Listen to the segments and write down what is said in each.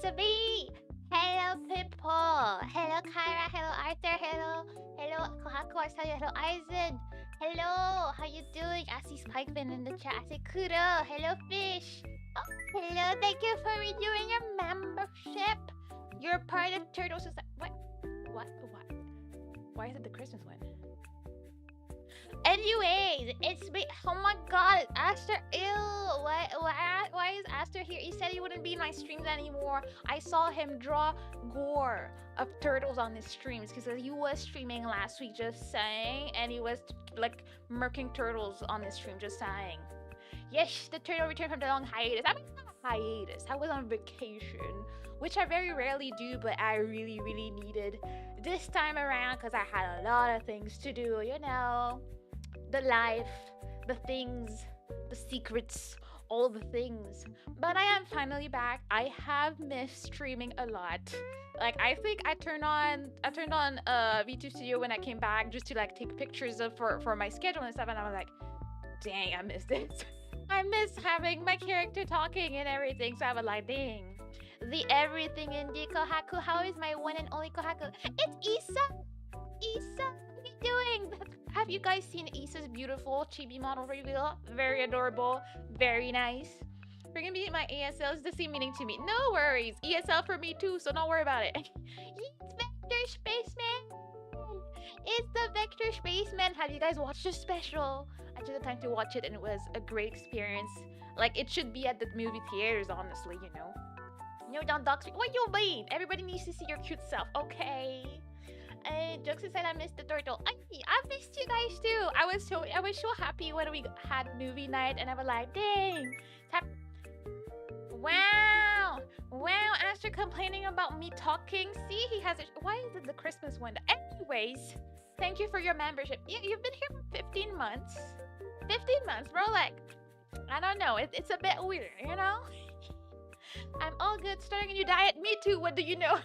Sabi. Hello, people. Hello, Kyra. Hello, Arthur. Hello, Kohaku. I saw you. Hello, Aizen. Hello, how you doing? I see Spikeman in the chat. I see Kuro. Hello, Fish. Oh, hello. Thank you for renewing your membership. You're part of Turtle Society. What? What? Why is it the Christmas one? Anyways, it's me. Oh my god, Aster. Ew. Why is Aster here? He said he wouldn't be in my streams anymore. I saw him draw gore of turtles on his streams because he was streaming last week, just saying. And he was like murking turtles on his stream, just saying. Yes, the turtle returned from the long hiatus. I mean, not a hiatus. I was on vacation, which I very rarely do, but I really, really needed this time around because I had a lot of things to do, you know. The life, the things, the secrets, all the things. But I am finally back. I have missed streaming a lot. Like I think I turned on V2 Studio when I came back just to like take pictures of for my schedule and stuff, and I was like, dang, I missed it. I miss having my character talking and everything. So I was like, dang. The everything in the Kohaku. How is my one and only Kohaku? It's Issa. Issa, what are you doing? Have you guys seen Issa's beautiful chibi model reveal? Very adorable, very nice. We're gonna be my ESL is the same meaning to me. No worries, ESL for me too, so don't worry about it. It's Vector Spaceman. It's the Vector Spaceman. Have you guys watched the special? I took the time to watch it and it was a great experience. Like it should be at the movie theaters, honestly, you know. No, don't dox me. What you mean? Everybody needs to see your cute self, okay? And Jokes said I missed the turtle. I missed you guys too. I was so happy when we had movie night, and I was like, dang. Wow. Aster complaining about me talking. See, he has it. Why is it the Christmas one? Anyways, thank you for your membership. You've been here for 15 months. 15 months, bro. Like, I don't know. It's a bit weird, you know. I'm all good. Starting a new diet. Me too. What do you know?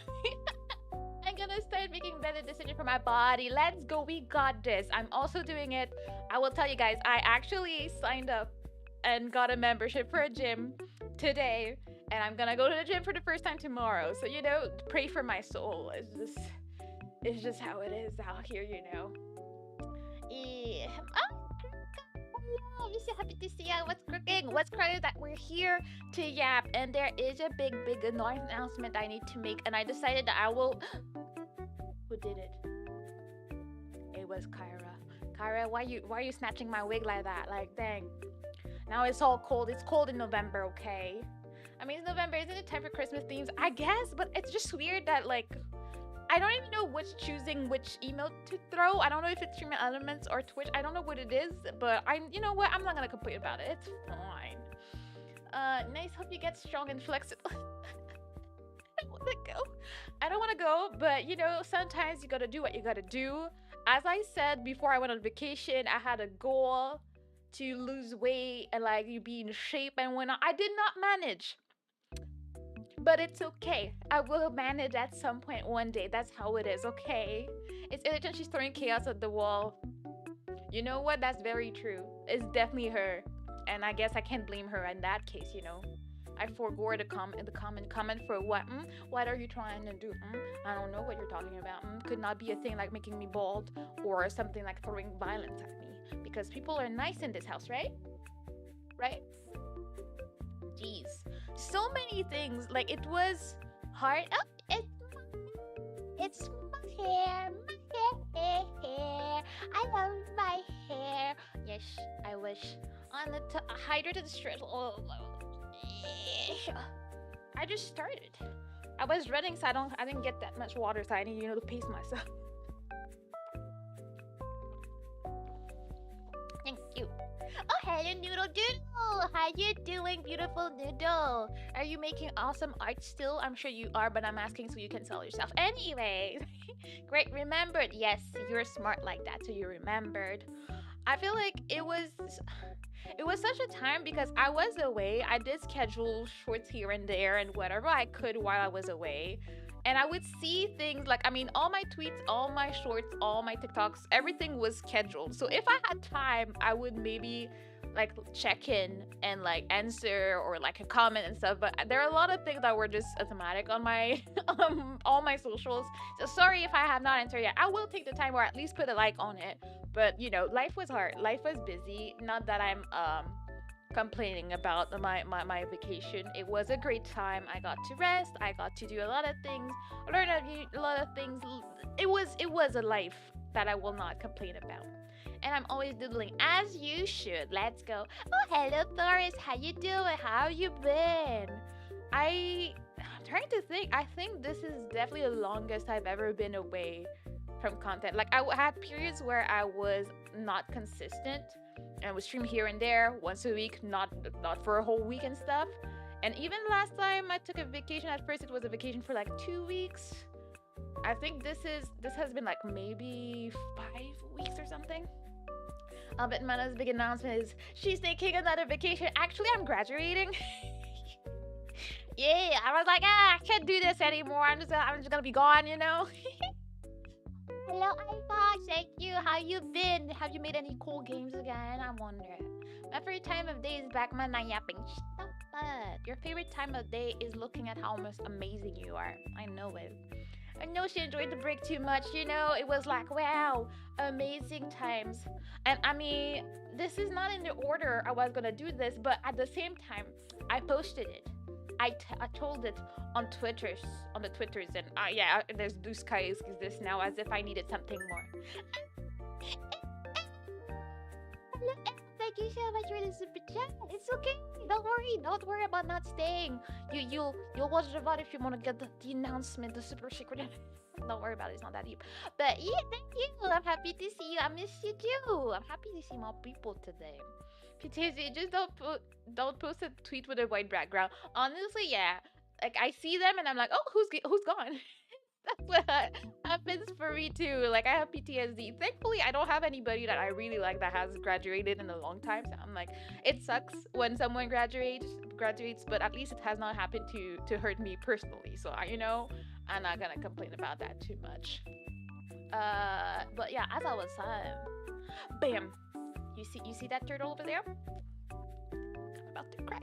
I'm gonna start making better decisions for my body. Let's go. We got this. I'm also doing it. I will tell you guys, I actually signed up and got a membership for a gym today. And I'm gonna go to the gym for the first time tomorrow. So, you know, pray for my soul. It's just how it is out here, you know. Yeah. Oh, I'm so happy to see you. What's cooking? What's cooking is that we're here to yap, and there is a big annoying announcement I need to make, and I decided that I will. Who did it? It was Kyra. Kyra, why are you snatching my wig like that? Like, dang. Now it's all cold. It's cold in November, okay? I mean, it's November. Isn't it time for Christmas themes? I guess, but it's just weird that like. I don't even know choosing which email to throw. I don't know if it's Stream Elements or Twitch. I don't know what it is, but you know what? I'm not gonna complain about it. It's fine. Nice. Hope you get strong and flexible. I don't wanna go. I don't wanna go, but you know, sometimes you gotta do what you gotta do. As I said before I went on vacation, I had a goal to lose weight and like you be in shape and whatnot. I did not manage. But it's okay. I will manage at some point one day. That's how it is, okay? It's Illiton, she's throwing chaos at the wall. You know what? That's very true. It's definitely her. And I guess I can't blame her in that case, you know? I forego the comment for what? What are you trying to do? I don't know what you're talking about. Could not be a thing like making me bald or something like throwing violence at me. Because people are nice in this house, right? Right? Jeez. So many things. Like, it was hard. Oh, it's my hair. I love my hair. Yes, I wish. On the hydrated stress. Oh, I just started. I was running, so I didn't get that much water, so I need, you know, to pace myself. Thank you. Oh, hello, Noodle Doodle. How you doing, beautiful Noodle? Are you making awesome art still? I'm sure you are, but I'm asking so you can sell yourself. Anyways, great, remembered. Yes, you're smart like that, so you remembered. I feel like it was such a time because I was away. I did schedule shorts here and there and whatever I could while I was away. And I would see things like, I mean, all my tweets, all my shorts, all my TikToks, everything was scheduled. So if I had time, I would maybe like check in and like answer or like a comment and stuff. But there are a lot of things that were just automatic on my all my socials. So sorry if I have not answered yet. I will take the time or at least put a like on it. But life was hard. Life was busy. Not that I'm complaining about my vacation. It was a great time. I got to rest. I got to do a lot of things. Learn a lot of things. It was a life that I will not complain about. And I'm always doodling as you should. Let's go. Oh, hello, Doris. How you doing? How you been? I'm trying to think. I think this is definitely the longest I've ever been away from content. Like had periods where I was not consistent and would stream here and there once a week, not for a whole week and stuff. And even last time I took a vacation, at first it was a vacation for like 2 weeks. I think this has been like maybe 5 weeks or something. Albert Mana's big announcement is she's taking another vacation. Actually, I'm graduating. Yeah, I was like, I can't do this anymore. I'm just gonna be gone, Hello, iFox. Thank you. How you been? Have you made any cool games again? I wonder. My favorite time of day is back man yapping. Stop that. Your favorite time of day is looking at how most amazing you are. I know it. I know she enjoyed the break too much, It was like, wow, amazing times. And I mean, this is not in the order I was gonna do this, but at the same time, I posted it. I told it on the Twitters, and yeah, there's blue skies this now, as if I needed something more. Thank you so much for the super chat. It's okay. Don't worry about not staying. You'll watch the VOD if you want to get the announcement, the super secret. Don't worry about it. It's not that deep. But yeah, thank you. I'm happy to see you. I miss you too. I'm happy to see more people today. PTSD, just don't post a tweet with a white background. Honestly, yeah. Like I see them and I'm like, oh, who's gone? That's what happens for me too. Like I have PTSD. Thankfully, I don't have anybody that I really like that has graduated in a long time. So I'm like, it sucks when someone graduates, but at least it has not happened to hurt me personally. So I'm not gonna complain about that too much. But yeah, as I was saying, bam. You see that turtle over there? I'm about to cry.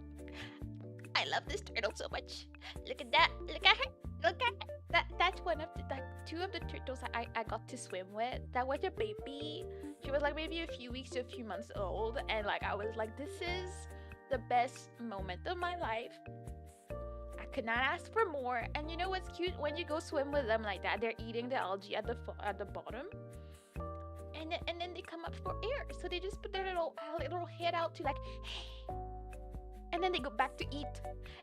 I love this turtle so much. Look at that. Look at her. Look at her. That's one of the two of the turtles I got to swim with. That was a baby. She was like maybe a few weeks to a few months old, and like I was like, this is the best moment of my life. I could not ask for more. And you know what's cute? When you go swim with them like that, they're eating the algae at the bottom. And then they come up for air, so they just put their little head out to like, hey, and then they go back to eat,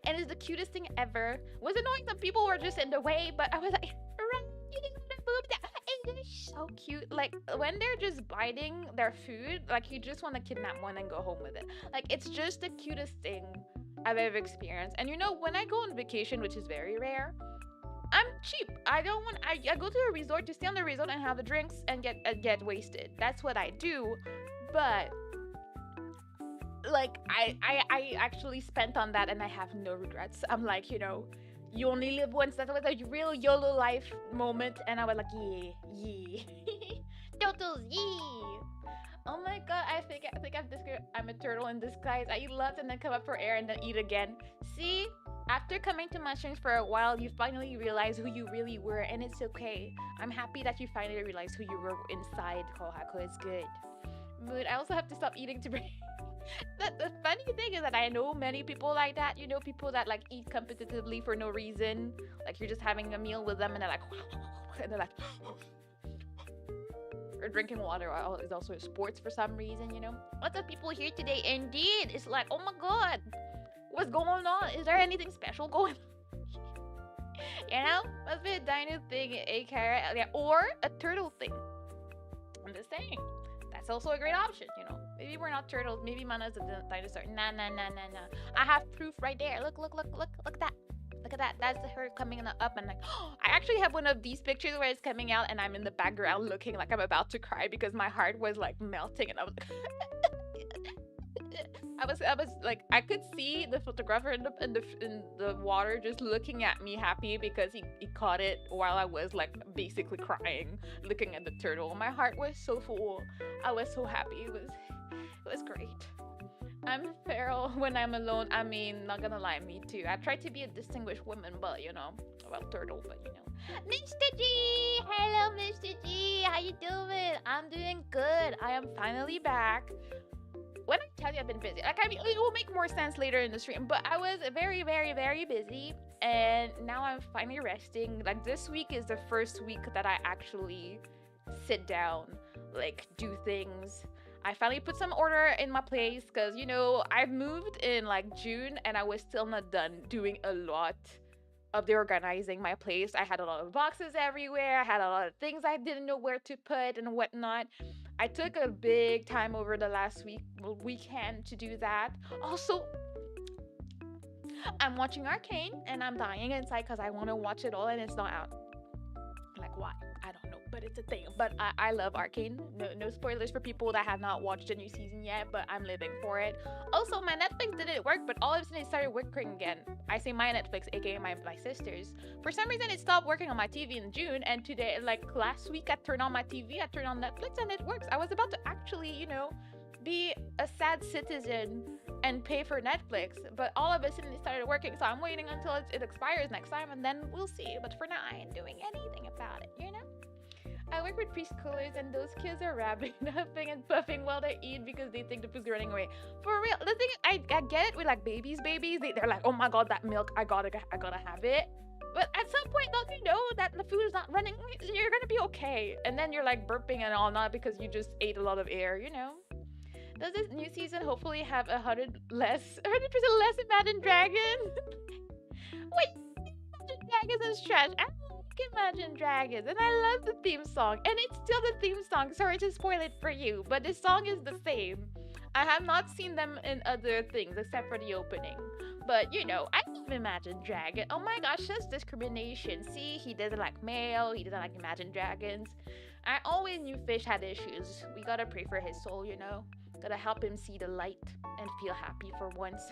and it's the cutest thing ever. It was annoying that people were just in the way, but I was like, run, you can put the food down. And they're so cute. Like when they're just biting their food, like you just want to kidnap one and go home with it. Like it's just the cutest thing I've ever experienced. And when I go on vacation, which is very rare, I'm cheap. I go to a resort to stay on the resort and have the drinks and get wasted. That's what I do. But like I actually spent on that and I have no regrets. I'm like, you only live once. That was a real YOLO life moment, and I was like, yeah. Turtles, yeah. Oh my god, I think I'm a turtle in disguise. I eat lots and then come up for air and then eat again. See? After coming to mushrooms for a while, you finally realize who you really were, and it's okay. I'm happy that you finally realized who you were inside, Kohako. It's good. But I also have to stop eating to break. The funny thing is that I know many people like that. People that like eat competitively for no reason. Like you're just having a meal with them and they're like, and they're like, or drinking water is also sports for some reason, Lots of people here today, indeed. It's like, oh my god, what's going on? Is there anything special going on? Must be a dino thing, a carrot, or a turtle thing. I'm just saying. That's also a great option, Maybe we're not turtles. Maybe Mana's a dinosaur. Nah. I have proof right there. Look at that. Look at that. That's her coming up and like, I actually have one of these pictures where it's coming out and I'm in the background looking like I'm about to cry because my heart was like melting and I was like I was like, I could see the photographer in the water just looking at me happy because he caught it while I was like basically crying looking at the turtle. My heart was so full. I was so happy. It was great. I'm feral when I'm alone. I mean, not gonna lie, me too. I try to be a distinguished woman, but well, turtle, but Mr. G! Hello, Mr. G! How you doing? I'm doing good. I am finally back. When I tell you I've been busy, like, I mean, it will make more sense later in the stream, but I was very, very, very busy, and now I'm finally resting. Like, this week is the first week that I actually sit down, like, do things. I finally put some order in my place because, I've moved in like June and I was still not done doing a lot of the organizing my place. I had a lot of boxes everywhere. I had a lot of things I didn't know where to put and whatnot. I took a big time over the last weekend to do that. Also, I'm watching Arcane and I'm dying inside because I want to watch it all and it's not out. Like, why? I don't know, but it's a thing. But I love Arcane. No spoilers for people that have not watched the new season yet, but I'm living for it. Also, my Netflix didn't work, but all of a sudden it started working again. I say my Netflix, aka my sister's. For some reason, it stopped working on my TV in June, and today, like last week, I turned on my TV, I turned on Netflix, and it works. I was about to actually, be a sad citizen and pay for Netflix, but all of a sudden it started working, so I'm waiting until it expires next time, and then we'll see. But for now, I ain't doing anything about it, I work with preschoolers, and those kids are rapping, huffing, and puffing while they eat because they think the food's running away. For real, the thing, I get it with like babies. They're like, oh my god, that milk, I gotta have it. But at some point, don't you know that the food is not running? You're gonna be okay. And then you're like burping and all, not because you just ate a lot of air, Does this new season hopefully have 100% less Imagine Dragons? Wait, Imagine Dragons is trash. I like Imagine Dragons, and I love the theme song, and it's still the theme song. Sorry to spoil it for you, but the song is the same. I have not seen them in other things except for the opening. But I love Imagine Dragon. Oh my gosh, that's discrimination. See, he doesn't like male, he doesn't like Imagine Dragons. I always knew Fish had issues. We gotta pray for his soul, Gotta help him see the light and feel happy for once.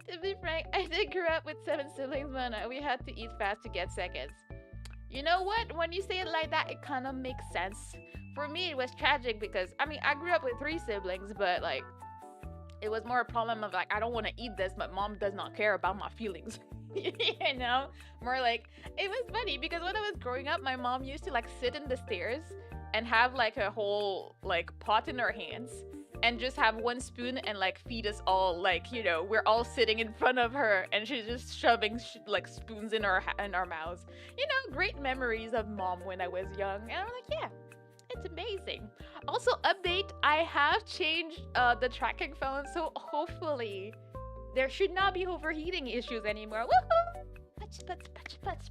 To be frank, I did grow up with 7 siblings, man. We had to eat fast to get seconds. You know what? When you say it like that, it kind of makes sense. For me, it was tragic because, I grew up with 3 siblings, but, like, it was more a problem of, like, I don't want to eat this, but mom does not care about my feelings. More like, it was funny because when I was growing up, my mom used to, like, sit in the stairs and have, like, a whole, like, pot in her hands and just have one spoon and like feed us all, like, we're all sitting in front of her and she's just shoving like spoons in our mouths. Great memories of mom when I was young, and I'm like, yeah, it's amazing. Also, update, I have changed the tracking phone, so hopefully there should not be overheating issues anymore. Woohoo!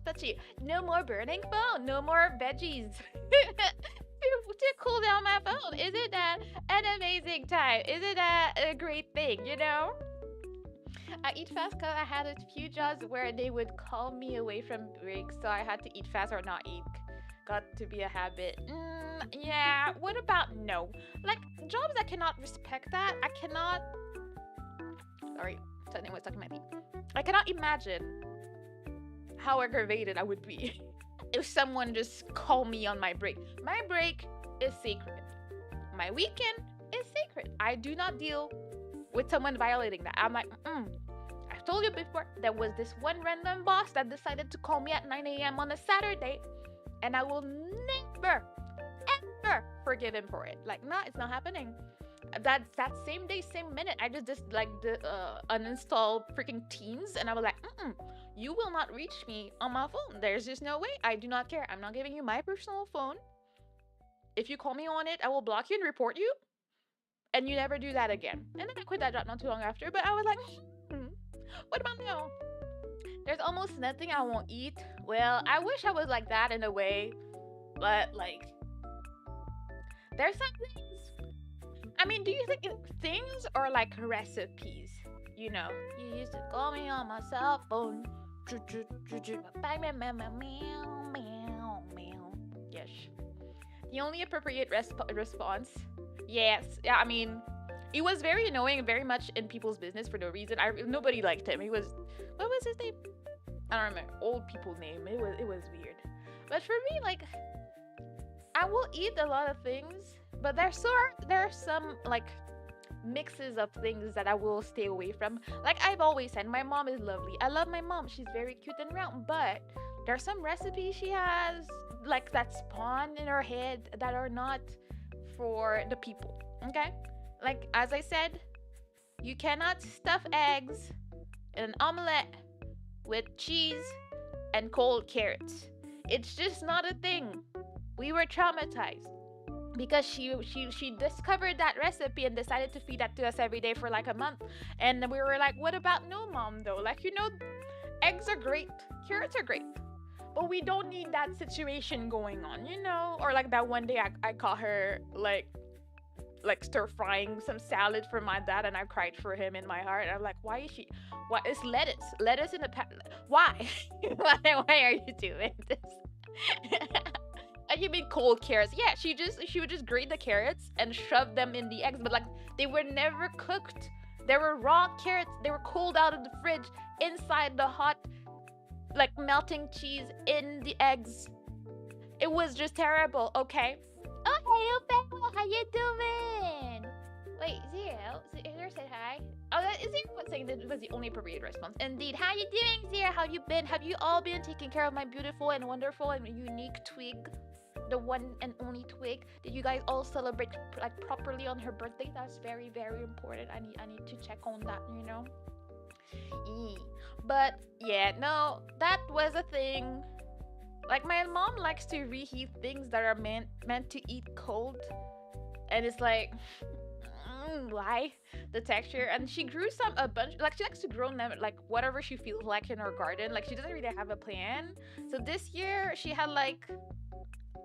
Patchy. No more burning phone, no more veggies. To cool down my phone. Isn't that an amazing time? Isn't that a great thing, I eat fast because I had a few jobs where they would call me away from breaks, so I had to eat fast or not eat. Got to be a habit. Yeah, what about no? Like, jobs I cannot respect that. I cannot... Sorry, something was stuck in my teeth. I cannot imagine how aggravated I would be if someone just called me on my break. My break is sacred. My weekend is sacred. I do not deal with someone violating that. I'm like, I've told you before, there was this one random boss that decided to call me at 9 a.m. on a Saturday, and I will never, ever forgive him for it. Like, nah, it's not happening. That same day, same minute, I just uninstalled freaking Teams, and I was like, you will not reach me on my phone. There's just no way. I do not care. I'm not giving you my personal phone. If you call me on it, I will block you and report you, and you never do that again. And then I quit that job not too long after, but I was like, what about now? There's almost nothing I won't eat. Well, I wish I was like that in a way, but, like, there's some things. Do you think things or like recipes? You used to call me on my cell phone. Yes. The only appropriate response. Yes. Yeah, it was very annoying and very much in people's business for no reason. Nobody liked him. What was his name? I don't remember. Old people's name. It was weird. But for me, like, I will eat a lot of things, but there are some like mixes of things that I will stay away from. Like I've always said, my mom is lovely. I love my mom. She's very cute and round, but there's some recipes she has like that spawn in her head that are not for the people. Okay? Like as I said, you cannot stuff eggs in an omelette with cheese and cold carrots. It's just not a thing. We were traumatized because she discovered that recipe and decided to feed that to us every day for like a month. And we were like, what about no mom though? Like, eggs are great, carrots are great, but we don't need that situation going on. Or like that one day I caught her like stir frying some salad for my dad, and I cried for him in my heart. I'm like, why is she? What is lettuce in the why? why are you doing this? You mean cold carrots? Yeah, she would just grate the carrots and shove them in the eggs, but like they were never cooked. They were raw carrots. They were cold out of the fridge inside the hot, like melting cheese in the eggs. It was just terrible. Okay. Oh, hey, Ophelia, how you doing? Wait, Zero said hi. Oh, that is Zero saying that was the only appropriate response. Indeed. How you doing, Zero? How you been? Have you all been taking care of my beautiful and wonderful and unique twig? The one and only twig. Did you guys all celebrate like properly on her birthday? That's very, very important. I need to check on that. But yeah, no, that was a thing. Like my mom likes to reheat things that are meant to eat cold, and it's like, why? The texture. And she grew a bunch. Like she likes to grow them like whatever she feels like in her garden. Like she doesn't really have a plan. So this year she had like,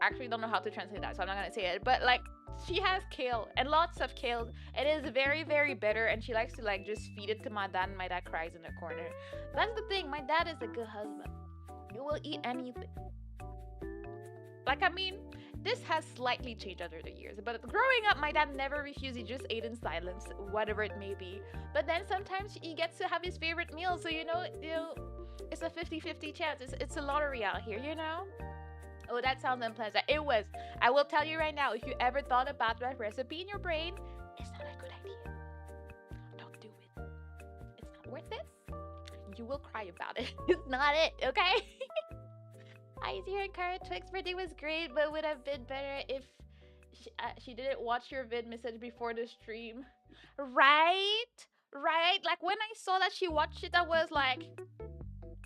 actually don't know how to translate that, so I'm not gonna say it. But like she has kale and lots of kale. It is very, very bitter, and she likes to like just feed it to my dad, and my dad cries in the corner. That's the thing. My dad is a good husband. You will eat anything. Like, I mean, this has slightly changed over the years, but growing up, my dad never refused. He just ate in silence, whatever it may be. But then sometimes he gets to have his favorite meal, so it's a 50-50 chance. It's a lottery out here. Oh, that sounds unpleasant. It was. I will tell you right now, if you ever thought about that recipe in your brain, it's not a good idea. Don't do it. It's not worth it. You will cry about it. It's not it, okay? Hi, Zero and Cara. Twig's birthday was great, but would have been better if she didn't watch your vid message before the stream. Right? Like, when I saw that she watched it, I was like,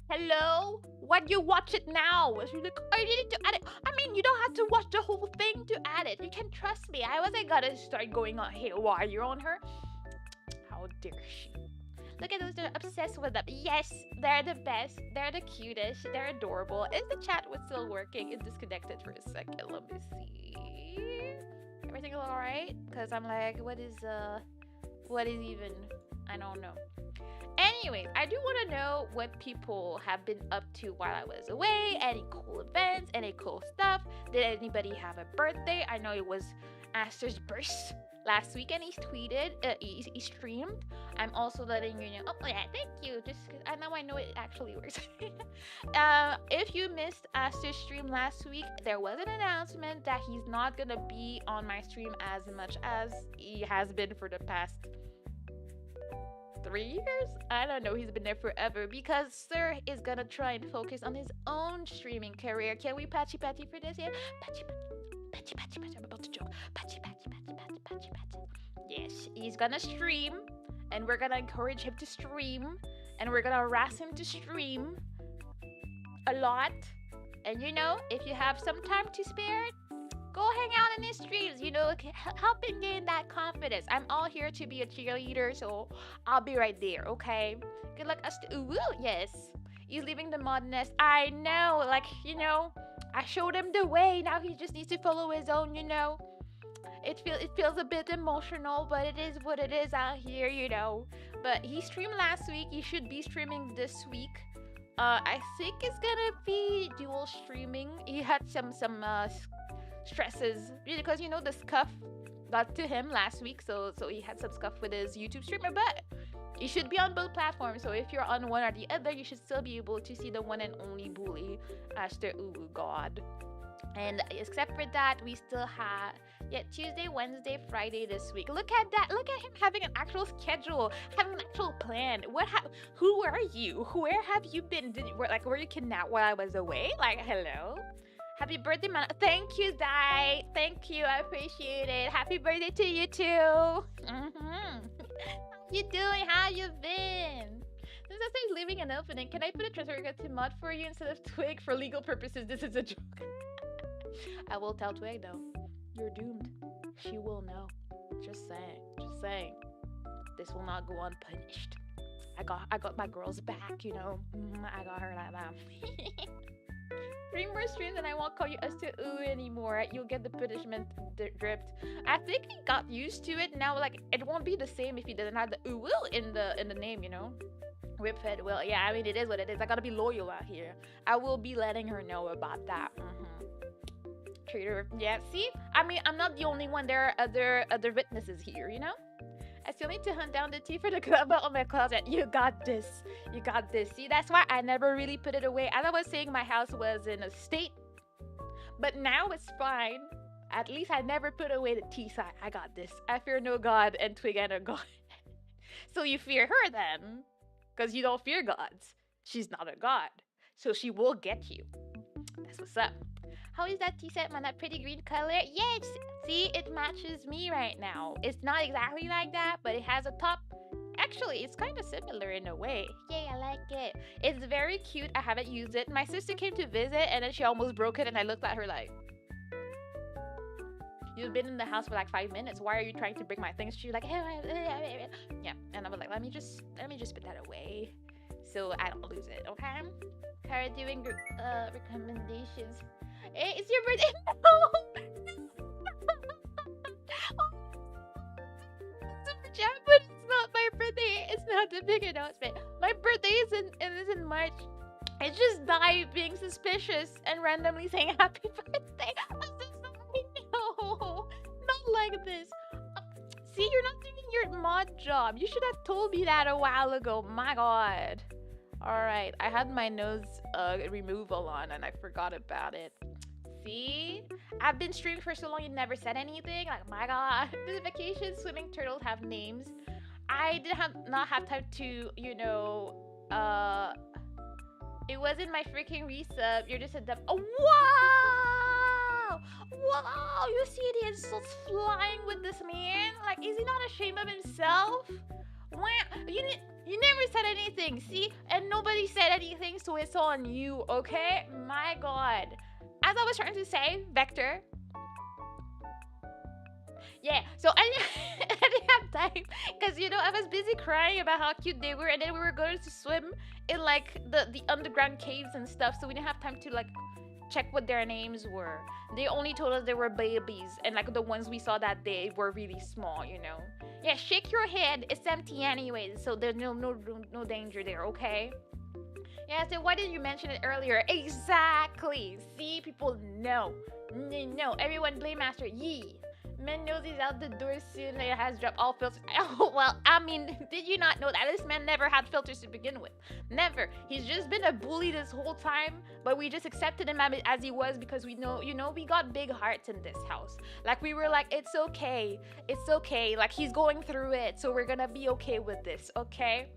hello? Why do you watch it now? She's like, I needed to add it. I mean, you don't have to watch the whole thing to add it. You can trust me. I wasn't gonna start going on haywire on her. How dare she? Look at those, they're obsessed with them. Yes, they're the best. They're the cutest. They're adorable. Is the chat was still working? It disconnected for a second. Let me see. Everything alright? Because I'm like, what is even? I don't know. Anyways, I do want to know what people have been up to while I was away. Any cool events, any cool stuff. Did anybody have a birthday? I know it was Aster's birthday last week, and he tweeted, he streamed. I'm also letting you know. Oh yeah, thank you. Just I know it actually works. If you missed Aster's stream last week, there was an announcement that he's not gonna be on my stream as much as he has been for the past 3 years. I don't know. He's been there forever because Sir is gonna try and focus on his own streaming career. Can we patchy for this? Yeah, patchy. I'm about to joke. Patchy. Yes, he's gonna stream, and we're gonna encourage him to stream, and we're gonna harass him to stream a lot. And if you have some time to spare, go hang out in his streams. Help him gain that confidence. I'm all here to be a cheerleader, so I'll be right there. Okay. Good luck, us. Yes. He's leaving the mod nest. I know. I showed him the way. Now he just needs to follow his own. It feels a bit emotional, but it is what it is out here, But he streamed last week. He should be streaming this week. I think it's gonna be dual streaming. He had some stresses because the scuff got to him last week, so he had some scuff with his YouTube streamer, but he should be on both platforms. So if you're on one or the other, you should still be able to see the one and only bully Aster. Ooh, God. And except for that, we still have Tuesday, Wednesday, Friday this week. Look at that. Look at him having an actual schedule, having an actual plan. Who are you? Where have you been? Were you kidnapped while I was away? Like, hello. Happy birthday, man. Thank you, Dai. Thank you. I appreciate it. Happy birthday to you too. How you doing? How you been? Since I say leaving an opening, can I put a transfer request to mod for you instead of Twig for legal purposes? This is a joke. I will tell Twig though. You're doomed. She will know. Just saying. Just saying. This will not go unpunished. I got my girl's back, you know. I got her like that. 3 more streams and I won't call you us to ooh anymore. You'll get the punishment dripped. I think he got used to it now. Like it won't be the same if he doesn't have the ooh will in the name, you know. Whiphead will. Yeah, I mean it is what it is. I gotta be loyal out here. I will be letting her know about that. Trader. Yeah, see? I mean, I'm not the only one. There are other witnesses here, you know? I still need to hunt down the tea for the club out of my closet. You got this. You got this. See, that's why I never really put it away. As I was saying, my house was in a state. But now it's fine. At least I never put away the tea side. I got this. I fear no god and Twig and a god. So you fear her then. Because you don't fear gods. She's not a god. So she will get you. That's what's up. How is that tea set, man? That pretty green color? Yeah, see, it matches me right now. It's not exactly like that, but it has a top. Actually, it's kind of similar in a way. Yay, I like it. It's very cute. I haven't used it. My sister came to visit, and then she almost broke it, and I looked at her like, you've been in the house for like 5 minutes. Why are you trying to break my things? She's like, yeah. And I was like, let me just put that away so I don't lose it, okay? Kara doing recommendations. Hey, it's your birthday. Super chat, but it's not my birthday. It's not the big announcement. My birthday is in March. It's just Dai being suspicious and randomly saying happy birthday. I'm so sorry. No, not like this. See, you're not doing your mod job. You should have told me that a while ago. My God. Alright, I had my nose removal on and I forgot about it. See? I've been streaming for so long you never said anything. Like, my God. This vacation swimming turtles have names. I did not have time to, you know, it wasn't my freaking resub. You're just a dumb. Oh, wow! Wow! You see the insults flying with this man? Like, is he not ashamed of himself? Wow! You never said anything, see? And nobody said anything, so it's on you, okay? My God. As I was trying to say, Vector. Yeah, so I didn't have time because, you know, I was busy crying about how cute they were, and then we were going to swim in, like, the underground caves and stuff, so we didn't have time to, like, check what their names were. They only told us they were babies, and, like, the ones we saw that day were really small, you know? Yeah, shake your head. It's empty anyways, so there's no danger there, okay? Yeah, so why didn't you mention it earlier? Exactly. See, people know. No, everyone blame Master Yi. Man knows he's out the door soon. It has dropped all filters. Oh, well, I mean, did you not know that this man never had filters to begin with? Never. He's just been a bully this whole time, but we just accepted him as he was because we know, you know, we got big hearts in this house. Like, we were like, it's okay. It's okay. Like, he's going through it, so we're gonna be okay with this, okay?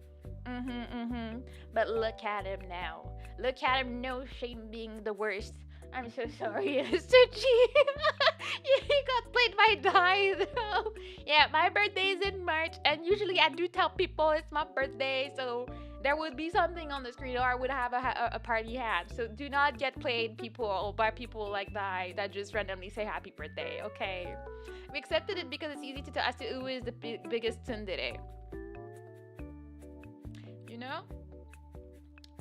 But look at him now. Look at him, no shame being the worst. I'm so sorry, Mr. G. He got played by Dai though. Yeah, my birthday is in March, and usually I do tell people it's my birthday, so there would be something on the screen, or I would have a party hat. So do not get played by people like Dai that just randomly say happy birthday, okay? We accepted it because it's easy to tell as to who is the biggest tsundere. You know?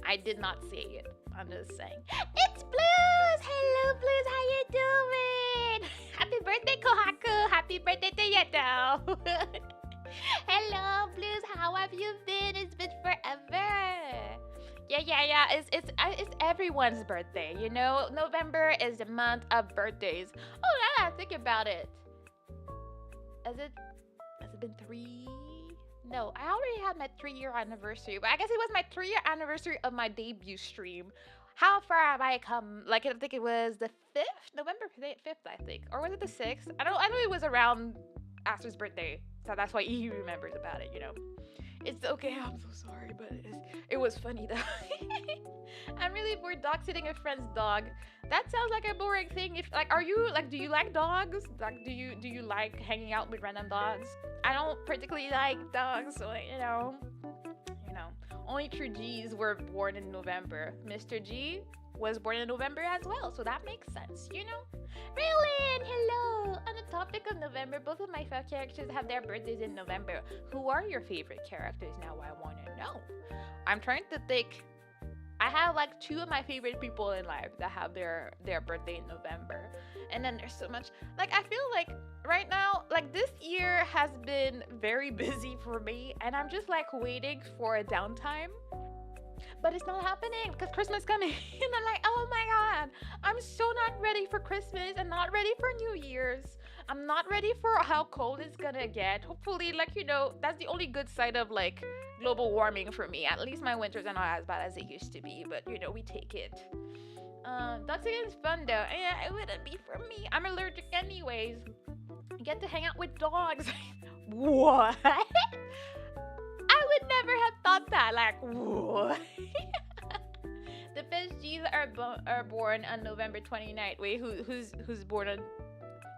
I did not say it. I'm just saying. It's Blues! Hello, Blues. How you doing? Happy birthday, Kohaku. Happy birthday to Yeto. Hello, Blues. How have you been? It's been forever. Yeah. It's everyone's birthday, you know? November is the month of birthdays. Oh, now that I think about it. Has it been 3? No, I already had my 3-year anniversary, but I guess it was my 3-year anniversary of my debut stream. How far have I come? Like I think it was the 5th, November 5th, I think, or was it the 6th? I don't. I know it was around Aster's birthday, so that's why he remembers about it. It's okay. I'm so sorry, but it was funny though. I'm really bored dog sitting a friend's dog. That sounds like a boring thing. If like, are you like, do you like dogs? Like, do you like hanging out with random dogs? I don't particularly like dogs, so you know, only true G's were born in November. Mr. G was born in November as well, so that makes sense. Raylan, hello! On the topic of November, both of my favorite characters have their birthdays in November. Who are your favorite characters now? I want to know. I'm trying to think. I have like two of my favorite people in life that have their birthday in November. And then there's so much like I feel like right now, like this year has been very busy for me and I'm just like waiting for a downtime. But it's not happening because Christmas coming. And I'm like, oh my god, I'm so not ready for Christmas and not ready for New Year's. I'm not ready for how cold it's gonna get. Hopefully, like, that's the only good side of like global warming for me. At least my winters are not as bad as they used to be, but we take it. Dogs again is fun though. Yeah, it wouldn't be for me. I'm allergic anyways. I get to hang out with dogs. What? I would never have thought that. Like, what? The best G's are born on November 29th. Wait, who's born on?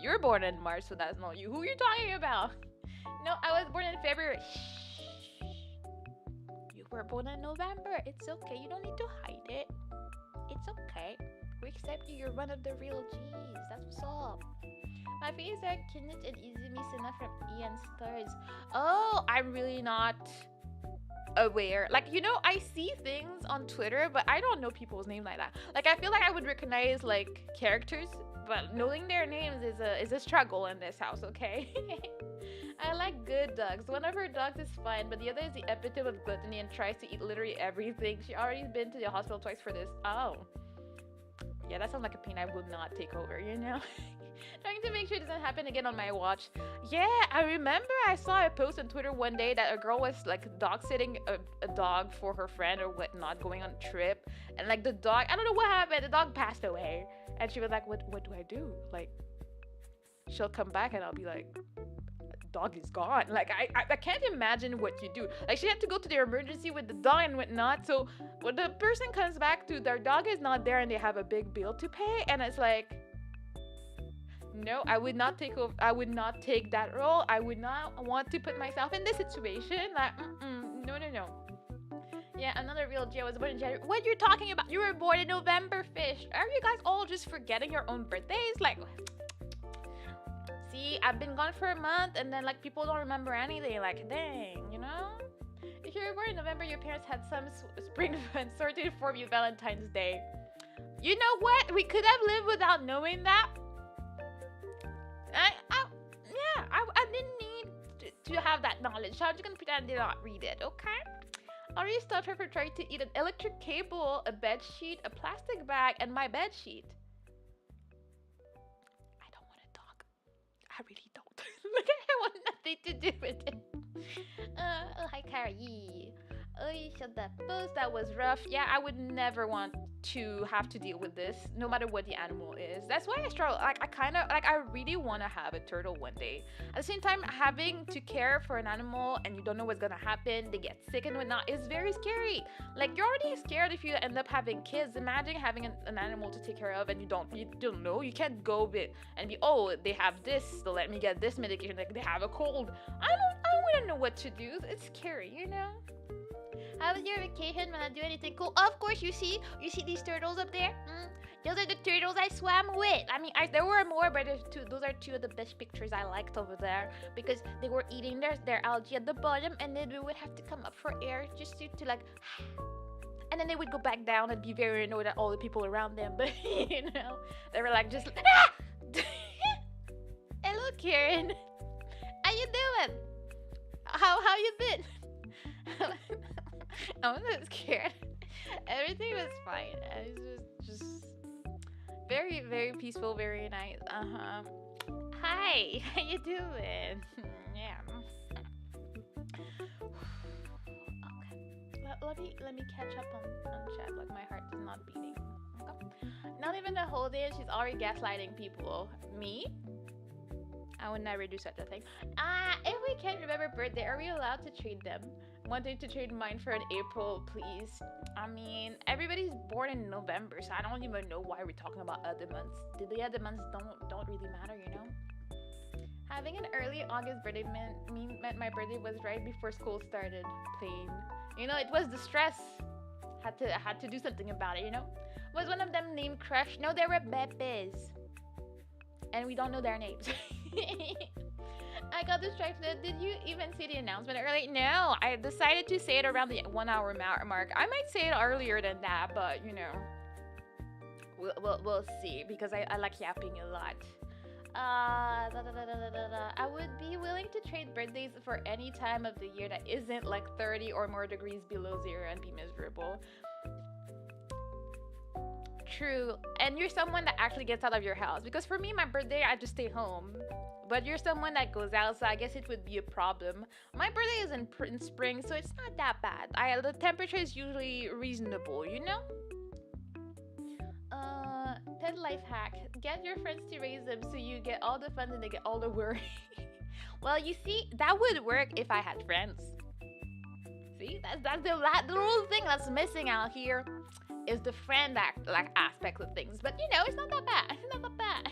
You're born in March, so that's not you. Who are you talking about? No, I was born in February. Shh. You were born in November. It's okay. You don't need to hide it. It's okay. We accept you. You're one of the real G's. That's what's up. My favorites are Kenneth and Izumi Sena from Ian Stars. Oh, I'm really not aware. Like, I see things on Twitter, but I don't know people's names like that. Like, I feel like I would recognize, like, characters, but knowing their names is a struggle in this house, okay? I like good dogs. One of her dogs is fine, but the other is the epitome of gluttony and tries to eat literally everything. She already been to the hospital twice for this. Oh. Yeah, that sounds like a pain I would not take over, Trying to make sure it doesn't happen again on my watch. Yeah, I remember I saw a post on Twitter one day that a girl was like dog sitting a dog for her friend or whatnot going on a trip. And like the dog, I don't know what happened, the dog passed away. And she was like, what do I do? Like, she'll come back and I'll be like, dog is gone. Like, I can't imagine what you do. Like, she had to go to their emergency with the dog and whatnot. So when the person comes back to their dog is not there and they have a big bill to pay. And it's like, no, I would not take over. I would not take that role. I would not want to put myself in this situation. Like, no. Yeah, another real G. I was born in January. What you're talking about? You were born in November, fish. Are you guys all just forgetting your own birthdays? Like, see, I've been gone for a month, and then like people don't remember anything. Like, dang, If you were born in November, your parents had some spring fun sorted for you Valentine's Day. You know what? We could have lived without knowing that. I didn't need to have that knowledge, so I'm just gonna pretend I did not read it, okay? I already stopped her for trying to eat an electric cable, a bed sheet, a plastic bag, and my bed sheet. I don't want to talk. I really don't. I want nothing to do with it. Oh, hi, Carrie. Oh, you showed that post. That was rough. Yeah, I would never want to have to deal with this, no matter what the animal is. That's why I struggle. Like, I really want to have a turtle one day. At the same time, having to care for an animal and you don't know what's gonna happen, they get sick and whatnot, is very scary. Like, you're already scared if you end up having kids. Imagine having an animal to take care of and you don't know. You can't go with and be, oh, they have this, so let me get this medication. Like, they have a cold. I wouldn't know what to do. It's scary, How was your vacation? When I do anything cool? Of course, you see these turtles up there? Those are the turtles I swam with. I mean, there were more, but those are two of the best pictures I liked over there because they were eating their algae at the bottom, and then we would have to come up for air just to like, and then they would go back down and be very annoyed at all the people around them. But they were like just. Ah! Hello, Karen. How you doing? How you been? I wasn't scared. Everything was fine. It was just very, very peaceful, very nice. Hi, how you doing? Yeah. Okay. Well, let me catch up on chat. Like my heart is not beating. Okay. Not even the whole day. She's already gaslighting people. Me? I would never do such a thing. If we can't remember birthday, are we allowed to trade them? Wanting to trade mine for an April, please. I mean, everybody's born in November, so I don't even know why we're talking about other months. The other months don't really matter, you know? Having an early August birthday meant my birthday was right before school started. Plain. You know, it was the stress. Had to do something about it, you know? Was one of them named Crush? No, they were Bepes. And we don't know their names. I got distracted. Did you even see the announcement early? No, I decided to say it around the 1 hour mark. I might say it earlier than that, but you know, we'll see because I like yapping a lot. I would be willing to trade birthdays for any time of the year that isn't like 30 or more degrees below zero and be miserable. True. And you're someone that actually gets out of your house. Because for me, my birthday, I just stay home. But you're someone that goes out, so I guess it would be a problem. My birthday is in spring, so it's not that bad. The temperature is usually reasonable, you know? 10 life hack. Get your friends to raise them so you get all the fun and they get all the worry. Well, you see, that would work if I had friends. See, that's the little thing that's missing out here. Is the friend aspect of things, but you know, it's not that bad. It's not that bad.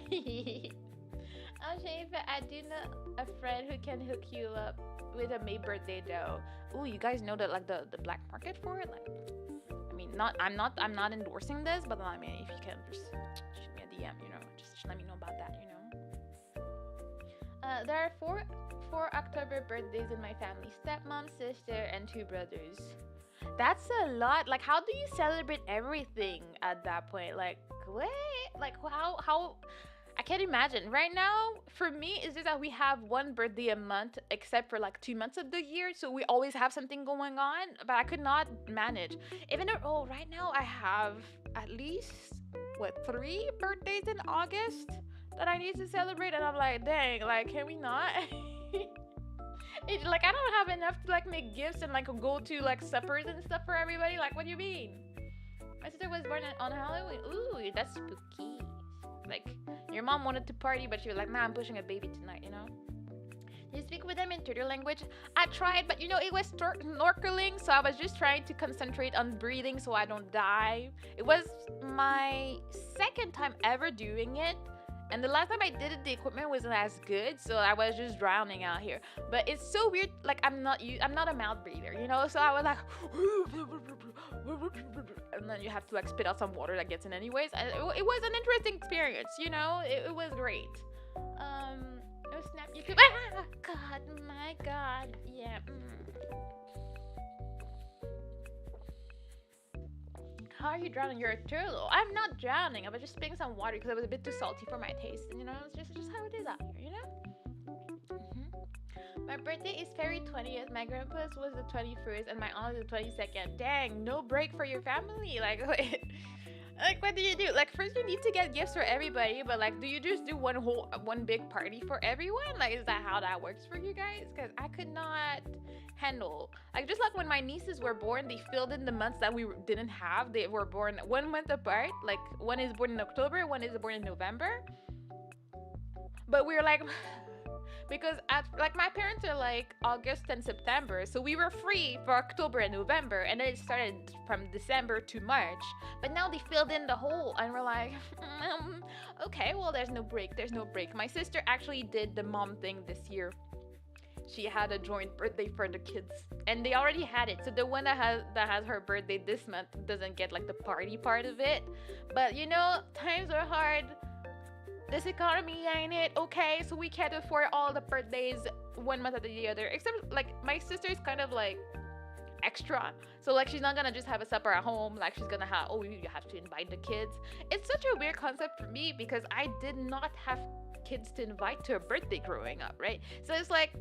I'm saying that I do know a friend who can hook you up with a May birthday dough. Ooh, you guys know that like the black market for it. Like, I mean, I'm not endorsing this, but I mean, if you can just shoot me a DM, you know, just let me know about that, you know. There are four October birthdays in my family: stepmom, sister, and 2 brothers. That's a lot. Like, how do you celebrate everything at that point? Like, wait, like how? I can't imagine. Right now, for me, it's just that we have one birthday a month, except for like 2 months of the year. So we always have something going on. But I could not manage. Even though, right now I have at least 3 birthdays in August that I need to celebrate, and I'm like, dang, like, can we not? It's like I don't have enough to like make gifts and like go to like suppers and stuff for everybody. Like, what do you mean? My sister was born on Halloween. Ooh, that's spooky. Like, your mom wanted to party, but she was like, nah, I'm pushing a baby tonight, you know? You speak with them in turtle language? I tried, but you know, it was snorkeling, so I was just trying to concentrate on breathing so I don't die. It was my second time ever doing it. And the last time I did it, the equipment wasn't as good, so I was just drowning out here. But it's so weird, like I'm not a mouth breather, you know? So I was like, and then you have to like spit out some water that gets in anyways. And it was an interesting experience, you know? It was great. Oh snap, YouTube. Ah, God, my God, yeah. How are you drowning? You're a turtle. I'm not drowning. I was just spitting some water because it was a bit too salty for my taste. You know, it's just how it is out here, you know? My birthday is February 20th. My grandpa's was the 21st and my aunt is the 22nd. Dang, no break for your family. Like, wait. Like, what do you do? Like, first you need to get gifts for everybody, but like, do you just do one big party for everyone? Like, is that how that works for you guys? Because I could not handle, like, just like when my nieces were born, they filled in the months that we didn't have. They were born 1 month apart. Like, one is born in October, one is born in November. But we were like, because like my parents are like August and September, so we were free for October and November, and then it started from December to March. But now they filled in the hole, and we're like, okay, well, there's no break. My sister actually did the mom thing this year. She had a joint birthday for the kids, and they already had it. So the one that has her birthday this month doesn't get like the party part of it. But you know, times are hard. This economy ain't it, okay? So we can't afford all the birthdays 1 month after the other. Except like my sister is kind of like extra. So like she's not gonna just have a supper at home. Like she's gonna have, oh, you have to invite the kids. It's such a weird concept for me because I did not have kids to invite to a birthday growing up, right? So it's like,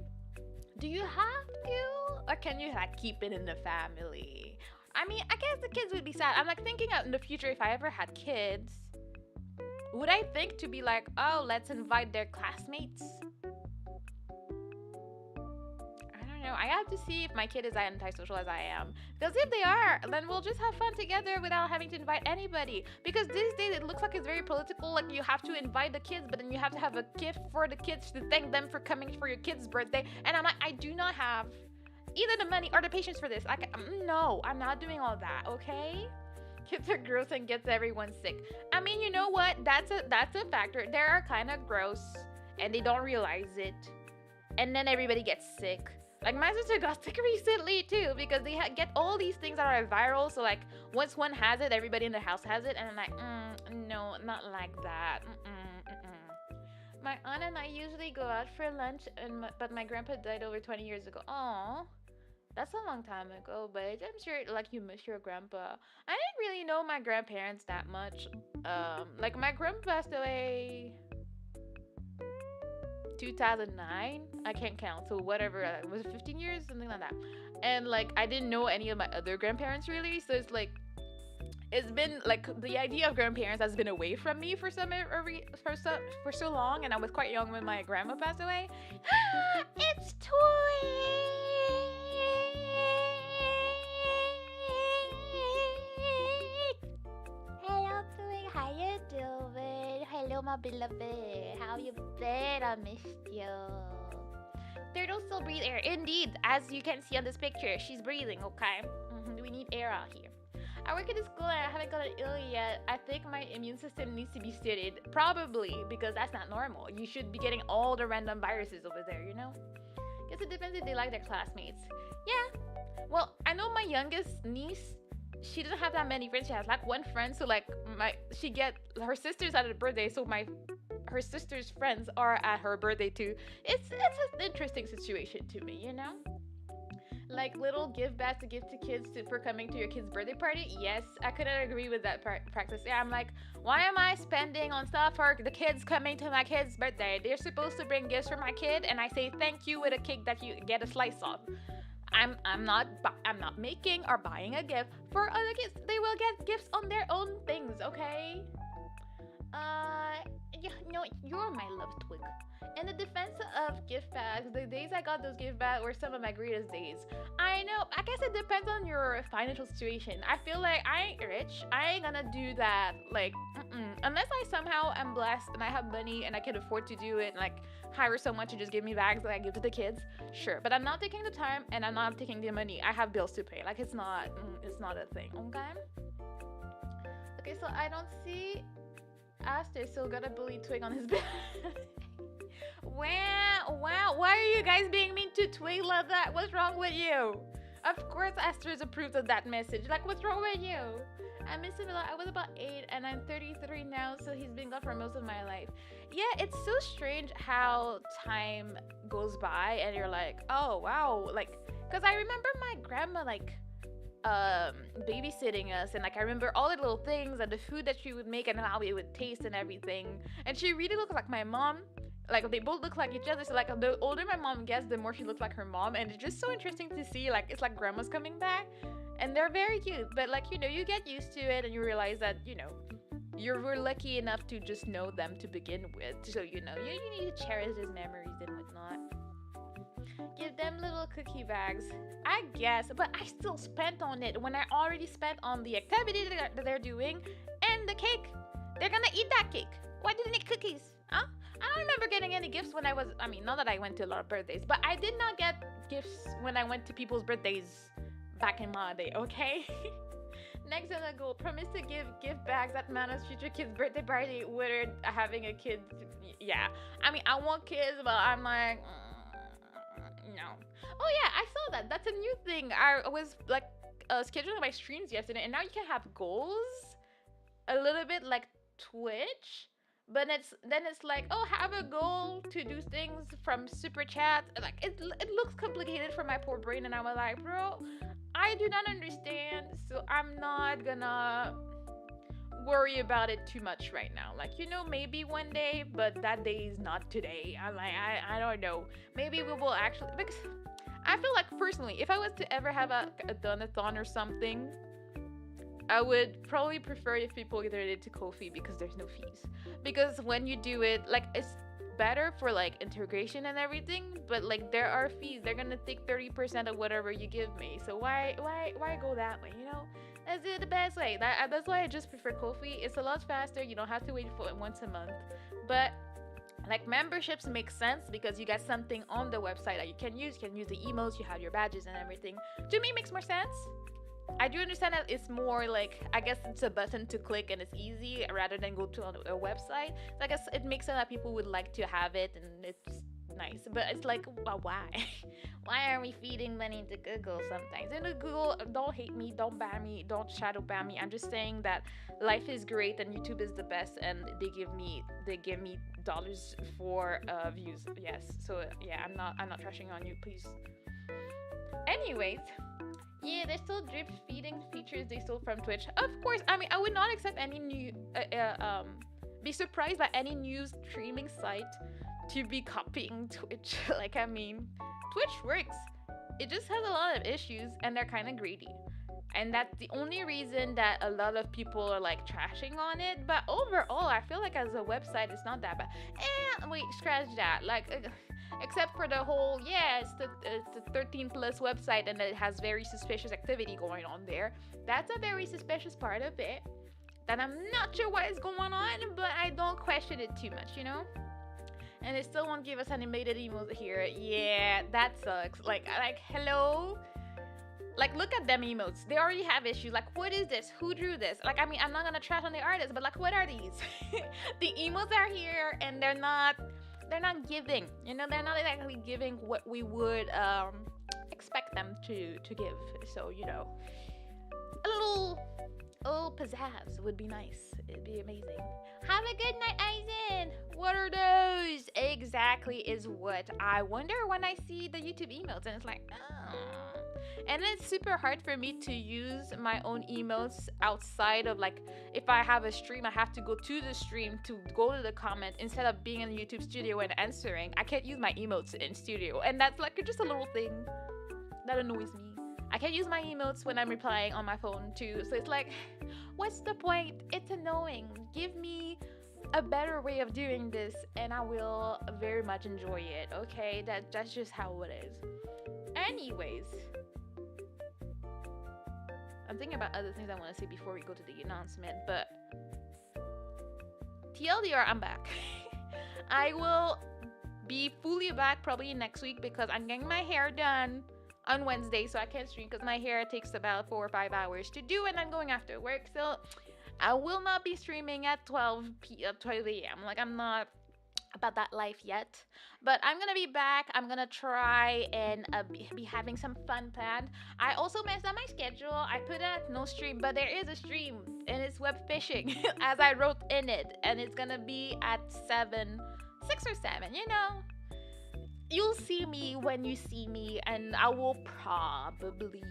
do you have to, or can you like keep it in the family? I mean, I guess the kids would be sad. I'm like thinking out in the future, if I ever had kids, would I think to be like, oh, let's invite their classmates? I don't I have to see if my kid is as antisocial as I am. Because if they are, then we'll just have fun together without having to invite anybody. Because these days it looks like it's very political. Like you have to invite the kids, but then you have to have a gift for the kids to thank them for coming for your kid's birthday. And I'm like, I do not have either the money or the patience for this. No, I'm not doing all that. Okay. Kids are gross and gets everyone sick. I mean, you know what? That's a factor. They are kind of gross and they don't realize it, and then everybody gets sick. Like my sister got sick recently too because they get all these things that are viral. So like once one has it, everybody in the house has it, and I'm like, no, not like that. My aunt and I usually go out for lunch, but my grandpa died over 20 years ago. Oh, that's a long time ago, but I'm sure like you miss your grandpa. I didn't really know my grandparents that much. Like my grandpa passed away 2009. I can't count, so whatever, was it 15 years, something like that. And like I didn't know any of my other grandparents really, so it's like it's been like the idea of grandparents has been away from me for for so long, and I was quite young when my grandma passed away. It's Twig. Hello, Twig. How you doing? Hello, my beloved. How you been? I missed you. Turtles still breathe air. Indeed, as you can see on this picture, she's breathing. Okay. We need air out here. I work at a school and I haven't gotten ill yet. I think my immune system needs to be studied. Probably, because that's not normal. You should be getting all the random viruses over there, you know? Guess it depends if they like their classmates. Yeah. Well, I know my youngest niece, she doesn't have that many friends. She has like one friend, so like she get her sister's at her birthday, so her sister's friends are at her birthday too. It's an interesting situation to me, you know? Like little gift bags to give to kids for coming to your kid's birthday party. Yes, I couldn't agree with that practice. Yeah, I'm like, why am I spending on stuff for the kids coming to my kid's birthday? They're supposed to bring gifts for my kid, and I say thank you with a cake that you get a slice of. I'm not making or buying a gift for other kids. They will get gifts on their own things, okay? No, you're my love, Twig. In the defense of gift bags, the days I got those gift bags were some of my greatest days. I know, I guess it depends on your financial situation. I feel like I ain't rich. I ain't gonna do that, like, unless I somehow am blessed and I have money and I can afford to do it, and like hire someone to just give me bags that I give to the kids. Sure, but I'm not taking the time and I'm not taking the money. I have bills to pay. Like, it's not a thing, okay? Okay, so I don't see Aster still got a bully Twig on his bed. Wow, why are you guys being mean to Twig like that? What's wrong with you? Of course Aster's approved of that message. Like, what's wrong with you? I miss him a lot. I was about 8 and I'm 33 now, so he's been gone for most of my life. Yeah, it's so strange how time goes by and you're like, oh wow, like, because I remember my grandma like babysitting us, and like I remember all the little things and the food that she would make and how it would taste and everything. And she really looked like my mom. Like they both look like each other, so like the older my mom gets, the more she looks like her mom. And it's just so interesting to see, like, it's like grandma's coming back, and they're very cute. But like, you know, you get used to it and you realize that, you know, we're lucky enough to just know them to begin with, so you know you need to cherish these memories and whatnot. Give them little cookie bags, I guess, but I still spent on it when I already spent on the activity that they're doing and the cake. They're gonna eat that cake. Why do they need cookies? Huh? I don't remember getting any gifts when I was, I mean, not that I went to a lot of birthdays, but I did not get gifts when I went to people's birthdays back in my day, okay? Next on the goal, promise to give gift bags at Mana's future kid's birthday party without having a kid. Yeah, I mean, I want kids, but I'm like, no. Oh yeah, I saw that. That's a new thing. I was like scheduling my streams yesterday, and now you can have goals, a little bit like Twitch, but it's like, oh, have a goal to do things from super chat. Like it looks complicated for my poor brain, and I was like, bro, I do not understand, so I'm not gonna worry about it too much right now. Like, you know, maybe one day, but that day is not today. I'm like, I don't know. Maybe we will actually, because I feel like personally, if I was to ever have a donathon or something, I would probably prefer if people either did to Ko-fi, because there's no fees. Because when you do it, like, it's better for like integration and everything, but like there are fees. They're gonna take 30% of whatever you give me. So why go that way? You know, that's the best way. That's why I just prefer Kofi. It's a lot faster. You don't have to wait for it once a month, but like memberships make sense because you get something on the website that you can use. You can use the emotes, you have your badges and everything. To me, it makes more sense. I do understand that it's more like, I guess it's a button to click and it's easy rather than go to a website. So I guess it makes sense that people would like to have it and it's nice. But it's like, well, why? Why are we feeding money to Google sometimes? And Google, don't hate me, don't ban me, don't shadow ban me. I'm just saying that life is great and YouTube is the best and they give me dollars for views. Yes. So yeah, I'm not trashing on you, please. Anyways, yeah, there's still drip feeding features they stole from Twitch. Of course, I mean, I would not accept any new, be surprised by any new streaming site to be copying Twitch. Like, I mean, Twitch works. It just has a lot of issues and they're kind of greedy. And that's the only reason that a lot of people are like trashing on it. But overall, I feel like as a website, it's not that bad. And wait, scratch that. Like, except for the whole, yeah, it's the 13 plus website and it has very suspicious activity going on there. That's a very suspicious part of it that I'm not sure what is going on, but I don't question it too much, you know? And it still won't give us animated emotes here. Yeah, that sucks. Like hello? Like, look at them emotes. They already have issues. Like, what is this? Who drew this? Like, I mean, I'm not gonna trash on the artist, but like, what are these? The emotes are here and they're not giving. You know, they're not exactly giving what we would expect them to give. So, you know, a little pizzazz would be nice. It'd be amazing. Have a good night, Aizen. What are those? Exactly is what I wonder when I see the YouTube emotes, and it's like, oh. And it's super hard for me to use my own emotes outside of, like, if I have a stream, I have to go to the stream to go to the comment instead of being in the YouTube studio and answering. I can't use my emotes in studio, and that's like just a little thing that annoys me. I can't use my emotes when I'm replying on my phone too, so it's like, what's the point? It's annoying. Give me a better way of doing this and I will very much enjoy it. Okay, that's just how it is. Anyways, I'm thinking about other things I want to say before we go to the announcement, but TLDR, I'm back. I will be fully back probably next week because I'm getting my hair done on Wednesday, so I can't stream because my hair takes about 4 or 5 hours to do and I'm going after work, so I will not be streaming at 12 a.m. Like, I'm not about that life yet, but I'm gonna be back. I'm gonna try and be having some fun planned. I also messed up my schedule. I put it at no stream, but there is a stream and it's web fishing as I wrote in it, and it's gonna be at 6 or 7, you know. You'll see me when you see me, and I will probably,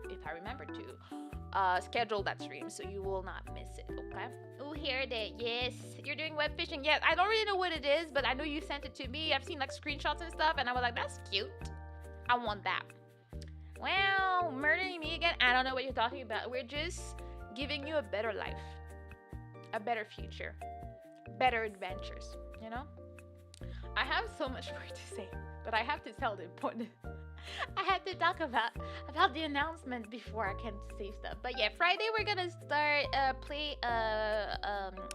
if I remember to, schedule that stream so you will not miss it, okay? Oh, here it is. Yes, you're doing web fishing. Yes, I don't really know what it is, but I know you sent it to me. I've seen like screenshots and stuff, and I was like, that's cute. I want that. Well, murdering me again? I don't know what you're talking about. We're just giving you a better life, a better future, better adventures, you know? I have so much more to say, but I have to tell the important. I have to talk about the announcement before I can say stuff. But yeah, Friday we're gonna start play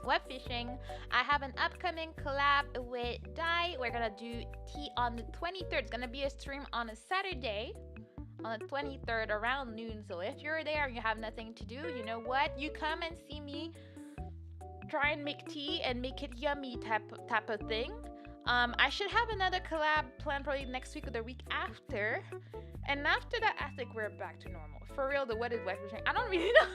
web fishing. I have an upcoming collab with Dai. We're gonna do tea on the 23rd. It's gonna be a stream on a Saturday on the 23rd around noon. So if you're there and you have nothing to do, you know what? You come and see me try and make tea and make it yummy type of thing. I should have another collab planned probably next week or the week after. And after that, I think we're back to normal. For real, what is web fishing? I don't really know.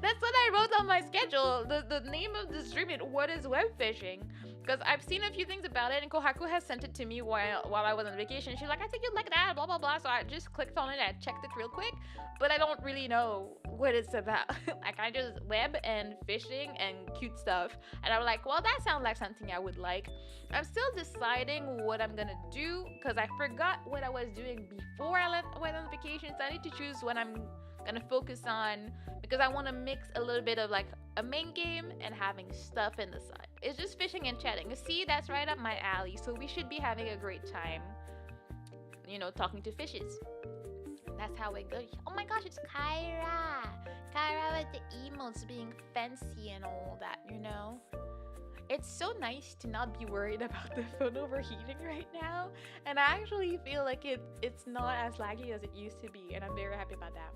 That's what I wrote on my schedule. The name of the stream is What is Web Fishing? Because I've seen a few things about it, and Kohaku has sent it to me while I was on vacation. She's like, I think you'd like that, blah, blah, blah. So I just clicked on it, I checked it real quick, but I don't really know what it's about. Like, I just web and fishing and cute stuff. And I'm like, well, that sounds like something I would like. I'm still deciding what I'm gonna do, because I forgot what I was doing before I went on vacation, so I need to choose what I'm Gonna focus on because I want to mix a little bit of like a main game and having stuff in the side. It's just fishing and chatting. See, that's right up my alley. So we should be having a great time, talking to fishes. That's how it goes. Oh my gosh, it's Kyra. Kyra with the emotes being fancy and all that. It's so nice to not be worried about the phone overheating right now. And I actually feel like it's not as laggy as it used to be. And I'm very happy about that.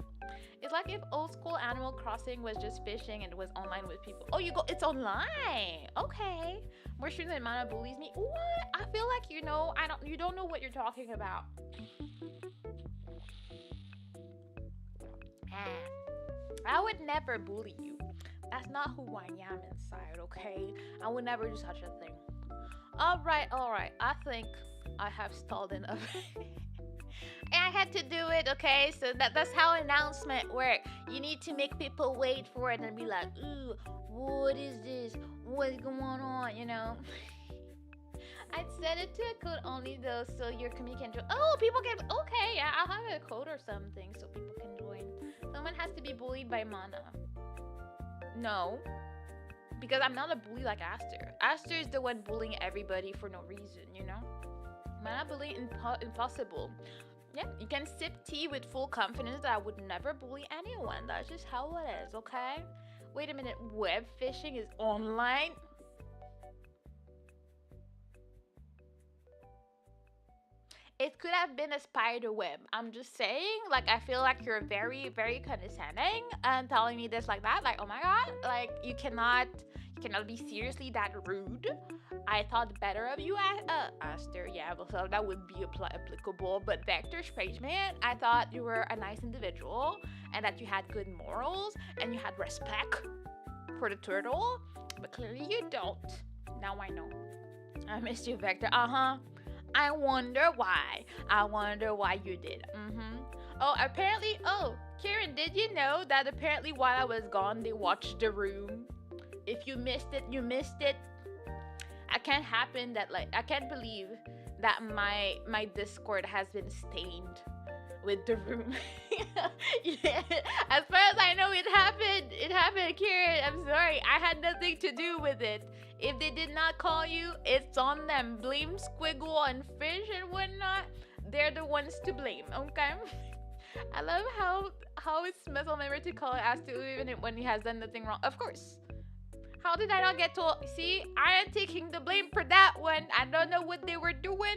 It's like if old school Animal Crossing was just fishing and it was online with people. Oh, it's online. Okay. More streams than Mana bullies me. What? I feel like you don't know what you're talking about. I would never bully you. That's not who I am inside, okay? I would never do such a thing. Alright. I think I have stalled enough. I had to do it, okay? So that's how announcement work. You need to make people wait for it and be like, ooh, what is this? What's going on, I'd set it to a code only though, so your community can join. Oh, people can. Okay, yeah, I'll have a code or something so people can join. Someone has to be bullied by Mana. No, because I'm not a bully like Aster. Aster is the one bullying everybody for no reason, Mana bullying impossible. Yeah, you can sip tea with full confidence that I would never bully anyone. That's just how it is, okay? Wait a minute, web fishing is online? It could have been a spider web. I'm just saying, like, I feel like you're very, very condescending and telling me this like that. Like, oh my god, like, you cannot be seriously that rude. I thought better of you, Aster. Yeah, well, so that would be applicable. But Vector Spaceman, I thought you were a nice individual and that you had good morals and you had respect for the turtle. But clearly you don't. Now I know. I missed you, Vector. I wonder why. I wonder why you did. Oh, apparently. Oh, Karen, did you know that apparently while I was gone, they watched The Room? If you missed it, you missed it. I can't believe that my Discord has been stained with The Room. Yeah, as far as I know, it happened. It happened, Karen. I'm sorry. I had nothing to do with it. If they did not call you, it's on them. Blame Squiggle and Fish and whatnot. They're the ones to blame, okay? I love how it's muscle memory to call it as to even when he has done nothing wrong. Of course. How did I not get told? See, I am taking the blame for that one. I don't know what they were doing.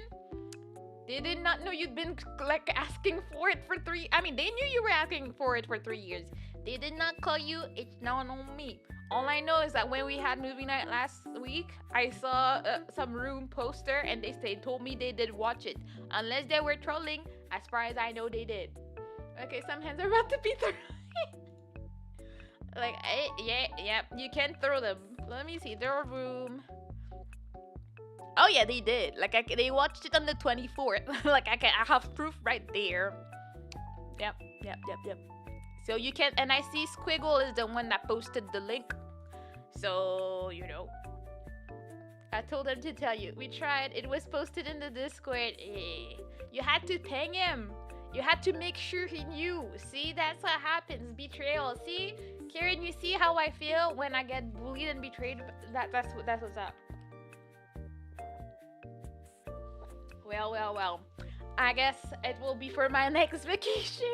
They did not know you'd been like asking for it for they knew you were asking for it for 3 years. They did not call you. It's not on me. All I know is that when we had movie night last week, I saw some Room poster and they told me they did watch it. Unless they were trolling, as far as I know, they did. Okay, some hands are about to be thrown. Like, yeah, you can throw them. Let me see, their Room. Oh yeah, they did. Like, they watched it on the 24th. Like, I have proof right there. Yep. So you can, and I see Squiggle is the one that posted the link. So, I told him to tell you. We tried. It was posted in the Discord. You had to ping him. You had to make sure he knew. See, that's what happens. Betrayal. See, Karen, you see how I feel when I get bullied and betrayed? That's what's up. Well. I guess it will be for my next vacation.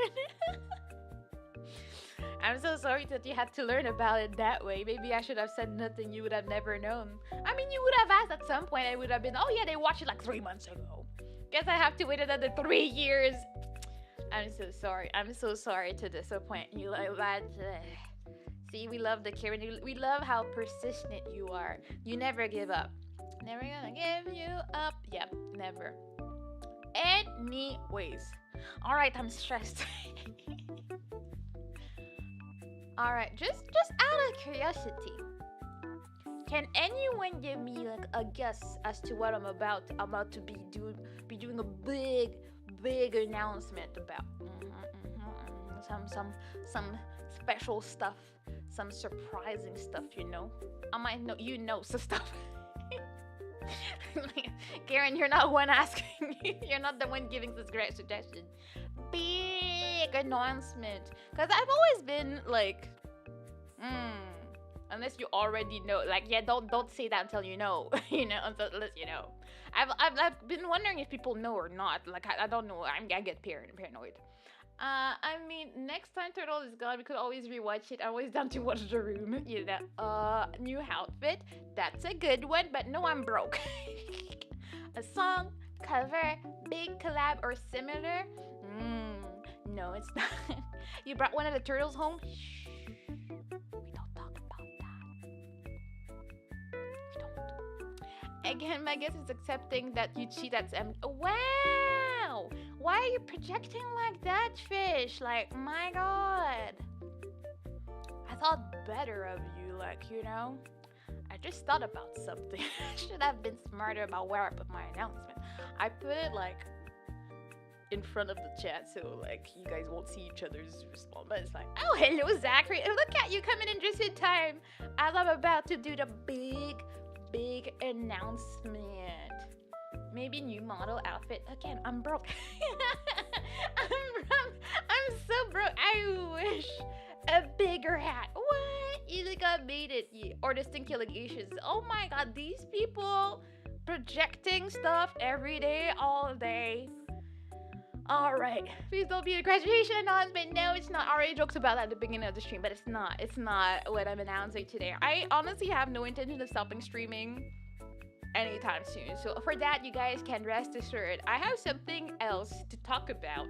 I'm so sorry that you had to learn about it that way. Maybe I should have said nothing. You would have never known. I mean, you would have asked at some point. I would have been, oh yeah, they watched it like 3 months ago. Guess I have to wait another 3 years. I'm so sorry. I'm so sorry to disappoint you like that. See, we love the Karen. We love how persistent you are. You never give up. Never gonna give you up. Yep, never. Anyways. Alright, I'm stressed. Alright, just out of curiosity, can anyone give me like a guess as to what I'm about to be doing a big announcement about? Some special stuff, some surprising stuff, I might know some stuff. Karen, you're not one asking. You're not the one giving this great suggestion. Beeg. big announcement. Because I've always been like, unless you already know. Like, yeah, don't say that until you know. Unless you know. I've been wondering if people know or not. Like, I don't know. I get paranoid. I mean, next time Turtle is gone, we could always rewatch it. I'm always down to watch The Room. New outfit. That's a good one, but no, I'm broke. A song, cover, big collab, or similar? No, it's not. You brought one of the turtles home? Shh. We don't talk about that. We don't. Again, my guess is accepting that you cheat at Wow! Why are you projecting like that, Fish? Like, my god. I thought better of you, I just thought about something. I should have been smarter about where I put my announcement. I put it, in front of the chat, so, you guys won't see each other's response. But it's like, oh, hello, Zachary. Look at you coming in just in time as I'm about to do the big announcement. Maybe new model outfit. Again, I'm broke. I'm so broke. I wish a bigger hat. What? You think I made it? Yeah. Or the stinky allegations. Oh my god, these people projecting stuff every day, all day. Alright. Please don't be a graduation announcement. No, it's not. I already joked about that at the beginning of the stream, but it's not. It's not what I'm announcing today. I honestly have no intention of stopping streaming anytime soon. So for that, you guys can rest assured. I have something else to talk about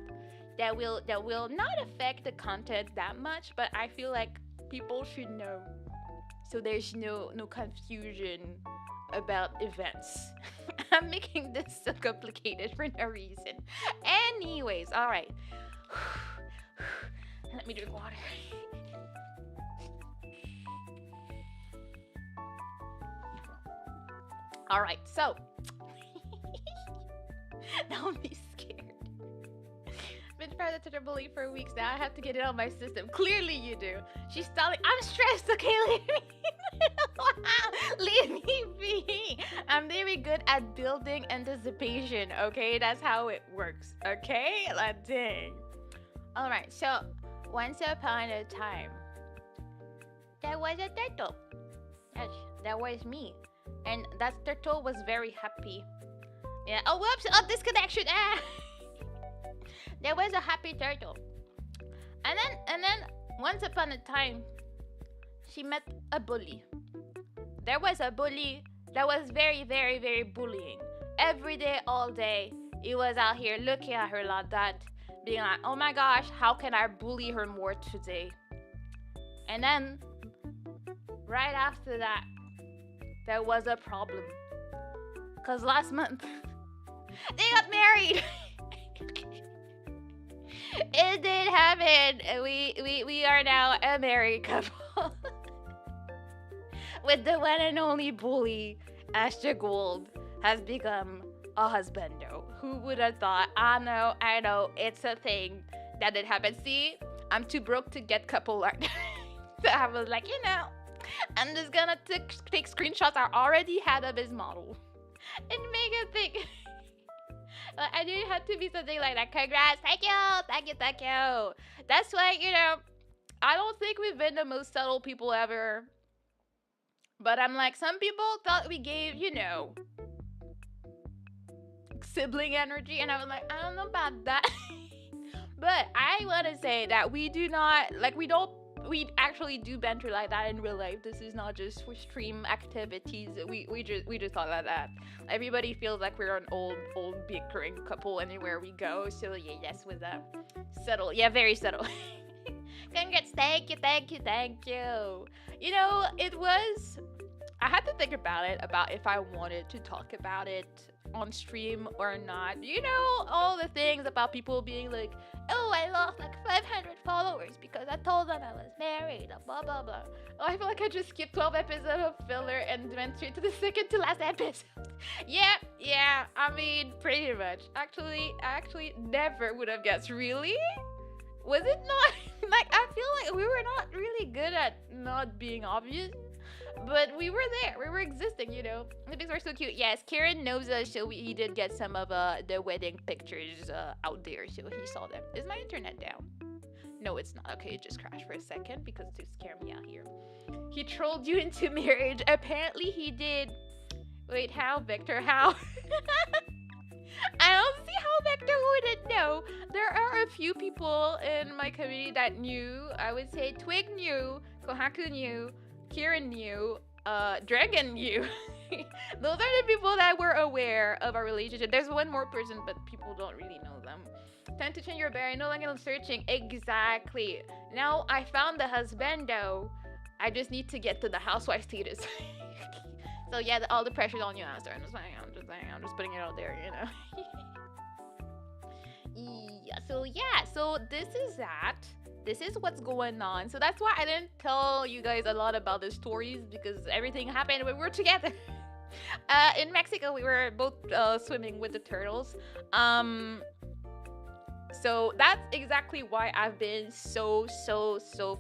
that will not affect the content that much, but I feel like people should know, so there's no confusion about events. I'm making this so complicated for no reason. Anyways, all right. Let me drink water. All right, so don't be scared. Been trying to bully for weeks now. I have to get it on my system. Clearly you do. She's stalling. I'm stressed. Okay, leave me. Leave me be. I'm very good at building anticipation. Okay, that's how it works. Okay, dang. All right. So once upon a time, there was a turtle. Yes, that was me. And that turtle was very happy. Yeah. Oh, whoops! Oh, disconnection. Ah. There was a happy turtle. And then once upon a time, she met a bully. There was a bully that was very, very, very bullying. Every day, all day, he was out here looking at her like that, being like, oh my gosh, how can I bully her more today? And then, right after that, there was a problem. Because last month, they got married. It did happen. We are now a married couple. With the one and only bully, Astra Gold, has become a husbando. Who would have thought? I know, it's a thing that did happen. See, I'm too broke to get couple art. So I was like, I'm just gonna take screenshots I already had of his model and make a thing. I knew it had to be something like that. Congrats, thank you. That's why, I don't think we've been the most subtle people ever. But I'm like, some people thought we gave, sibling energy. And I was like, I don't know about that. But I want to say that we do not, we actually do banter like that in real life. This is not just for stream activities. We just thought like that. Everybody feels like we're an old bickering couple anywhere we go. So yeah, yes, with that. Subtle. Yeah, very subtle. Congrats, thank you. It was, I had to think about it, about if I wanted to talk about it on stream or not. All the things about people being like, oh, I lost 500 followers because I told them I was married, blah blah blah. Oh, I feel like I just skipped 12 episodes of filler and went straight to the second to last episode. yeah, I mean, pretty much. I actually never would have guessed. Really? Was it not? I feel like we were not really good at not being obvious. But we were there. We were existing, you know. The pics were so cute. Yes, Kieran knows us, so he did get some of the wedding pictures out there, so he saw them. Is my internet down? No, it's not. Okay, it just crashed for a second because to scare me out here. He trolled you into marriage. Apparently he did. Wait, how, Victor? How? I don't see how Victor wouldn't know. There are a few people in my community that knew. I would say Twig knew, Kohaku knew, Kieran knew, Dragon knew. Those are the people that were aware of our relationship. There's one more person, but people don't really know them. Time to change your berry. No longer searching. Exactly. Now I found the husbando. I just need to get to the housewife status. So yeah, all the pressure's on you, Aster. I'm just saying. I'm just putting it out there, you know. Yeah. So this is that. This is what's going on. So that's why I didn't tell you guys a lot about the stories because everything happened when we were together. In Mexico, we were both swimming with the turtles. So that's exactly why I've been so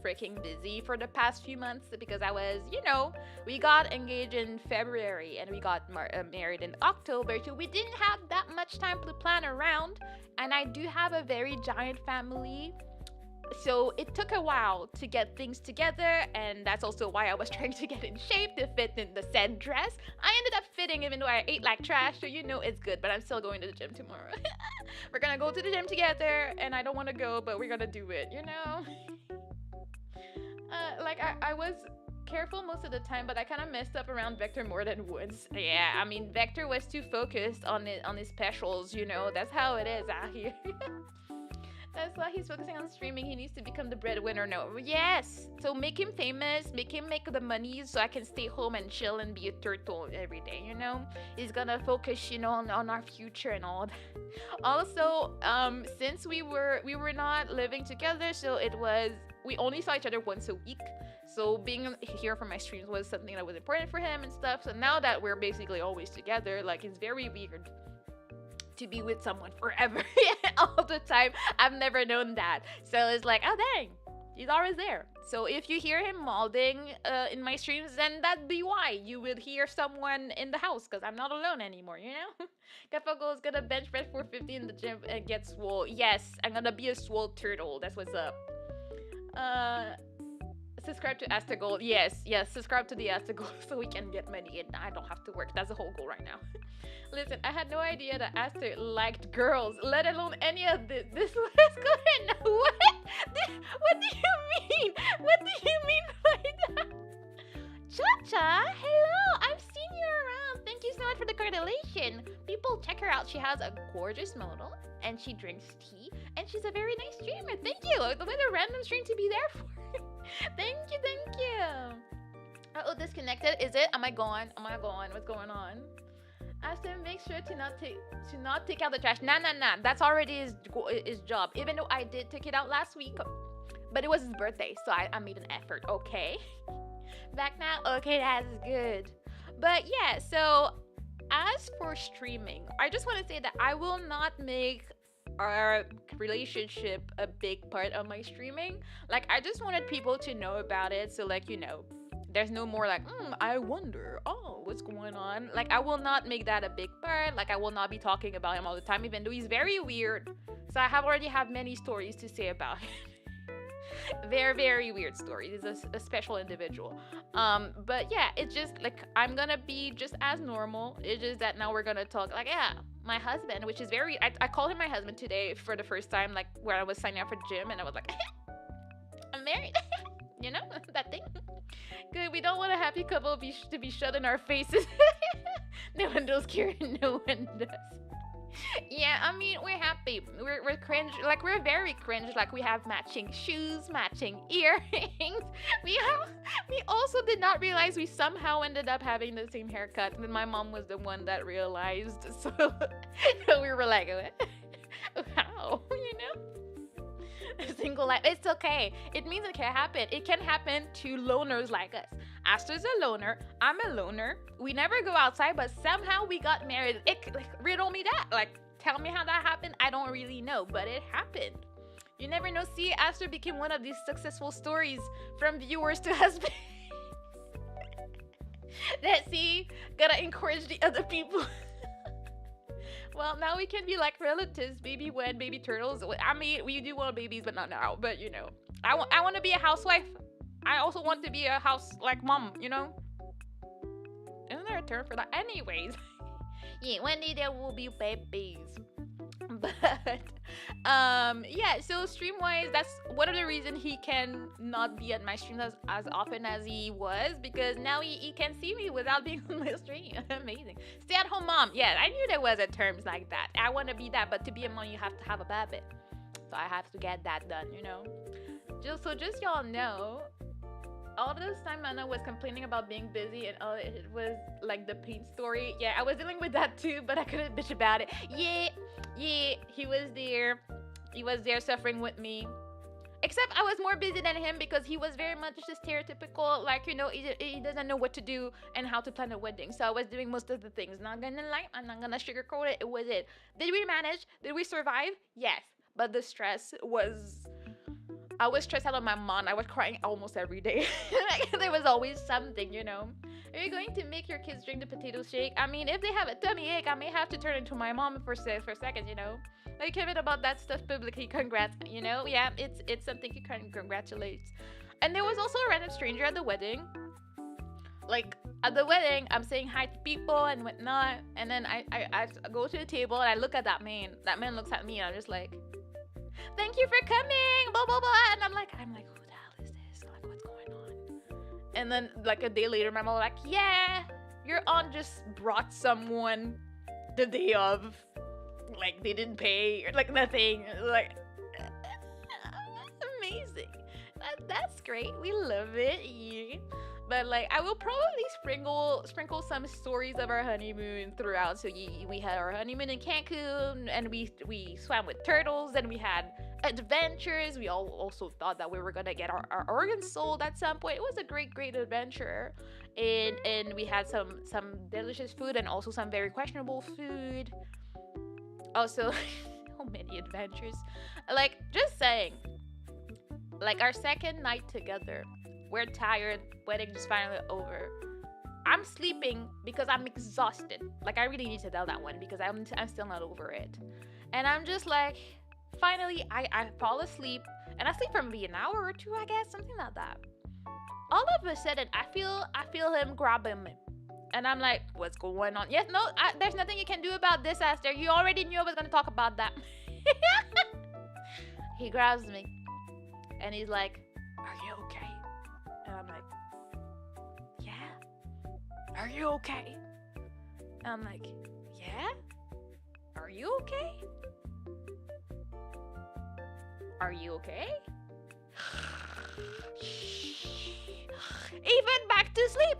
freaking busy for the past few months because I was, you know, we got engaged in February and we got married in October, so we didn't have that much time to plan around. And I do have a very giant family, so it took a while to get things together, and that's also why I was trying to get in shape to fit in the said dress. I ended up fitting even though I ate like trash, so you know it's good, but I'm still going to the gym tomorrow. We're gonna go to the gym together, and I don't want to go, but we're gonna do it, you know? I was careful most of the time, but I kind of messed up around Vector more than once. Yeah, I mean, Vector was too focused on his specials, you know? That's how it is out here. That's why he's focusing on streaming. He needs to become the breadwinner now. Yes. So make him famous. Make him make the money so I can stay home and chill and be a turtle every day, you know? He's gonna focus, you know, on our future and all that. Also, since we were not living together, so we only saw each other once a week. So being here for my streams was something that was important for him and stuff. So now that we're basically always together, like, it's very weird to be with someone forever all the time. I've never known that. So it's like, oh dang, he's always there. So if you hear him molding in my streams, then that'd be why. You would hear someone in the house because I'm not alone anymore, you know? Kafago is gonna bench press 450 in the gym and get swole. Yes, I'm gonna be a swole turtle. That's what's up. Subscribe to Astagold. Yes, subscribe to the Astagold so we can get money and I don't have to work. That's the whole goal right now. Listen, I had no idea that Aster liked girls, let alone any of this. This was going on. What? What do you mean? What do you mean by that? Cha-Cha, hello. I've seen you around. Thank you so much for the congratulations. People, check her out. She has a gorgeous model and she drinks tea and she's a very nice streamer. Thank you. What a random stream to be there for. Thank you. Oh, disconnected. Is it? Am I gone? What's going on? Aster, make sure to not take out the trash. Nah. That's already his job. Even though I did take it out last week, but it was his birthday, so I made an effort. Okay. Back now. Okay, that's good. But yeah. So as for streaming, I just want to say that I will not make our relationship a big part of my streaming. Like, I just wanted people to know about it, so like, you know, there's no more like, I wonder, oh, what's going on? Like, I will not make that a big part. Like, I will not be talking about him all the time, even though he's very weird. So I already have many stories to say about him. Very weird stories. He's a special individual. But yeah, it's just like, I'm gonna be just as normal. It's just that now we're gonna talk like, yeah, my husband, which is very, I called him my husband today for the first time, like where I was signing up for gym, and I was like, I'm married. You know, that thing. Good, we don't want a happy couple to be shut in our faces. No one does, Kieran. No one does. Yeah, I mean, we're happy. We're cringe. Like, we're very cringe. Like, we have matching shoes, matching earrings. We also did not realize we somehow ended up having the same haircut. And my mom was the one that realized. So we were like, how? You know? Single life. It's okay. It means it can happen. It can happen to loners like us. Aster's a loner. I'm a loner. We never go outside, but somehow we got married. Riddle me that. Like, tell me how that happened. I don't really know, but it happened. You never know. See, Aster became one of these successful stories from viewers to husband. Let's see. Gotta encourage the other people. Well, now we can be like relatives, baby when baby turtles. I mean, we do want babies, but not now. But I want to be a housewife. I also want to be a house like mom. Isn't there a term for that? Anyways, yeah, one day there will be babies. But yeah, so stream wise, that's one of the reasons he can not be at my streams as often as he was, because now he can see me without being on my stream. Amazing. Stay at home mom. Yeah, I knew there was a terms like that. I want to be that, but to be a mom you have to have a baby, so I have to get that done. Just y'all know, all this time Anna was complaining about being busy, and it was like the pain story. Yeah, I was dealing with that too, but I couldn't bitch about it. Yeah, he was there. He was there suffering with me. Except I was more busy than him because he was very much just stereotypical, like, he doesn't know what to do and how to plan a wedding. So I was doing most of the things. Not gonna lie, I'm not gonna sugarcoat it. It was it. Did we manage? Did we survive? Yes. But the stress was... I was stressed out of my mind. I was crying almost every day. There was always something. Are you going to make your kids drink the potato shake? I mean, if they have a tummy ache, I may have to turn into my mom for seconds. Like, comment about that stuff publicly. Congrats. Yeah, it's something you can congratulate. And there was also a random stranger at the wedding. Like, at the wedding, I'm saying hi to people and whatnot. And then I go to the table and I look at that man. That man looks at me and I'm just like, thank you for coming, blah blah blah. And I'm like, who the hell is this? Like, what's going on? And then like a day later, my mom was like, yeah, your aunt just brought someone the day of. Like, they didn't pay or like nothing. Like, amazing. That's great. We love it. Yeah. But like, I will probably sprinkle some stories of our honeymoon throughout. So we had our honeymoon in Cancun, and we swam with turtles, and we had adventures. We all also thought that we were gonna get our organs sold at some point. It was a great adventure, and we had some delicious food and also some very questionable food. Also, how many adventures? Like, just saying. Like, our second night together, we're tired, wedding just finally over. I'm sleeping because I'm exhausted. Like, I really need to tell that one because I'm still not over it. And I'm just like, finally, I fall asleep. And I sleep for maybe an hour or two, I guess, something like that. All of a sudden, I feel him grabbing me. And I'm like, what's going on? Yes, no, there's nothing you can do about this, Esther. You already knew I was going to talk about that. He grabs me. And he's like, are you okay? And I'm like, yeah. Are you okay? And I'm like, yeah? Are you okay? Are you okay? Even back to sleep.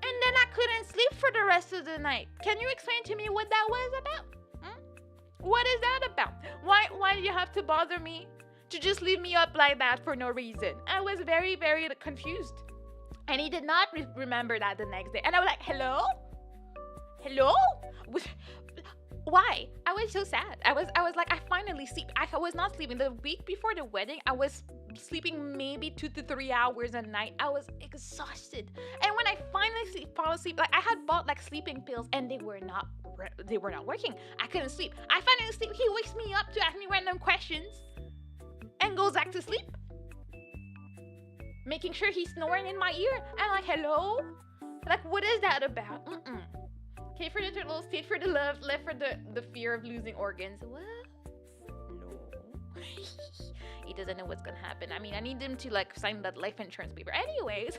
And then I couldn't sleep for the rest of the night. Can you explain to me what that was about? What is that about? Why do you have to bother me to just leave me up like that for no reason? I was very, very confused. And he did not remember that the next day. And I was like, hello? Hello? Why? I was so sad. I was like, I finally sleep. I was not sleeping. The week before the wedding, I was sleeping maybe 2 to 3 hours a night. I was exhausted. And when I finally fall asleep, like, I had bought like sleeping pills and they were not working. I couldn't sleep. I finally sleep. He wakes me up to ask me random questions and goes back to sleep, making sure he's snoring in my ear. I'm like, hello? Like, what is that about? K for the turtles, T for the love, left for the fear of losing organs. What? No. He doesn't know what's gonna happen. I mean, I need him to like sign that life insurance paper. Anyways,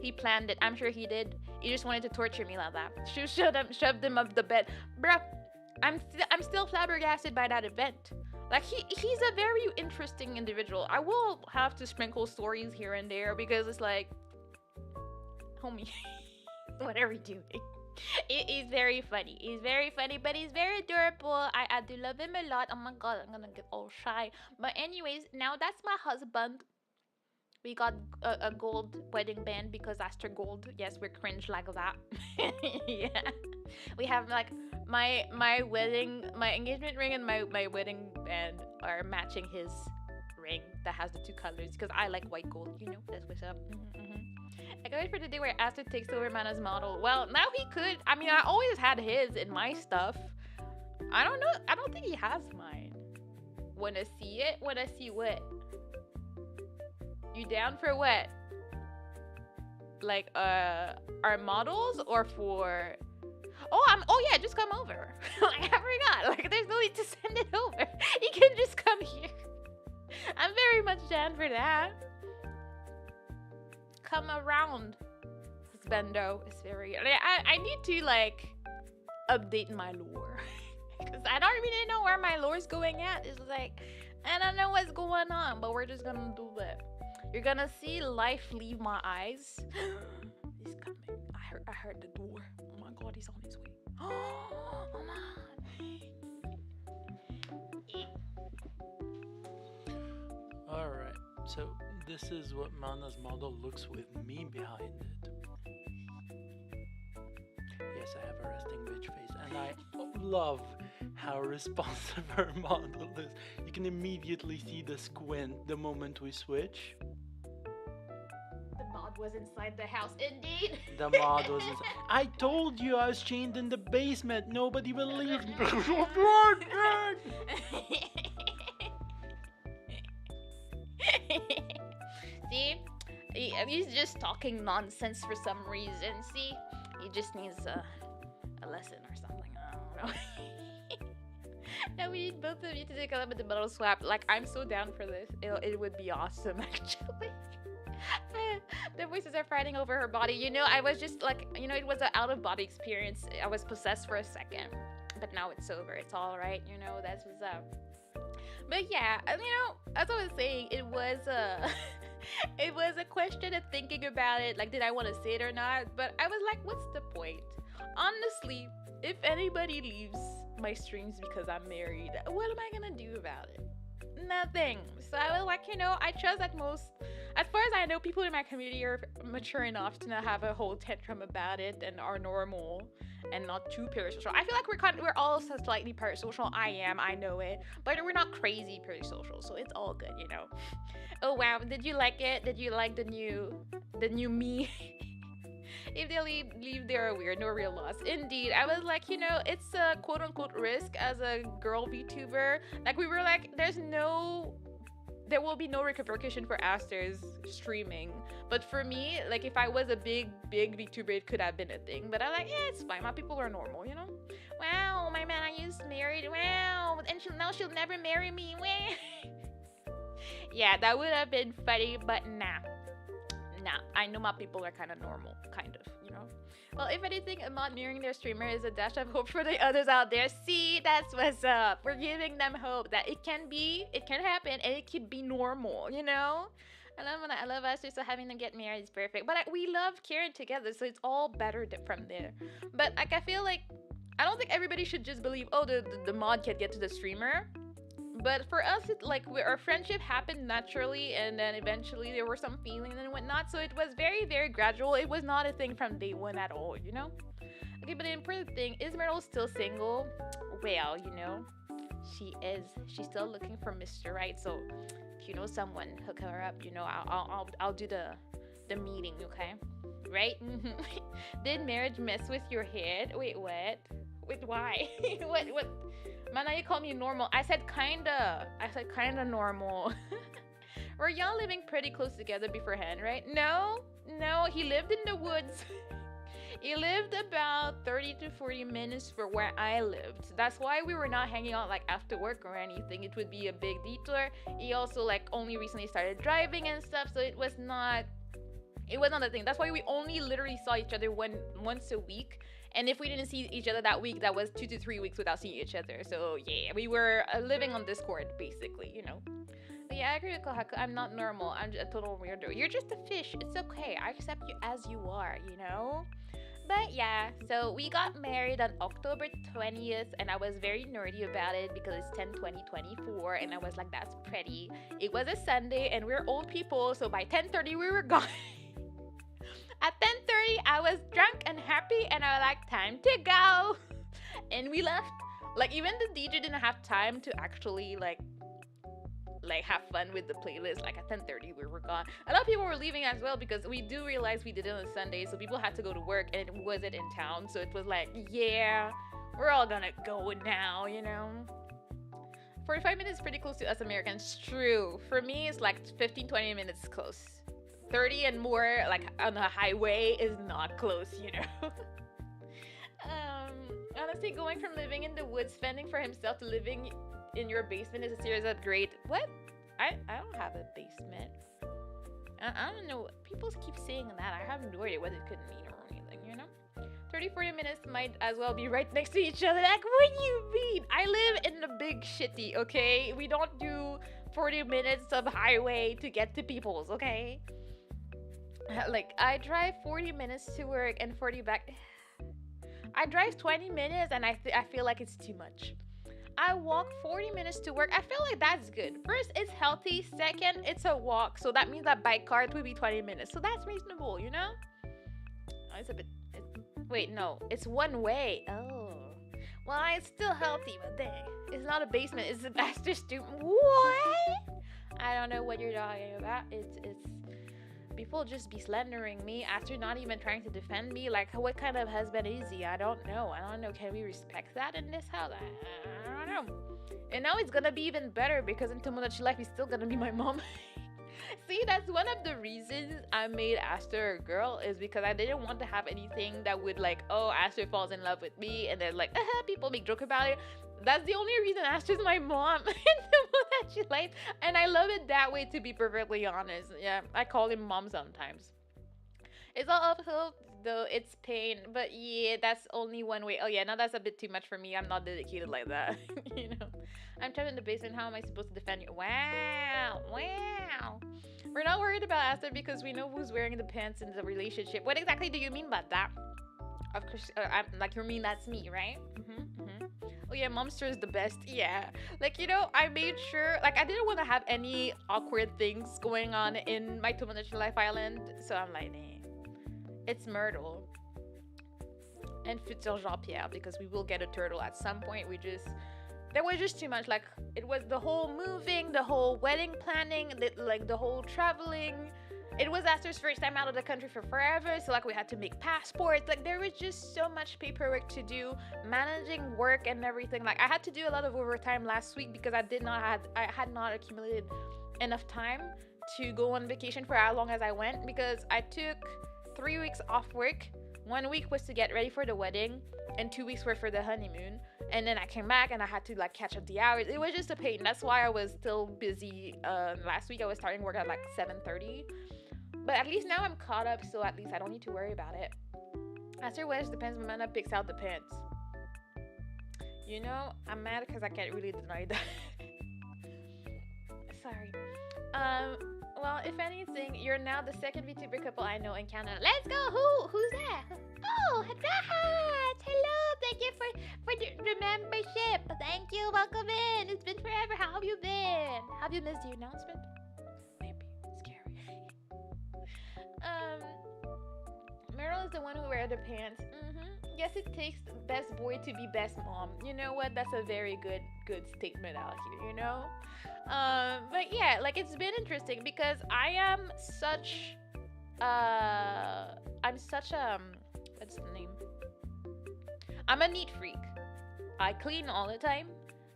he planned it. I'm sure he did. He just wanted to torture me like that. Shoved him up the bed. Bruh, I'm still flabbergasted by that event. Like, he's a very interesting individual. I will have to sprinkle stories here and there because it's like, homie, what are we doing? He's very funny. He's very funny, but he's very adorable. I do love him a lot. Oh my god, I'm gonna get all shy. But anyways, now that's my husband. We got a gold wedding band because Aster Gold. Yes, we're cringe like that. Yeah. We have like my engagement ring and my wedding band are matching his ring that has the two colors because I like white gold. You know, that's what's up. I can't wait for the day where Aster takes over Mana's model. Well, now he could. I mean, I always had his in my stuff. I don't know. I don't think he has mine. Wanna see it? Wanna see what? You down for what? Like, our models or for? Oh yeah, just come over. Like, I forgot. Like, there's no need to send it over. You can just come here. I'm very much down for that. Come around. Husbando is very. I need to like update my lore because I don't really know where my lore's going at. It's like I don't know what's going on, but we're just gonna do it. You're gonna see life leave my eyes. He's coming. I heard the door. Oh my god, he's on his way. Oh man. Alright, so this is what Mana's model looks with me behind it. Yes, I have a resting bitch face, and I love how responsive her model is. You can immediately see the squint the moment we switch. The mod was inside the house, indeed. The mod was inside. I told you I was chained in the basement. Nobody will leave me. See? He's just talking nonsense for some reason. See? He just needs a lesson or something. I don't know. Now we need both of you to take a little bit of the bottle swap. Like, I'm so down for this. It would be awesome, actually. The voices are fighting over her body. You know, I was just like, you know, it was an out-of-body experience. I was possessed for a second. But now it's over. It's all right. You know, that's what's up. But yeah, you know, as I was saying, it was it was a question of thinking about it. Like, did I want to say it or not? But I was like, what's the point? Honestly, if anybody leaves my streams because I'm married, what am I gonna do about it? Nothing. So I was like, you know, I trust that as far as I know, people in my community are mature enough to not have a whole tantrum about it and are normal and not too parasocial. I feel like we're all slightly parasocial. I know it, but we're not crazy parasocial, so it's all good, you know. Oh wow, did you like it? Did you like the new me? If they leave, they're weird. No real loss. Indeed, I was like, you know, it's a quote unquote risk as a girl VTuber. Like, we were like, there will be no repercussion for Aster's streaming. But for me, like, if I was a big VTuber, it could have been a thing. But I'm like, yeah, it's fine. My people are normal, you know? Wow, my man I used married. Wow, and now she'll never marry me. Wow. Yeah, that would have been funny, but nah. I know my people are kind of normal, kind of, you know? Well, if anything, a mod mirroring their streamer is a dash of hope for the others out there. See, that's what's up. We're giving them hope that it can happen, and it can be normal, you know? I love us, so having them get married is perfect. But we love Karen together, so it's all better from there. But, like, I feel like, I don't think everybody should just believe, oh, the mod can get to the streamer. But for us, it's like our friendship happened naturally, and then eventually there were some feelings and whatnot. So it was very, very gradual. It was not a thing from day one at all, you know? Okay, but the important thing, is Myrtle still single? Well, you know, she is. She's still looking for Mr. Right. So if you know someone, hook her up. You know, I'll do the meeting, okay? Right? Did marriage mess with your head? Wait, what? Wait, why? What? Man, now you call me normal. I said kinda normal. Were y'all living pretty close together beforehand, right? No, he lived in the woods. He lived about 30 to 40 minutes from where I lived. That's why we were not hanging out like after work or anything. It would be a big detour. He also like only recently started driving and stuff, so it was not a thing. That's why we only literally saw each other once a week. And if we didn't see each other that week, that was 2 to 3 weeks without seeing each other. So yeah, we were living on Discord basically, you know. But yeah, I agree with Kohaku. I'm not normal. I'm just a total weirdo. You're just a fish. It's okay. I accept you as you are, you know. But yeah, so we got married on October 20th, and I was very nerdy about it because it's 10/20/24, and I was like, that's pretty. It was a Sunday, and we're old people, so by 10:30 we were gone. At 10:30, I was drunk and happy, and I was like, time to go. And we left. Like, even the DJ didn't have time to actually, like, like have fun with the playlist. Like at 10:30 we were gone. A lot of people were leaving as well because we do realize we did it on a Sunday, so people had to go to work and it wasn't in town. So it was like, yeah, we're all gonna go now, you know. 45 minutes is pretty close to us Americans. True. For me, it's like 15, 20 minutes close. 30 and more, like on a highway, is not close, you know. Honestly, going from living in the woods, fending for himself, to living in your basement is a serious upgrade. What? I don't have a basement. I don't know. People keep saying that. I have no idea what it could mean or anything, you know? 30, 40 minutes might as well be right next to each other. Like, what do you mean? I live in the big shitty, okay? We don't do 40 minutes of highway to get to people's, okay? Like, I drive 40 minutes to work and 40 back. I drive 20 minutes and I feel like it's too much. I walk 40 minutes to work. I feel like that's good. First, it's healthy. Second, it's a walk. So that means that by car it would be 20 minutes. So that's reasonable, you know? It's a bit... wait, no. It's one way. Oh. Well, it's still healthy, but dang. It's not a basement. It's a master student. What? I don't know what you're talking about. It's... people just be slandering me after not even trying to defend me. Like, what kind of husband is he? I don't know. Can we respect that in this house? I don't know. And now it's gonna be even better because in Tomodachi Life, he's still gonna be my mom. See, that's one of the reasons I made Aster a girl, is because I didn't want to have anything that would like, oh, Aster falls in love with me, and then like, people make joke about it. That's the only reason Aster's my mom in Tomodachi Life, and I love it that way, to be perfectly honest. Yeah, I call him mom sometimes. It's all uphill, though it's pain, but yeah, that's only one way. Oh yeah, now that's a bit too much for me. I'm not dedicated like that, you know. I'm trapped in the basement. How am I supposed to defend you? Wow, wow. We're not worried about Aster because we know who's wearing the pants in the relationship. What exactly do you mean by that? Of course, like you mean that's me, right? Oh yeah, Momster is the best. Yeah, like, you know, I made sure, like, I didn't want to have any awkward things going on in my Tomodachi Life Island, so I'm like, nah. It's Myrtle and Futur Jean-Pierre, because we will get a turtle at some point. There was just too much. Like, it was the whole moving, the whole wedding planning, the whole traveling. It was Aster's first time out of the country for forever, so like we had to make passports. Like, there was just so much paperwork to do, managing work and everything. Like, I had to do a lot of overtime last week because I had not accumulated enough time to go on vacation for as long as I went, because I took 3 weeks off work. 1 week was to get ready for the wedding, and 2 weeks were for the honeymoon. And then I came back and I had to like catch up the hours. It was just a pain. That's why I was still busy. Last week I was starting work at like 7:30. But at least now I'm caught up, so at least I don't need to worry about it. After wears depends, Mana picks out the pants. You know, I'm mad because I can't really deny that. Sorry. Well, if anything, you're now the second VTuber couple I know in Canada. Let's go! Who's that? Oh, Rahat! Hello! Thank you for the membership. Thank you. Welcome in. It's been forever. How have you been? Have you missed the announcement? Maybe. Scary. Meryl is the one who wears the pants. Yes, it takes best boy to be best mom. You know what? That's a very good statement out here, you know? But yeah, like, it's been interesting because I'm such what's the name? I'm a neat freak. I clean all the time,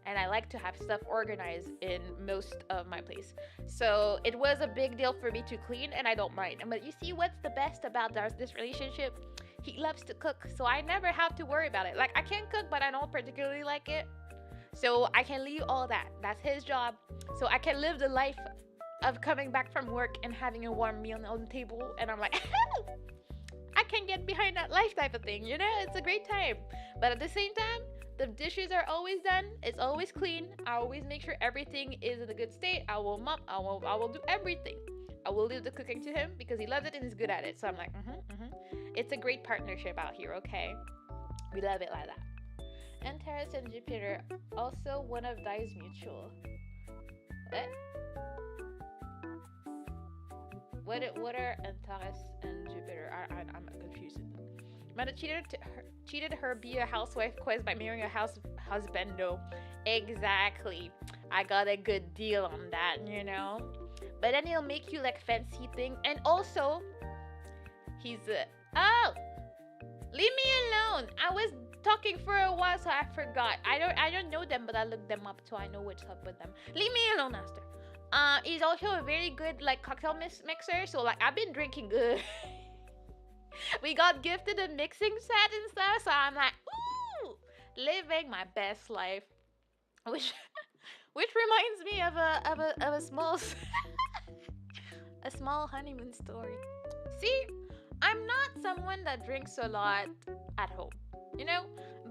and I like to have stuff organized in most of my place. So it was a big deal for me to clean, and I don't mind. But you see, what's the best about this relationship? He loves to cook, so I never have to worry about it. Like, I can cook, but I don't particularly like it. So I can leave all that. That's his job. So I can live the life of coming back from work and having a warm meal on the table. And I'm like, I can get behind that life type of thing, you know? It's a great time. But at the same time, the dishes are always done. It's always clean. I always make sure everything is in a good state. I will mop. I will do everything. I will leave the cooking to him because he loves it and he's good at it. So I'm like, It's a great partnership out here, okay? We love it like that. And Taurus and Jupiter, also one of Dai's mutual. What are Antares and Jupiter? I'm confused. Mother cheated her be a housewife quest by marrying a husband. No, exactly. I got a good deal on that. But then he'll make you like fancy thing, and also he's oh, leave me alone. I was talking for a while, so I forgot. I don't know them, but I looked them up so I know what's up with them. Leave me alone, Aster. He's also a very good like cocktail mixer. So like I've been drinking good. We got gifted a mixing set and stuff, so I'm like, ooh, living my best life. Which which reminds me of a small a small honeymoon story. See, I'm not someone that drinks a lot at home, you know?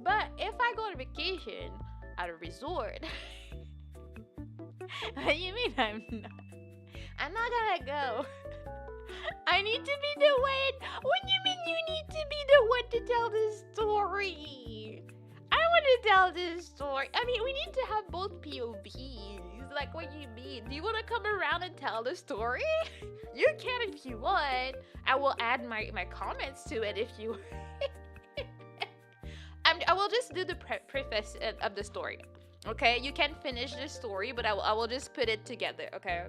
But if I go on vacation at a resort, you mean I'm not? I'm not gonna go. I need to be the one. What do you mean you need to be the one to tell this story? I want to tell this story. I mean, we need to have both POVs. Like, what do you mean? Do you want to come around and tell the story? You can if you want. I will add my comments to it if you... I will just do the preface of the story. Okay? You can finish the story, but I will just put it together. Okay?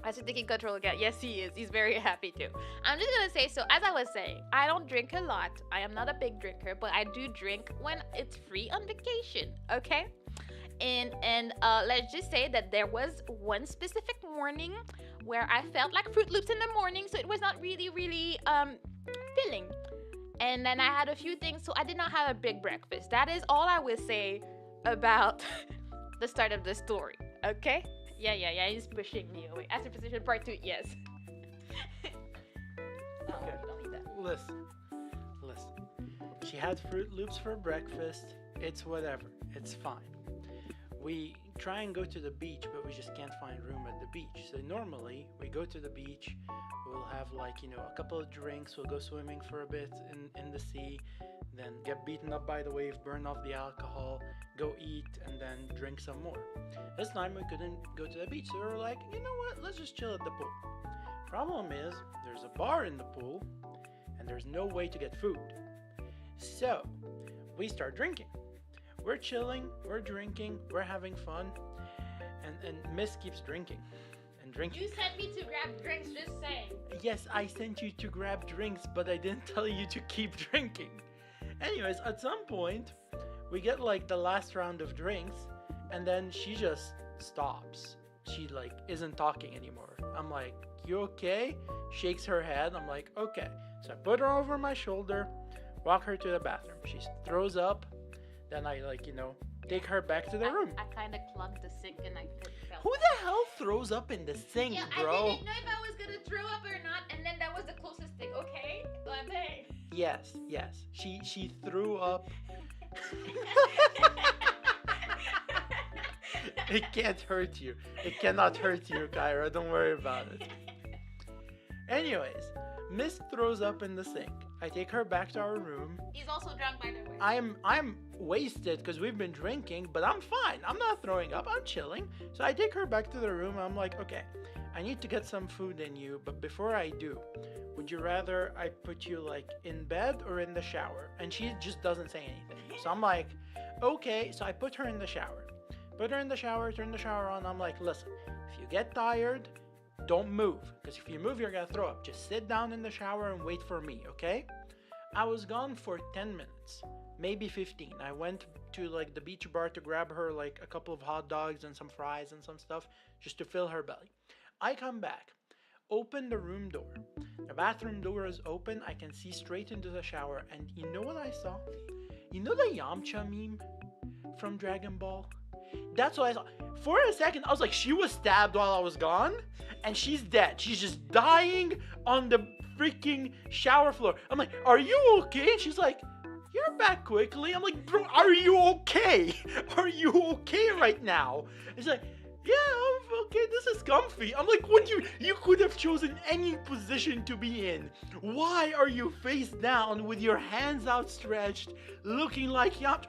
As you're taking control again. Yes, he is. He's very happy too. I'm just gonna say, so as I was saying, I don't drink a lot. I am not a big drinker, but I do drink when it's free on vacation. Okay? And let's just say that there was one specific morning where I felt like Fruit Loops in the morning, so it was not really filling. And then I had a few things, so I did not have a big breakfast. That is all I will say about the start of the story. Okay? Yeah, he's pushing me away. Answer position part 2, yes. Okay. Don't need that. Listen. She had Fruit Loops for breakfast. It's whatever. It's fine. We try and go to the beach, but we just can't find room at the beach. So normally we go to the beach, we'll have a couple of drinks, we'll go swimming for a bit in the sea, then get beaten up by the wave, burn off the alcohol, go eat, and then drink some more. This time we couldn't go to the beach, so we were like, you know what, let's just chill at the pool. Problem is, there's a bar in the pool, and there's no way to get food. So, we start drinking. We're chilling, we're drinking, we're having fun, and Miss keeps drinking and drinking. You sent me to grab drinks, just saying. Yes, I sent you to grab drinks, but I didn't tell you to keep drinking. Anyways, at some point, we get the last round of drinks, and then she just stops. She isn't talking anymore. I'm like, you okay? Shakes her head. I'm like, okay. So I put her over my shoulder, walk her to the bathroom. She throws up. Then I take her back to the room. I kind of clogged the sink and I felt. Who the hell throws up in the sink, yeah, bro? I didn't know if I was gonna throw up or not, and then that was the closest thing. Okay, so I'm saying. Yes. She threw up. It can't hurt you. It cannot hurt you, Kyra. Don't worry about it. Anyways, Miss throws up in the sink. I take her back to our room. He's also drunk, by the way. I'm wasted because we've been drinking, but I'm fine. I'm not throwing up. I'm chilling. So I take her back to the room. I'm like, okay, I need to get some food in you, but before I do, would you rather I put you in bed or in the shower? And she just doesn't say anything. So I'm like, okay. So I put her in the shower. Put her in the shower, turn the shower on. I'm like, listen, if you get tired, don't move, because if you move, you're gonna throw up. Just sit down in the shower and wait for me, okay? I was gone for 10 minutes, maybe 15. I went to the beach bar to grab her a couple of hot dogs and some fries and some stuff just to fill her belly. I come back, open the room door. The bathroom door is open. I can see straight into the shower, and you know what I saw? You know the Yamcha meme from Dragon Ball? That's what I saw. For a second, I was like, she was stabbed while I was gone, and she's dead. She's just dying on the freaking shower floor. I'm like, are you okay? And she's like, you're back quickly. I'm like, bro, are you okay? Are you okay right now? And she's like, yeah, I'm okay. This is comfy. I'm like, what you could have chosen any position to be in. Why are you face down with your hands outstretched, looking like Yamcha?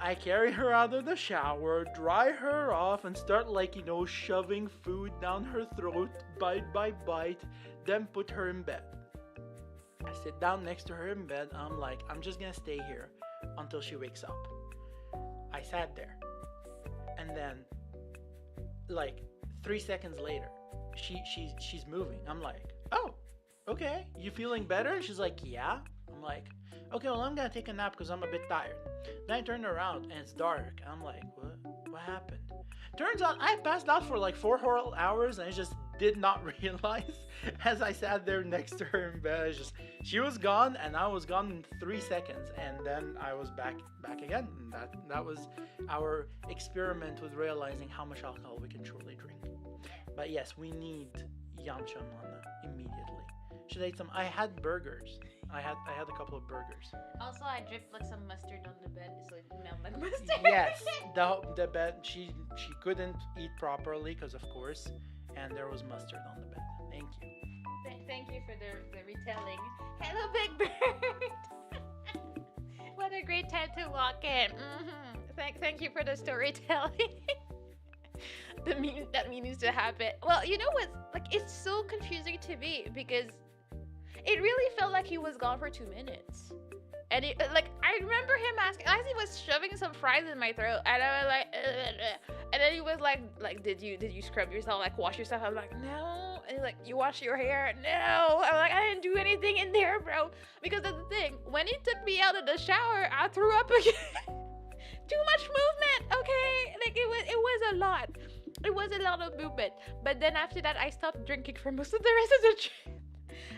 I carry her out of the shower, dry her off, and start shoving food down her throat, bite by bite, then put her in bed. I sit down next to her in bed, and I'm like, I'm just gonna stay here until she wakes up. I sat there, and then like 3 seconds later, she's moving. I'm like, oh, okay, you feeling better? And she's like, yeah. I'm like, okay, well, I'm gonna take a nap because I'm a bit tired. Then I turn around and it's dark. I'm like, what happened? Turns out I passed out for like 4 whole hours and I just did not realize as I sat there next to her in bed. It's just she was gone and I was gone in 3 seconds, and then I was back again. And that was our experiment with realizing how much alcohol we can truly drink. But yes, we need Yamcha Mana immediately. Should I eat some? I had burgers. I had a couple of burgers. Also, I dripped like some mustard on the bed, so it smelled like mustard. Yes, the bed. She couldn't eat properly because of course, and there was mustard on the bed. Thank you. Thank you for the retelling. Hello, Big Bird. What a great time to walk in. Thank you for the storytelling. That means to happen. Well, you know what? Like, it's so confusing to me because it really felt like he was gone for 2 minutes. And I remember him asking, as he was shoving some fries in my throat, and I was like, ugh. And then he was like, did you scrub yourself, like wash yourself? I'm like, no. And he's like, you wash your hair? No. I'm like, I didn't do anything in there, bro. Because that's the thing. When he took me out of the shower, I threw up again. Too much movement, okay? Like it was a lot. It was a lot of movement. But then after that, I stopped drinking for most of the rest of the trip.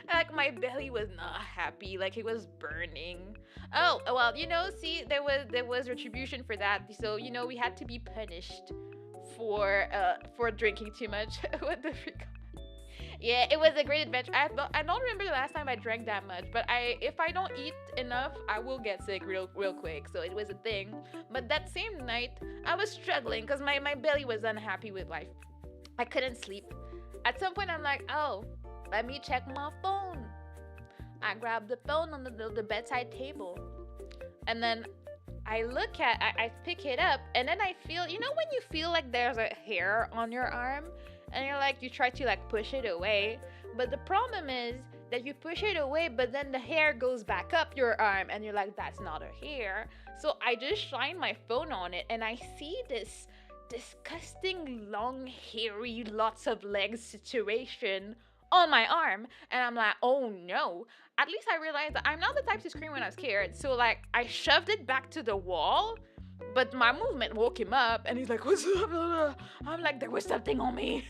Like my belly was not happy, like it was burning. Oh well, see, there was retribution for that. So we had to be punished for drinking too much. What the freak? Yeah, it was a great adventure. I don't remember the last time I drank that much, but if I don't eat enough, I will get sick real quick. So it was a thing. But that same night, I was struggling because my belly was unhappy with life. I couldn't sleep. At some point, I'm like, oh, let me check my phone. I grabbed the phone on the bedside table. And then I pick it up. And then I feel, when you feel like there's a hair on your arm? And you're like, you try to like push it away. But the problem is that you push it away, but then the hair goes back up your arm. And you're like, that's not a hair. So I just shine my phone on it. And I see this disgusting, long, hairy, lots of legs situation on my arm, and I'm like, oh no. At least I realized that I'm not the type to scream when I'm scared, so like I shoved it back to the wall, but my movement woke him up and he's like, what's up? I'm like, there was something on me.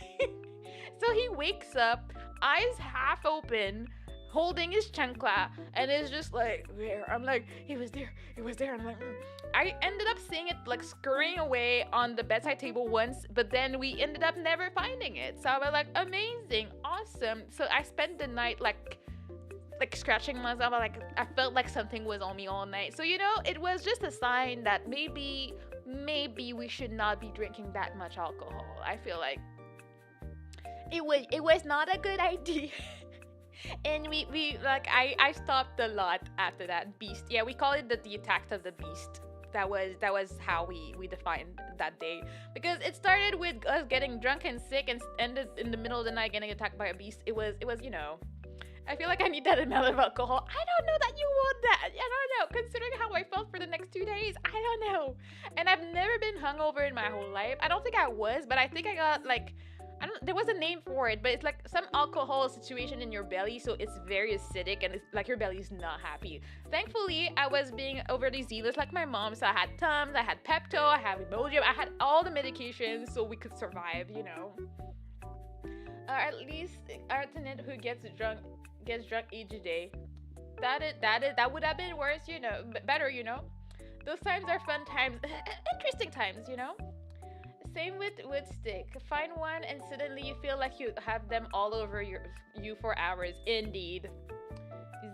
So he wakes up, eyes half open, holding his chancla, and is just like, where? I'm like, it was there. I'm like, I ended up seeing it like scurrying away on the bedside table once, but then we ended up never finding it. So I was like, amazing, awesome. So I spent the night like scratching myself. I felt like something was on me all night. So it was just a sign that maybe we should not be drinking that much alcohol. I feel like it was not a good idea. And we like I stopped a lot after that. Beast. Yeah, we call it the attack of the beast. That was how we defined that day, because it started with us getting drunk and sick and ended in the middle of the night getting attacked by a beast. It was I feel like I need that amount of alcohol. I don't know that you want that. I don't know. Considering how I felt for the next 2 days, I don't know. And I've never been hungover in my whole life. I don't think I was, but I think I got like, there was a name for it, but it's like some alcohol situation in your belly, so it's very acidic and it's like your belly's not happy. Thankfully, I was being overly zealous like my mom, so I had Tums, I had Pepto, I had Imodium, I had all the medications so we could survive, Or at least Artenet, who gets drunk each day. That would have been worse, better, Those times are fun times, interesting times, Same with stick. Find one and suddenly you feel like you have them all over you for hours. Indeed.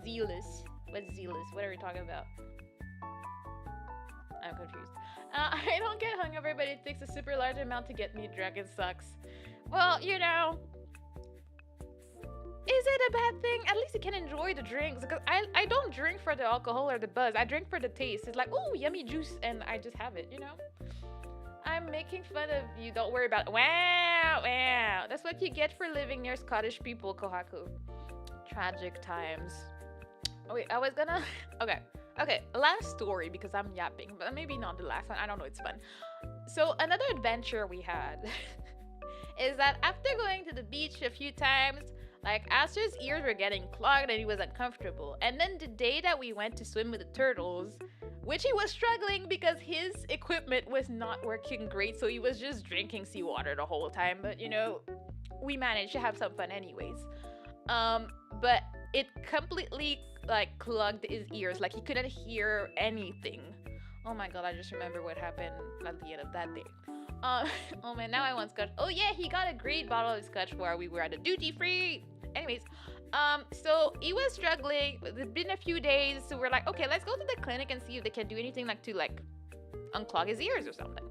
Zealous. What's zealous? What are we talking about? I'm confused. I don't get hungover, but it takes a super large amount to get me drunk. It sucks. Well, is it a bad thing? At least you can enjoy the drinks. Because I don't drink for the alcohol or the buzz. I drink for the taste. It's like, oh, yummy juice. And I just have it, I'm making fun of you. Don't worry about it. Wow. That's what you get for living near Scottish people, Kohaku. Tragic times. Oh, wait, I was gonna... Okay, last story, because I'm yapping. But maybe not the last one. I don't know, it's fun. So, another adventure we had. is that after going to the beach a few times, like Aster's ears were getting clogged and he was uncomfortable. And then the day that we went to swim with the turtles, which he was struggling because his equipment was not working great, so he was just drinking seawater the whole time. But we managed to have some fun anyways. But it completely like clogged his ears, like he couldn't hear anything. Oh my god, I just remember what happened at the end of that day. Oh man, now I want scotch. Oh yeah, he got a great bottle of scotch while we were at the duty free. Anyways, so he was struggling. It's been a few days, so we're like, okay, let's go to the clinic and see if they can do anything like to like unclog his ears or something.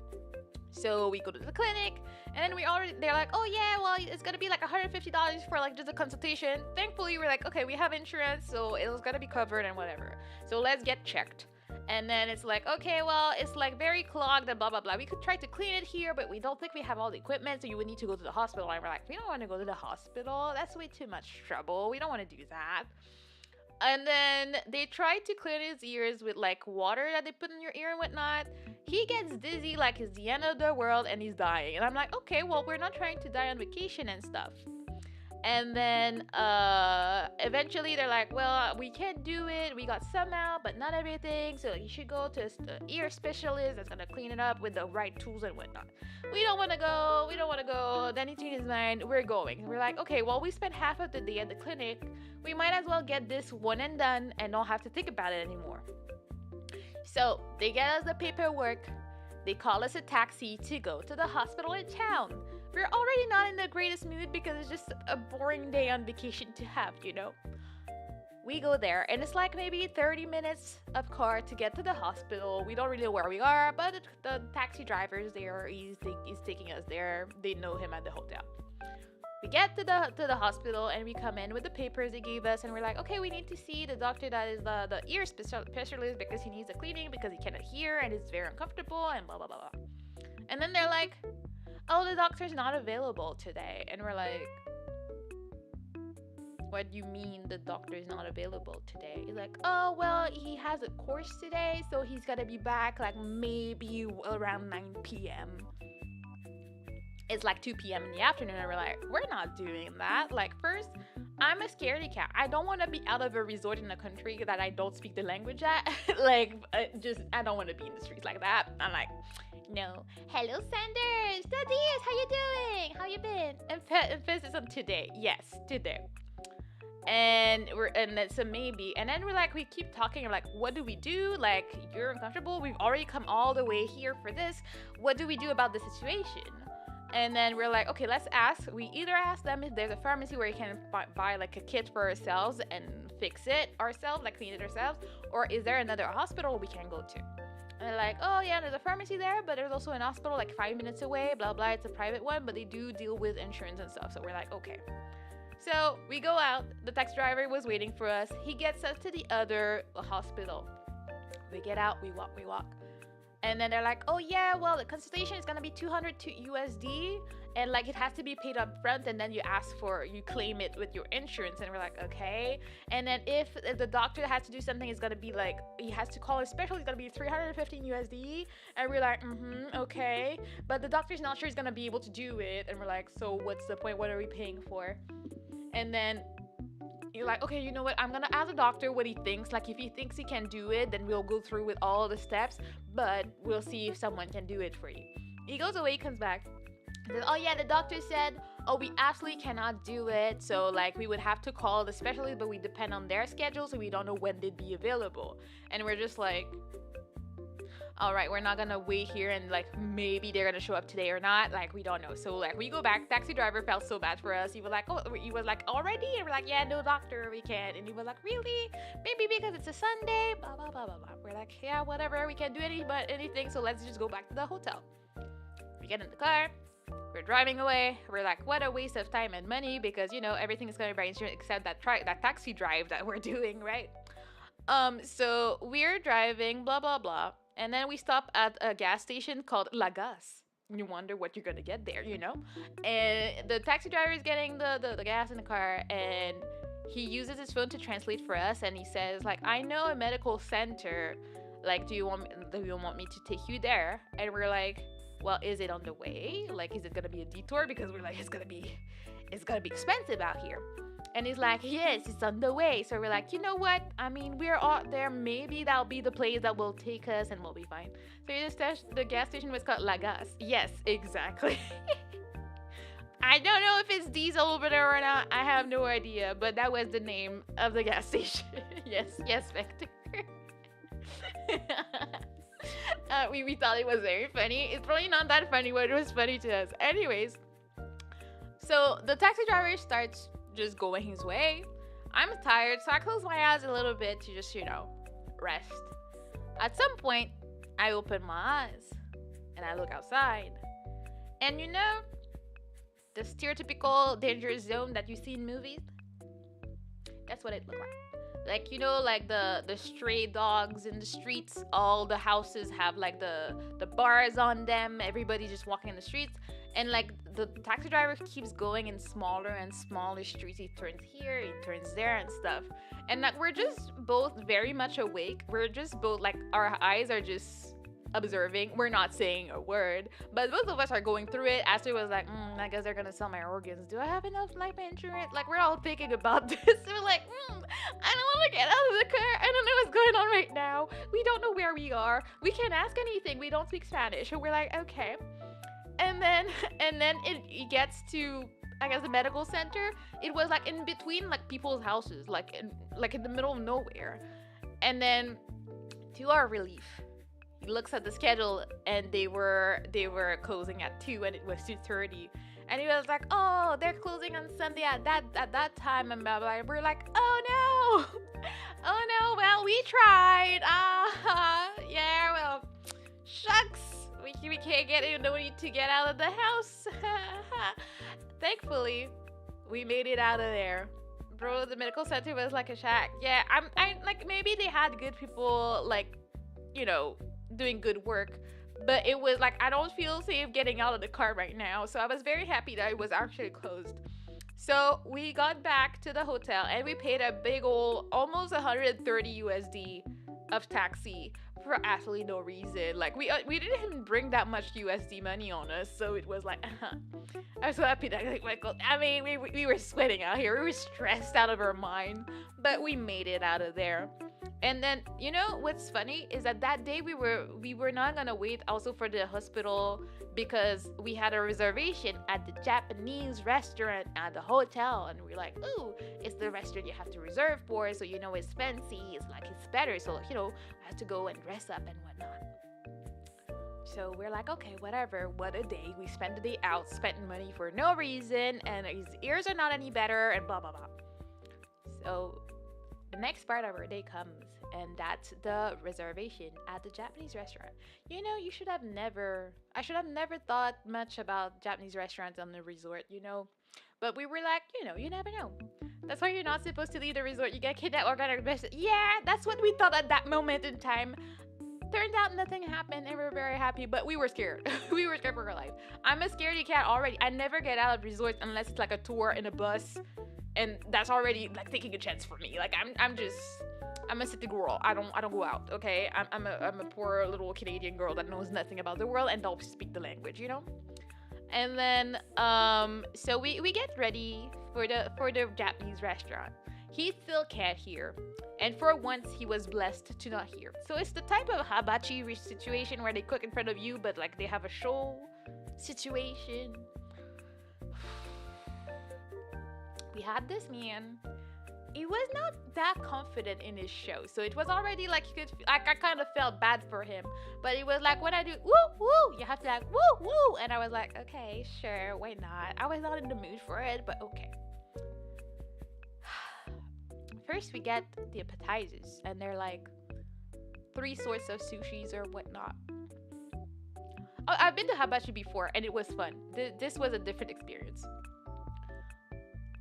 So we go to the clinic, and then they're like, oh yeah, well it's gonna be like $150 for like just a consultation. Thankfully, we're like, okay, we have insurance, so it was gonna be covered and whatever. So let's get checked. And then it's like, okay, well, it's like very clogged and blah, blah, blah. We could try to clean it here, but we don't think we have all the equipment, so you would need to go to the hospital. And we're like, we don't want to go to the hospital. That's way too much trouble. We don't want to do that. And then they tried to clean his ears with like water that they put in your ear and whatnot. He gets dizzy like it's the end of the world and he's dying. And I'm like, okay, well, we're not trying to die on vacation and stuff. And then eventually they're like, well, we can't do it. We got some out, but not everything. So you should go to an ear specialist that's going to clean it up with the right tools and whatnot. We don't want to go. We don't want to go. Then he changed his mind. We're going. We're like, okay, well, we spent half of the day at the clinic. We might as well get this one and done and don't have to think about it anymore. So they get us the paperwork. They call us a taxi to go to the hospital in town. We're already not in the greatest mood because it's just a boring day on vacation to have, We go there, and it's like maybe 30 minutes of car to get to the hospital. We don't really know where we are, but the taxi driver is there. He's taking us there. They know him at the hotel. We get to the hospital, and we come in with the papers they gave us, and we're like, okay, we need to see the doctor that is the ear specialist because he needs a cleaning because he cannot hear and it's very uncomfortable and blah, blah, blah, blah. And then they're like, oh, the doctor's not available today. And we're like, what do you mean the doctor's not available today? He's like, oh, well, he has a course today, so he's gonna be back like maybe around 9 p.m. It's like 2 p.m. in the afternoon, and we're like, we're not doing that. Like, first, I'm a scaredy cat. I don't want to be out of a resort in a country that I don't speak the language at. I don't want to be in the streets like that. I'm like, no. Hello, Sanders. Thaddeus, how you doing? How you been? Emphasis on today. Yes, today. And it's a maybe. And then we keep talking. We're like, what do we do? Like, you're uncomfortable. We've already come all the way here for this. What do we do about the situation? And then we're like, okay, let's ask. We either ask them if there's a pharmacy where you can buy like a kit for ourselves and fix it ourselves, like clean it ourselves, or is there another hospital we can go to? And they're like, oh yeah, there's a pharmacy there, but there's also an hospital like 5 minutes away, blah, blah. It's a private one, but they do deal with insurance and stuff. So we're like, okay. So we go out. The taxi driver was waiting for us. He gets us to the other hospital. We get out, we walk. And then they're like, oh yeah, well, the consultation is gonna be $200 USD, and like it has to be paid up front, and then you claim it with your insurance. And we're like, okay. And then if the doctor has to do something, it's gonna be like, he has to call a specialist, it's gonna be $315 USD. And we're like, okay. But the doctor's not sure he's gonna be able to do it. And we're like, so what's the point? What are we paying for? And then you're like, okay, you know what? I'm gonna ask the doctor what he thinks. Like, if he thinks he can do it, then we'll go through with all the steps, but we'll see if someone can do it for you. He goes away, comes back. He says, oh yeah, the doctor said, oh, we absolutely cannot do it. So like, we would have to call the specialist, but we depend on their schedule, so we don't know when they'd be available. And we're just like, all right, we're not gonna wait here and like maybe they're gonna show up today or not. Like, we don't know. So like, we go back. Taxi driver felt so bad for us. He was like, oh, he was like, already? And we're like, yeah, no doctor, we can't. And he was like, really? Maybe because it's a Sunday, blah blah blah blah blah. We're like, yeah, whatever, we can't do anything, so let's just go back to the hotel. We get in the car, we're driving away. We're like, what a waste of time and money, because everything is gonna be by insurance except that taxi drive that we're doing, right? So we're driving, blah blah blah. And then we stop at a gas station called La Gas. You wonder what you're gonna get there, And the taxi driver is getting the gas in the car, and he uses his phone to translate for us. And he says, like, I know a medical center. Like, do you want me to take you there? And we're like, well, is it on the way? Like, is it gonna be a detour? Because we're like, it's gonna be expensive out here. And he's like, yes, it's on the way. So we're like, you know what? I mean, we're out there. Maybe that'll be the place that will take us and we'll be fine. So the gas station was called La Gas. Yes, exactly. I don't know if it's diesel over there or not. I have no idea. But that was the name of the gas station. Yes, yes, Vector. We thought it was very funny. It's probably not that funny, but it was funny to us. Anyways, so the taxi driver starts just going his way. I'm tired, so I close my eyes a little bit to just, rest. At some point, I open my eyes and I look outside. And the stereotypical danger zone that you see in movies? That's what it looked like. Like, like the stray dogs in the streets, all the houses have like the bars on them, everybody just walking in the streets. And like the taxi driver keeps going in smaller and smaller streets. He turns here, he turns there and stuff. And like we're just both very much awake. We're just both like our eyes are just observing. We're not saying a word, but both of us are going through it. Ashley was like, I guess they're gonna sell my organs. Do I have enough life insurance? Like we're all thinking about this. We're like, I don't want to get out of the car. I don't know what's going on right now. We don't know where we are. We can't ask anything. We don't speak Spanish. So we're like, okay. And then it gets to, I guess, the medical center. It was like in between like people's houses, like in the middle of nowhere. And then to our relief, he looks at the schedule and they were closing at 2 and it was 2:30. And he was like, oh, they're closing on Sunday at that time, and blah blah. We're like, oh no. Oh no, well we tried. Yeah, well, shucks. We can't get it. No need to get out of the house. Thankfully, we made it out of there. Bro, the medical center was like a shack. Yeah, I like maybe they had good people like, doing good work, but it was like I don't feel safe getting out of the car right now. So I was very happy that it was actually closed. So we got back to the hotel and we paid a big old almost 130 USD of taxi for absolutely no reason. Like we didn't even bring that much USD money on us, so it was like I was so happy that like Michael. I mean, we were sweating out here. We were stressed out of our mind, but we made it out of there. And then what's funny is that day we were not gonna wait also for the hospital because we had a reservation at the Japanese restaurant at the hotel, and we're like, ooh, it's the restaurant you have to reserve for, so it's fancy, it's like it's better, so I have to go and dress up and whatnot. So we're like, okay, whatever, what a day. We spent the day out, spent money for no reason, and his ears are not any better, and blah blah blah. So the next part of our day comes, and that's the reservation at the Japanese restaurant. I should have never thought much about Japanese restaurants on the resort, But we were like, you never know. That's why you're not supposed to leave the resort. You get kidnapped or got arrested. Yeah, that's what we thought at that moment in time. Turned out nothing happened and we're very happy, but we were scared. We were scared for our life. I'm a scaredy cat already. I never get out of resorts unless it's like a tour in a bus. And that's already like taking a chance for me. Like I'm a city girl. I don't go out. Okay, I'm a poor little Canadian girl that knows nothing about the world and don't speak the language. And then so we get ready for the Japanese restaurant. He still can't hear, and for once he was blessed to not hear. So it's the type of hibachi situation where they cook in front of you, but like they have a show situation. We had this man. He was not that confident in his show, so it was already like I kind of felt bad for him. But it was like when I do woo woo, you have to like woo woo, and I was like, okay, sure, why not? I was not in the mood for it, but okay. First, we get the appetizers, and they're like 3 sorts of sushis or whatnot. Oh, I've been to hibachi before, and it was fun. This was a different experience.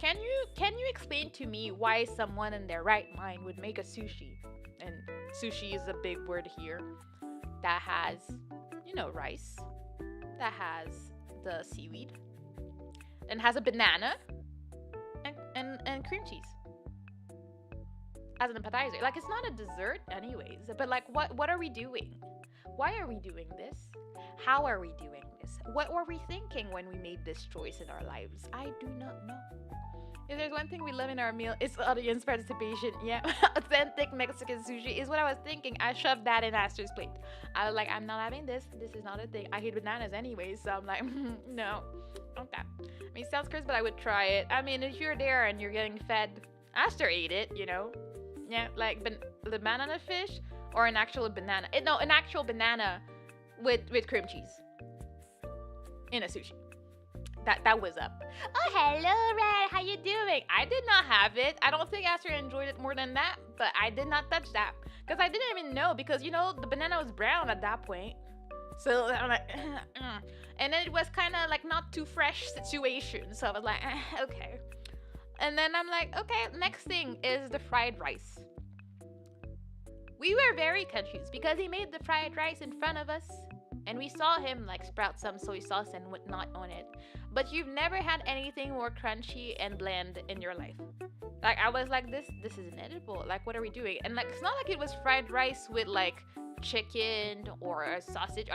Can you explain to me why someone in their right mind would make a sushi? And sushi is a big word here. That has, rice. That has the seaweed. And has a banana. And cream cheese. As an appetizer. Like, it's not a dessert anyways. But, like, what are we doing? Why are we doing this? How are we doing this? What were we thinking when we made this choice in our lives? I do not know. If there's one thing we love in our meal, it's audience participation. Yeah, authentic Mexican sushi is what I was thinking. I shoved that in Aster's plate. I was like, I'm not having this. This is not a thing. I hate bananas anyway, so I'm like, no. Okay. I mean, it sounds crazy, but I would try it. I mean, if you're there and you're getting fed, Aster ate it, you know? Yeah, like the banana fish or an actual banana. No, an actual banana with cream cheese in a sushi. That was up. Oh, hello, Red. How you doing? I did not have it. I don't think Aster enjoyed it more than that, but I did not touch that because I didn't even know because, you know, the banana was brown at that point. So I'm like, and then it was kind of like not too fresh situation. So I was like, okay. And then I'm like, okay, next thing is the fried rice. We were very confused because he made the fried rice in front of us. And we saw him like sprout some soy sauce and whatnot on it. But you've never had anything more crunchy and bland in your life. Like I was like, this isn't edible. Like what are we doing? And like it's not like it was fried rice with like chicken or a sausage.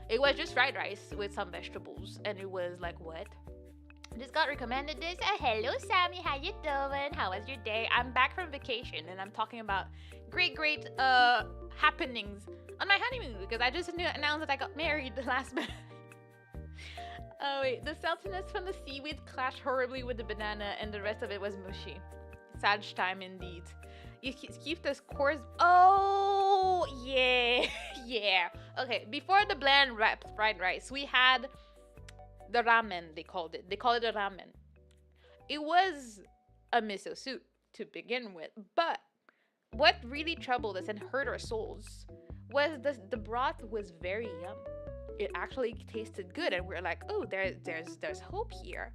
It was just fried rice with some vegetables. And it was like, what? Just got recommended this. Hello Sammy, how you doing? How was your day? I'm back from vacation and I'm talking about great happenings on my honeymoon because I just announced that I got married the last month. Oh wait, the saltiness from the seaweed clashed horribly with the banana and the rest of it was mushy. Sad time indeed. You keep this course. Oh yeah, yeah. Okay, before the bland fried rice, we had the ramen. They called it. They call it a ramen. It was a miso soup to begin with, but what really troubled us and hurt our souls was the broth was very yum. It actually tasted good, and we're like, oh, there's hope here.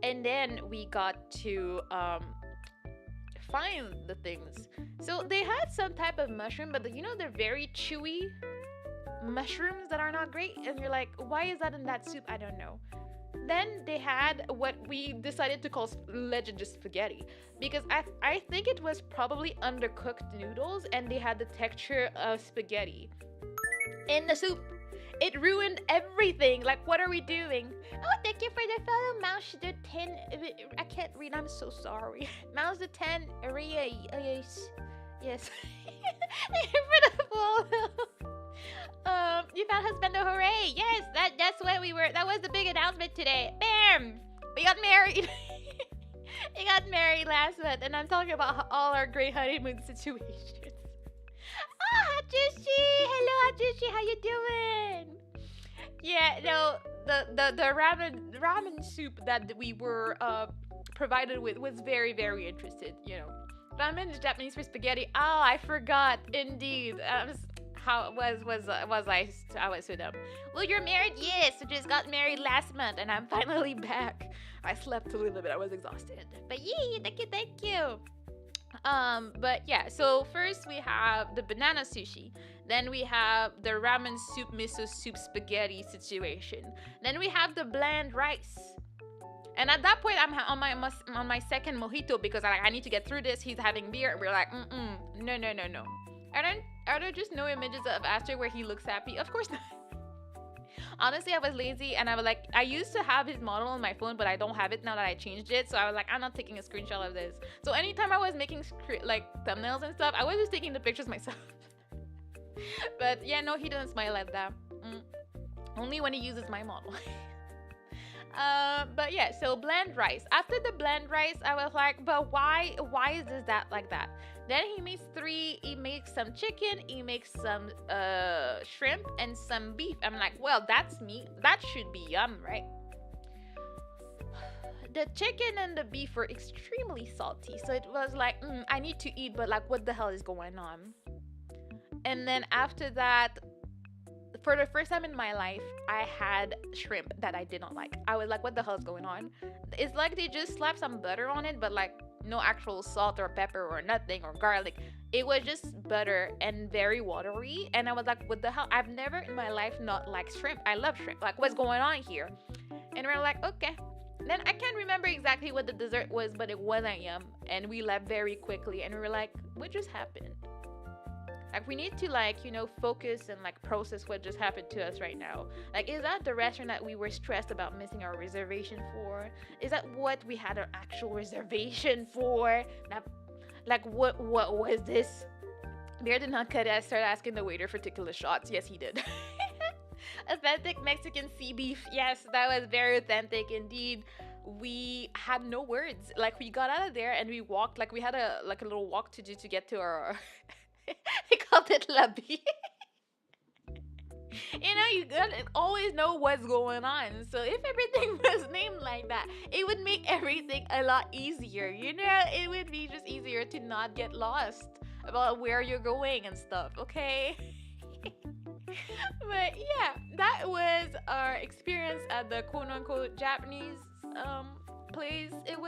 And then we got to find the things. So they had some type of mushroom, but you know they're very chewy mushrooms that are not great, and you're like, why is that in that soup? I don't know. Then they had what we decided to call legend spaghetti because I think it was probably undercooked noodles and they had the texture of spaghetti in the soup. It ruined everything. Like, what are we doing? Oh, thank you for the follow, Mouse the 10. I can't read. I'm so sorry. Mouse the 10. Yes. Yes. Thank you for the follow. You found husband, hooray! Yes, that's what we were. That was the big announcement today. Bam! We got married. We got married last month, and I'm talking about all our great honeymoon situations. Oh, Hajushi! Hello, Hajushi. How you doing? Yeah, no, the ramen soup that we were provided with was very, very interested. You know, ramen is Japanese for spaghetti. Oh, I forgot. Indeed. How was I was so dumb. Well, you're married? Yes, I just got married last month and I'm finally back. I slept a little bit. I was exhausted. But yeah, thank you. But yeah, so first we have the banana sushi. Then we have the ramen soup, miso soup, spaghetti situation. Then we have the bland rice. And at that point, I'm on my second mojito because I need to get through this. He's having beer. And we're like, no. Are there just no images of Aster where he looks happy? Of course not. Honestly, I was lazy and I was like, I used to have his model on my phone, but I don't have it now that I changed it. So I was like, I'm not taking a screenshot of this. So anytime I was making like thumbnails and stuff, I was just taking the pictures myself. But yeah, no, he doesn't smile like that. Only when he uses my model. But yeah, so bland rice. After the bland rice, I was like, but why is this that like that? Then he makes he makes some chicken, he makes some shrimp and some beef. I'm like, well, that's meat. That should be yum, right? The chicken and the beef were extremely salty. So it was like, I need to eat, but like, what the hell is going on? And then after that, for the first time in my life, I had shrimp that I did not like. I was like, what the hell is going on? It's like they just slapped some butter on it, but like no actual salt or pepper or nothing or garlic. It was just butter and very watery. And I was like, what the hell? I've never in my life not liked shrimp. I love shrimp. Like, what's going on here? And we're like, okay. Then I can't remember exactly what the dessert was, but it wasn't yum. And we left very quickly. And we were like, what just happened? Like we need to like, focus and like process what just happened to us right now. Like is that the restaurant that we were stressed about missing our reservation for? Is that what we had our actual reservation for? Like what was this? Bear did not cut it. I started asking the waiter for tequila shots. Yes, he did. Authentic Mexican sea beef. Yes, that was very authentic indeed. We had no words. Like we got out of there and we walked. Like we had a little walk to do to get to our. They called it La Bee. You gotta always know what's going on. So if everything was named like that, it would make everything a lot easier. It would be just easier to not get lost about where you're going and stuff. Okay. But yeah, that was our experience at the quote unquote Japanese place. It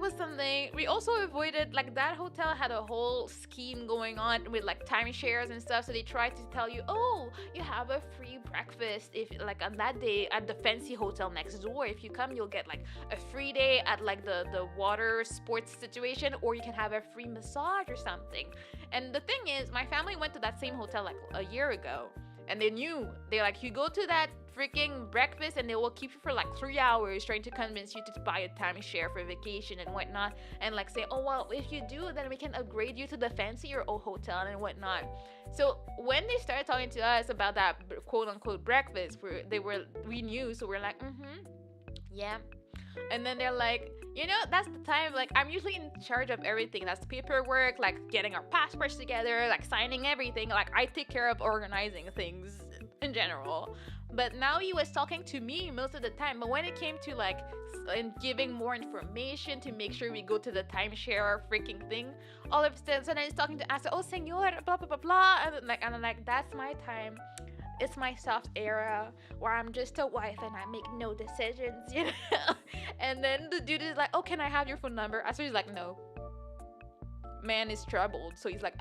was something. We also avoided, like, that hotel had a whole scheme going on with like timeshares and stuff. So they tried to tell you, oh, you have a free breakfast if like on that day at the fancy hotel next door. If you come, you'll get like a free day at like the water sports situation, or you can have a free massage or something. And the thing is, my family went to that same hotel like a year ago, and they're like, you go to that freaking breakfast and they will keep you for like 3 hours trying to convince you to buy a timeshare for vacation and whatnot, and like say, oh well, if you do, then we can upgrade you to the fancier hotel and whatnot. So when they started talking to us about that quote unquote breakfast, we knew, so we're like, yeah. And then they're like, that's the time, like, I'm usually in charge of everything. That's paperwork, like getting our passports together, like signing everything. Like, I take care of organizing things in general. But now he was talking to me most of the time. But when it came to, like, and giving more information to make sure we go to the timeshare freaking thing, all of a sudden he's talking to us, oh, senor, blah, blah, blah, blah. And I'm like, that's my time. It's my soft era where I'm just a wife and I make no decisions, And then the dude is like, oh, can I have your phone number? So he's like, no. Man is troubled. So he's like,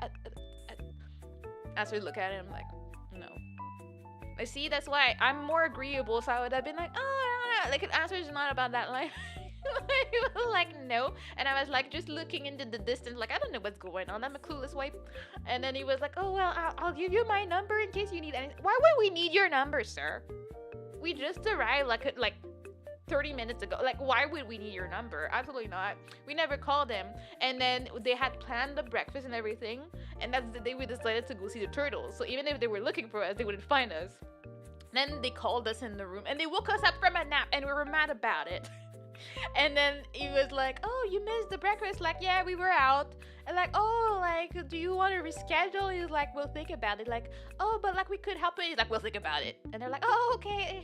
so we look at him like, no. I see, that's why I'm more agreeable. So I would have been like, oh, like, an answer is not about that life. He was like, no. And I was like, just looking into the distance, like, I don't know what's going on. I'm a clueless wife. And then he was like, oh, well, I'll give you my number in case you need anything. Why would we need your number, sir? We just arrived like 30 minutes ago. Like, why would we need your number? Absolutely not. We never called him. And then they had planned the breakfast and everything. And that's the day we decided to go see the turtles. So even if they were looking for us, they wouldn't find us. Then they called us in the room and they woke us up from a nap and we were mad about it. And then he was like, oh, you missed the breakfast. Like, yeah, we were out. And like, oh, like, do you want to reschedule? He's like, we'll think about it. Like, oh, but like, we could help it. He's like, we'll think about it. And they're like, oh, okay.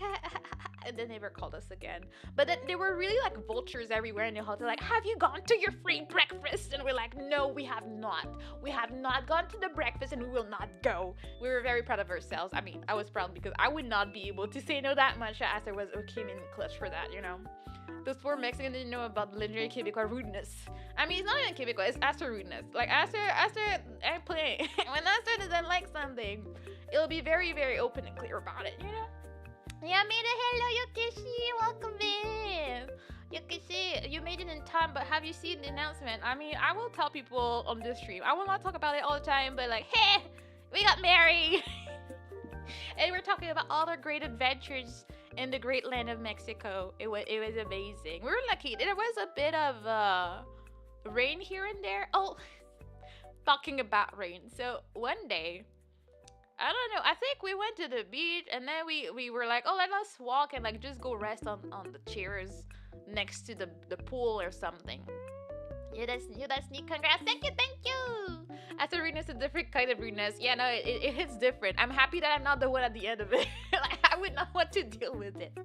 And then they never called us again. But then there were really like vultures everywhere in the hotel. Like, have you gone to your free breakfast? And we're like, no, we have not. We have not gone to the breakfast and we will not go. We were very proud of ourselves. I mean, I was proud because I would not be able to say no that much as I came in clutch for that, Those poor Mexicans didn't know about legendary Quebecois rudeness. I mean, it's not even Quebecois, it's Aster rudeness. Like, Aster, I play. When Aster doesn't like something, it'll be very, very open and clear about it, Yeah, made it. Hello, Yokishi. Welcome in. Yokishi, you made it in time, but have you seen the announcement? I mean, I will tell people on this stream. I will not talk about it all the time, but like, hey, we got married. And we're talking about all our great adventures in the great land of Mexico. It was amazing. We were lucky. There was a bit of rain here and there. Oh, talking about rain. So one day, I don't know, I think we went to the beach and then we were like, oh, let us walk and like just go rest on the chairs next to the pool or something. You that sneak, congrats. Thank you. As a rudeness, a different kind of rudeness. Yeah, no, it hits different. I'm happy that I'm not the one at the end of it. Like, I would not want to deal with it.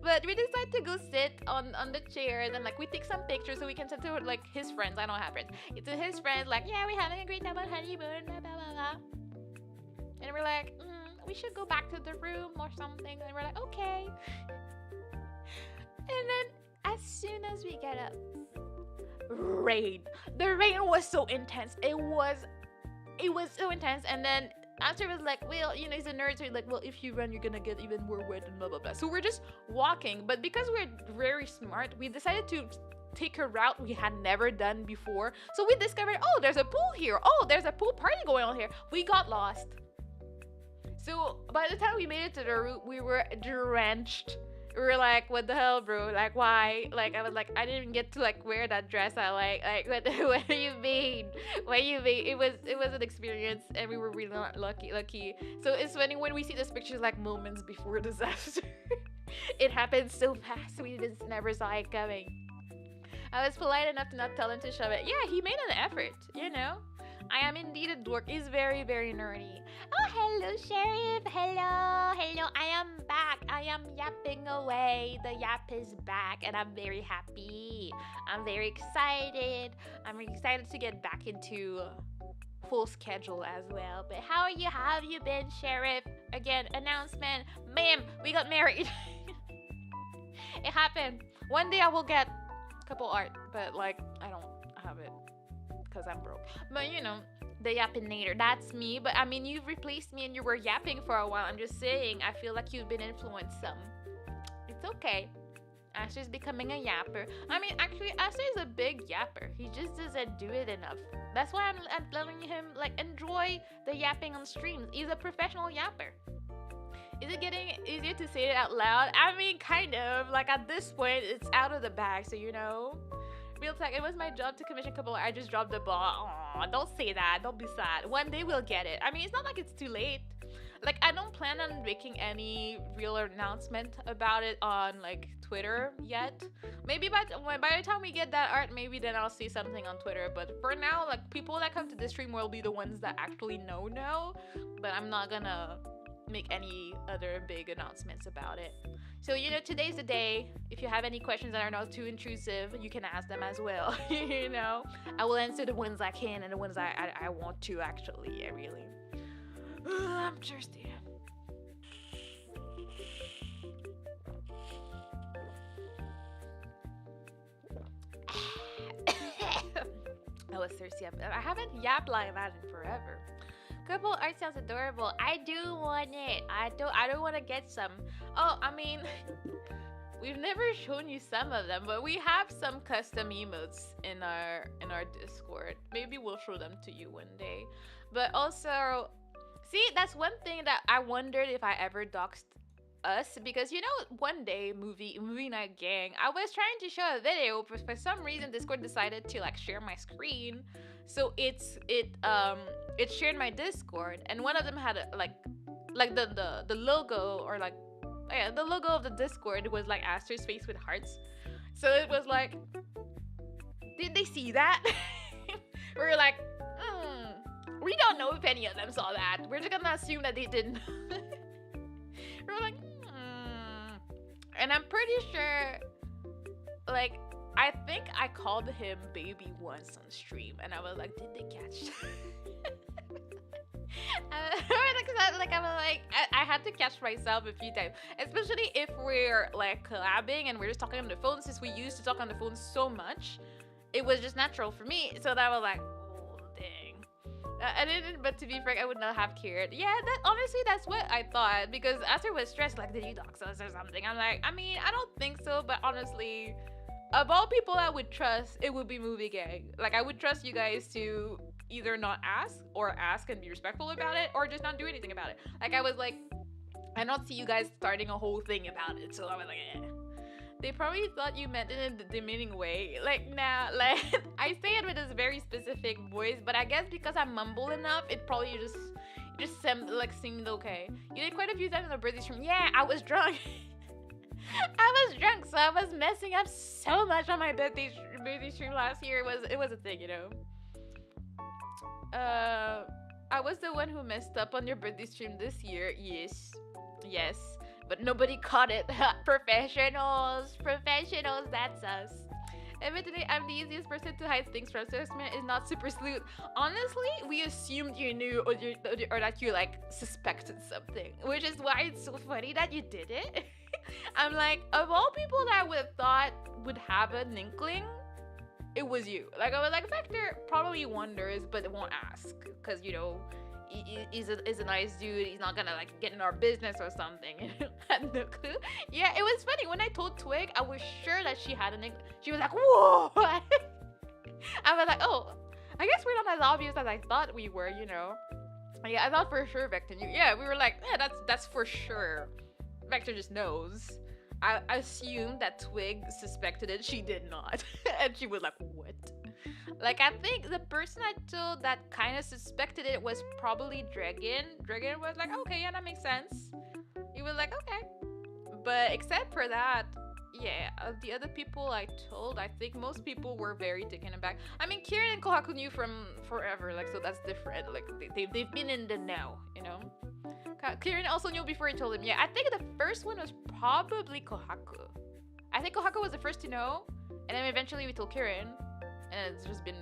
But we decided to go sit on the chairs and like we take some pictures so we can send to like his friends. I don't have friends. To his friends, like, yeah, we're having a great time on honeymoon, blah, blah, blah, blah. And we're like, we should go back to the room or something. And we're like, okay. And then as soon as we get up, rain. The rain was so intense. It was so intense. And then Asher was like, well, he's a nerd, so he's like, well, if you run, you're gonna get even more wet and blah blah blah. So we're just walking, but because we're very smart, we decided to take a route we had never done before. So we discovered, oh, there's a pool here. Oh, there's a pool party going on here. We got lost. So by the time we made it to the route, we were drenched. We were like, what the hell, bro? Like, why? Like, I was like, I didn't even get to like wear that dress I like what do you mean? What do you mean? It was an experience, and we were really not lucky. So it's funny when we see these pictures like moments before disaster. It happened so fast, we just never saw it coming. I was polite enough to not tell him to shove it. Yeah, he made an effort, you know? I am indeed a dork. He's very, very nerdy. Oh, hello, Sheriff. Hello. I am back. I am yapping away. The yap is back, and I'm very happy. I'm very excited. I'm excited to get back into full schedule as well. But how are you? How have you been, Sheriff? Again, announcement. Ma'am, we got married. It happened. One day I will get a couple art, but like, I don't have it because I'm broke. But you know, the yappinator, that's me. But I mean, you've replaced me and you were yapping for a while. I'm just saying, I feel like you've been influenced some. It's okay. Asher's becoming a yapper. I mean, actually, Asher is a big yapper. He just doesn't do it enough. That's why I'm letting him like enjoy the yapping on streams. He's a professional yapper. Is it getting easier to say it out loud? I mean, kind of. Like at this point, it's out of the bag, so you know. Real talk, it was my job to commission a couple. I just dropped the ball. Aw, don't say that. Don't be sad. One day we'll get it. I mean, it's not like it's too late. Like, I don't plan on making any real announcement about it on like Twitter yet. Maybe by the time we get that art, maybe then I'll see something on Twitter. But for now, like, people that come to the stream will be the ones that actually know. But I'm not gonna make any other big announcements about it. So, you know, today's the day. If you have any questions that are not too intrusive, you can ask them as well. You know, I will answer the ones I can and the ones I want to, actually. Yeah, really. I'm thirsty. I was thirsty. I haven't yapped like that in forever. Couple art sounds adorable. I do want it. I don't want to get some. Oh, I mean, we've never shown you some of them, but we have some custom emotes in our Discord. Maybe we'll show them to you one day. But also, see, that's one thing that I wondered if I ever doxed us, because you know, one day movie night gang, I was trying to show a video, but for some reason Discord decided to like share my screen, so it shared my Discord, and one of them had like the logo, or like, yeah, the logo of the Discord was like Aster's face with hearts. So it was like, did they see that? We were like, we don't know if any of them saw that. We're just gonna assume that they didn't. We're like, and I'm pretty sure, like, I think I called him baby once on stream, and I was like, did they catch? I had to catch myself a few times, especially if we're like collabing and we're just talking on the phone, since we used to talk on the phone so much. It was just natural for me, so that was like, oh, dang. I didn't, but to be frank, I would not have cared. Yeah, honestly, that's what I thought, because Aster was stressed, like, did you dox us or something? I'm like, I mean, I don't think so, but honestly, of all people I would trust, it would be Movie Gang. Like, I would trust you guys to either not ask, or ask and be respectful about it, or just not do anything about it. Like, I was like, I don't see you guys starting a whole thing about it, so I was like, eh. They probably thought you meant it in a demeaning way. Like, nah, like, I say it with this very specific voice, but I guess because I mumble enough, it probably just seemed okay. You did quite a few times on the birthday stream. Yeah, I was drunk. I was drunk, so I was messing up so much on my birthday stream last year. It was a thing, you know. I was the one who messed up on your birthday stream this year. Yes. But nobody caught it. Professionals, that's us. Evidently, I'm the easiest person to hide things from, so this man is not super sleuth. Honestly, we assumed you knew, or that you like suspected something, which is why it's so funny that you did it. I'm like, of all people that I would have thought would have an inkling, it was you. Like, I was like, Vector probably wonders, but won't ask, because, you know, is a nice dude. He's not gonna like get in our business or something. Had no clue. Yeah, it was funny when I told Twig. I was sure that she had an. She was like, "Whoa!" I was like, "Oh, I guess we're not as obvious as I thought we were." You know. Yeah, I thought for sure Vector knew. Yeah, we were like, "Yeah, that's for sure." Vector just knows. I assumed that Twig suspected it. She did not, and she was like, "What?" Like, I think the person I told that kind of suspected it was probably Dragon. Dragon was like, okay, yeah, that makes sense. He was like, okay. But except for that, yeah, the other people I told, I think most people were very taken aback. I mean, Kieran and Kohaku knew from forever, like, so that's different. Like, they've been in the know, you know? Kieran also knew before he told him. Yeah, I think the first one was probably Kohaku. I think Kohaku was the first to know, and then eventually we told Kieran. And it's just been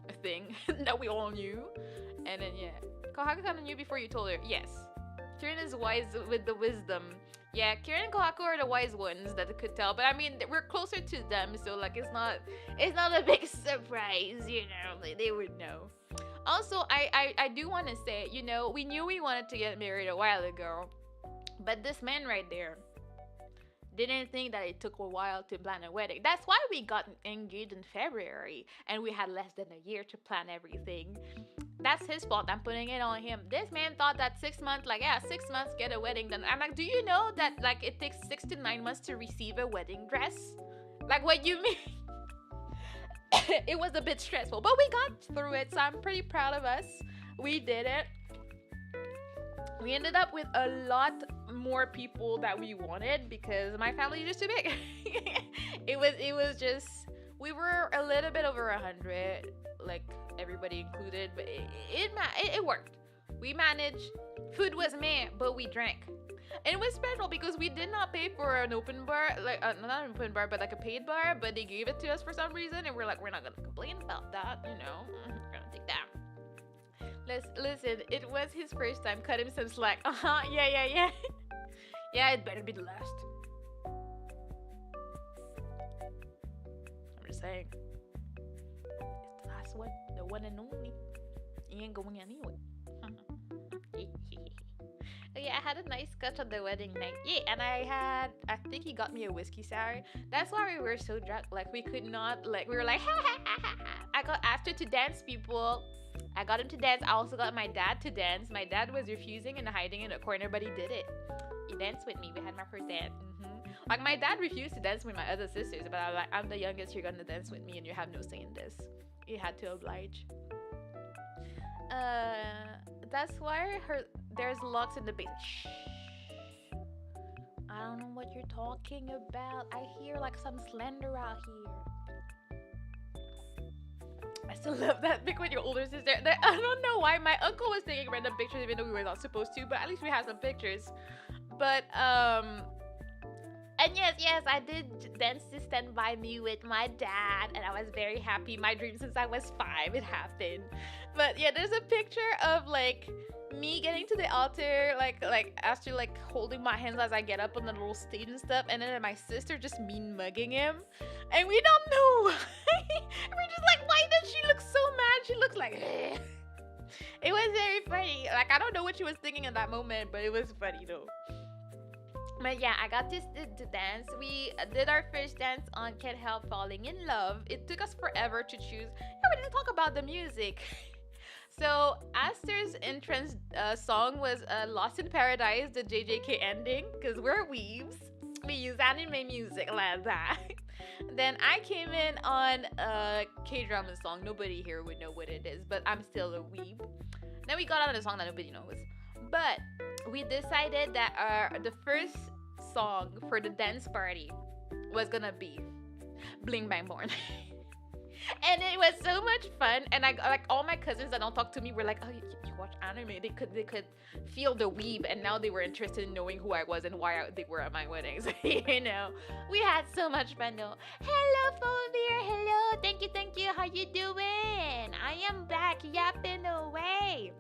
a thing that we all knew. And then, yeah. Kohaku kind of knew before you told her. Yes. Kieran is wise with the wisdom. Yeah, Kieran and Kohaku are the wise ones that could tell. But I mean, we're closer to them. So, like, it's not a big surprise, you know. They would know. Also, I do want to say, you know, we knew we wanted to get married a while ago. But this man right there didn't think that it took a while to plan a wedding. That's why we got engaged in February and we had less than a year to plan everything. That's his fault. I'm putting it on him. This man thought that 6 months, like, yeah, 6 months, get a wedding done. I'm like, do you know that, like, it takes 6 to 9 months to receive a wedding dress? Like, what you mean? It was a bit stressful, but we got through it, so I'm pretty proud of us. We did it. We ended up with a lot more people that we wanted because my family is just too big. it was just, we were a little bit over 100, like everybody included, but it worked. We managed. Food was meh, but we drank. And it was special because we did not pay for an open bar, like not an open bar, but like a paid bar, but they gave it to us for some reason, and we're like, we're not gonna complain about that, you know. We're gonna take that. Listen, it was his first time. Cut him some slack. Yeah. Yeah, it better be the last. I'm just saying. It's the last one. The one and only. He ain't going anywhere. Yeah, I had a nice scotch on the wedding night. Yeah, and I think he got me a whiskey sour. That's why we were so drunk. Like, we could not, like, we were like, I got after to dance, people. I got him to dance. I also got my dad to dance. My dad was refusing and hiding in a corner, but he did it. He danced with me. We had my first dance. Like, my dad refused to dance with my other sisters, but I was like, I'm the youngest. You're gonna dance with me, and you have no say in this. He had to oblige. That's why there's locks in the basement. Shh. I don't know what you're talking about. I hear like some slender out here. I still love that pic with your older sister. I don't know why my uncle was taking random pictures even though we were not supposed to, but at least we have some pictures. But and yes, I did dance to Stand By Me with my dad, and I was very happy. My dream since I was 5, it happened. But yeah, there's a picture of like me getting to the altar, like Aster like holding my hands as I get up on the little stage and stuff, and then my sister just mean mugging him, and we don't know why. We're just like, why does she look so mad? She looks like It was very funny. Like, I don't know what she was thinking in that moment, but it was funny though. But yeah, I got to dance. We did our first dance on Can't Help Falling in Love. It took us forever to choose. Yeah, we didn't talk about the music. So Aster's entrance song was Lost in Paradise, the JJK ending, because we're weebs. We use anime music like that. Then I came in on a K-drama song. Nobody here would know what it is, but I'm still a weeb. Then we got on a song that nobody knows. But we decided that the first song for the dance party was gonna be Bling Bang Born. And it was so much fun, and I like all my cousins that don't talk to me were like, oh, you watch anime. They could feel the weeb, and now they were interested in knowing who I was and why they were at my weddings. You know, we had so much fun though. Hello, Fovir. Hello, thank you. How you doing? I am back yapping away.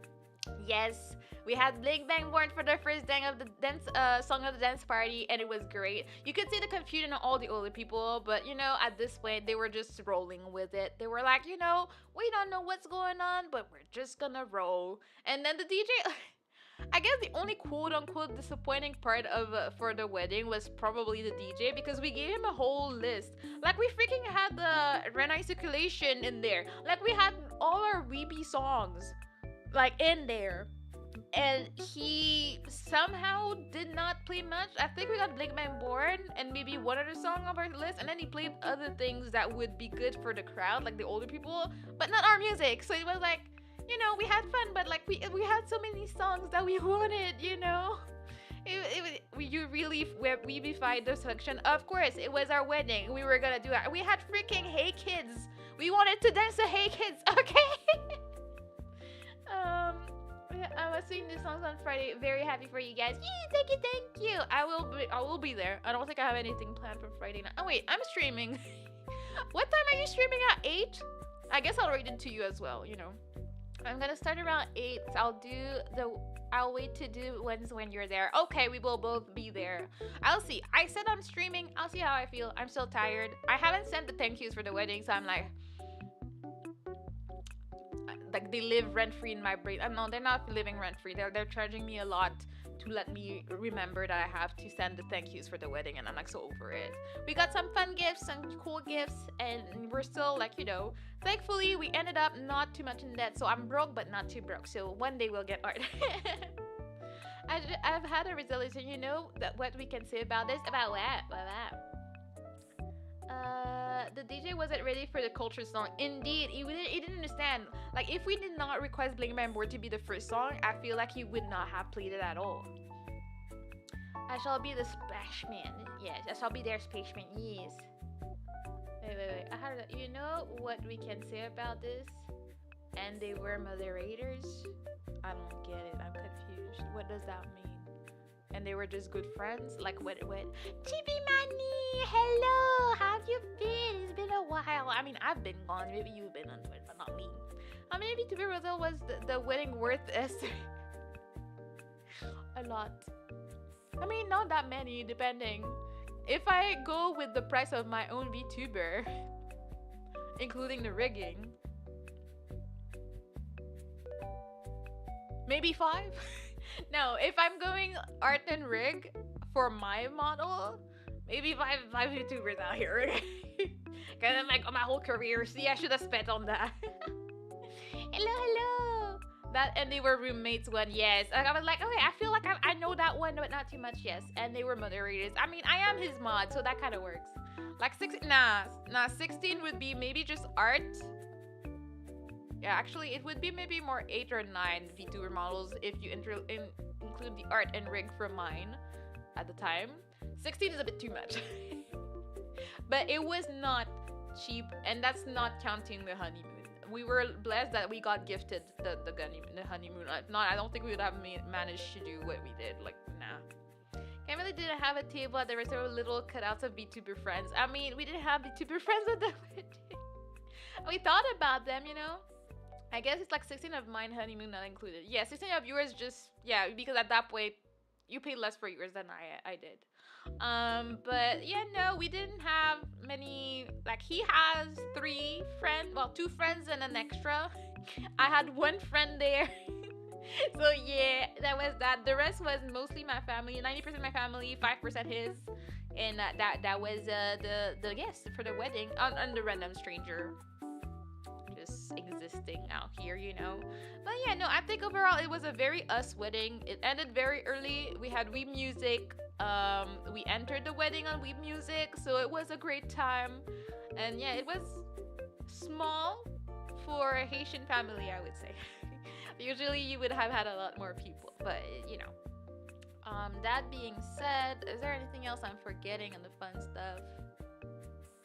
Yes, we had Big Bang Born for the first day of the dance song of the dance party, and it was great. You could see the confusion on all the older people, but at this point they were just rolling with it. They were like, we don't know what's going on, but we're just gonna roll. And then the DJ. I guess the only quote unquote disappointing part of for the wedding was probably the DJ because we gave him a whole list. Like we freaking had the Renai circulation in there. Like we had all our weepy songs like in there. And he somehow did not play much. I think we got Blake Man Born and maybe one other song of our list, and then he played other things that would be good for the crowd, like the older people, but not our music. So it was like, we had fun, but like we had so many songs that we wanted, you really weebified the selection. Of course, it was our wedding. We were gonna do it. We had freaking Hey Kids. We wanted to dance to Hey Kids, okay? I was singing the songs on Friday. Very happy for you guys. Yay, thank you. I will be there. I don't think I have anything planned for Friday night. Oh wait, I'm streaming. What time are you streaming at? 8? I guess I'll read it to you as well, I'm gonna start around 8. I'll wait to do ones when you're there. Okay, we will both be there. I'll see. I said I'm streaming. I'll see how I feel. I'm still tired. I haven't sent the thank yous for the wedding, so I'm like they live rent free in my brain. No, they're not living rent free. They're charging me a lot to let me remember that I have to send the thank yous for the wedding, and I'm like so over it. We got some fun gifts, some cool gifts, and we're still like thankfully we ended up not too much in debt, so I'm broke but not too broke. So one day we'll get art. I've had a resolution. That what we can say about this about what? The DJ wasn't ready for the culture song. Indeed, he didn't understand. Like, if we did not request Bling Bang Board to be the first song, I feel like he would not have played it at all. I shall be the spaceman. Yes, I shall be their spaceman. Yes. Wait. You know what we can say about this? And they were moderators? I don't get it. I'm confused. What does that mean? And they were just good friends? Like, what? Chibi Money! Hello! How have you been? It's been a while. I mean, I've been gone. Maybe you've been on Twitter, but not me. How many VTuber Brazil was the wedding worth yesterday? A lot. I mean, not that many, depending. If I go with the price of my own VTuber, including the rigging, maybe 5? No, if I'm going art and rig for my model, maybe five YouTubers out here. Cause I'm like, my whole career. See, I should have spent on that. Hello. That, and they were roommates one. Yes, I was like, okay, I feel like I know that one, but not too much. Yes, and they were moderators. I mean, I am his mod, so that kind of works. Like 16 would be maybe just art. Yeah, actually, it would be maybe more 8 or 9 VTuber models if you include the art and rig from mine at the time. 16 is a bit too much. But it was not cheap, and that's not counting the honeymoon. We were blessed that we got gifted the honeymoon. If not, I don't think we would have managed to do what we did. Like, nah. Emily didn't have a table at the restaurant with little cutouts of VTuber friends. I mean, we didn't have VTuber friends at the wedding. We thought about them, I guess it's like 16 of mine, honeymoon not included. Yeah, 16 of yours just, yeah, because at that point, you paid less for yours than I did. But yeah, no, we didn't have many, like he has 3 friends, well, 2 friends and an extra. I had 1 friend there. So yeah, that was that. The rest was mostly my family, 90% my family, 5% his. And that was the guest for the wedding, and the random stranger just existing out here, But yeah, no, I think overall it was a very us wedding. It ended very early. We had Weeb music. We entered the wedding on Weeb music, so it was a great time. And yeah, it was small for a Haitian family, I would say. Usually you would have had a lot more people, but that being said, is there anything else I'm forgetting on the fun stuff?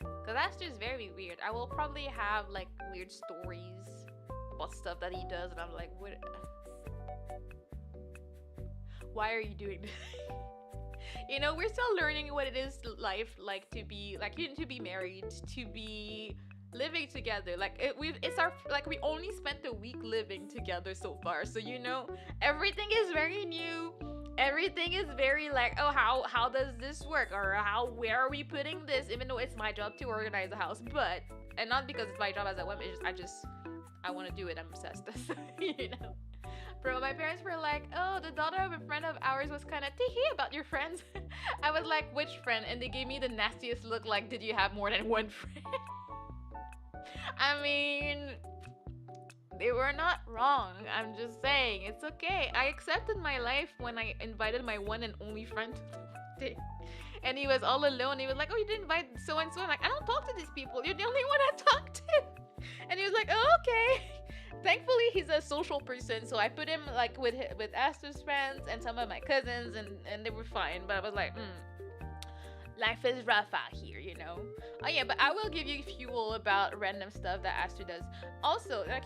Because that's just very weird. I will probably have like weird stories about stuff that he does, and I'm like, what? Why are you doing this? We're still learning what it is life like to be married, to be living together. Like it's our like we only spent a week living together so far. So everything is very new. Everything is very like, oh, how does this work, or how where are we putting this? Even though it's my job to organize the house, but and not because it's my job as a woman. It's just I want to do it. I'm obsessed. you know. Bro, my parents were like, oh, the daughter of a friend of ours was kind of teehee about your friends. I was like, which friend? And they gave me the nastiest look like, did you have more than one friend? I mean, they were not wrong. I'm just saying, it's okay. I accepted my life when I invited my one and only friend to the birthday. And he was all alone. He was like, oh, you didn't invite so and so. I'm like, I don't talk to these people. You're the only one I talk to. And he was like, oh, okay. Thankfully, he's a social person, so I put him like with Aster's friends and some of my cousins, and they were fine. But I was like, life is rough out here. Oh yeah, but I will give you fuel about random stuff that Aster does. Also, like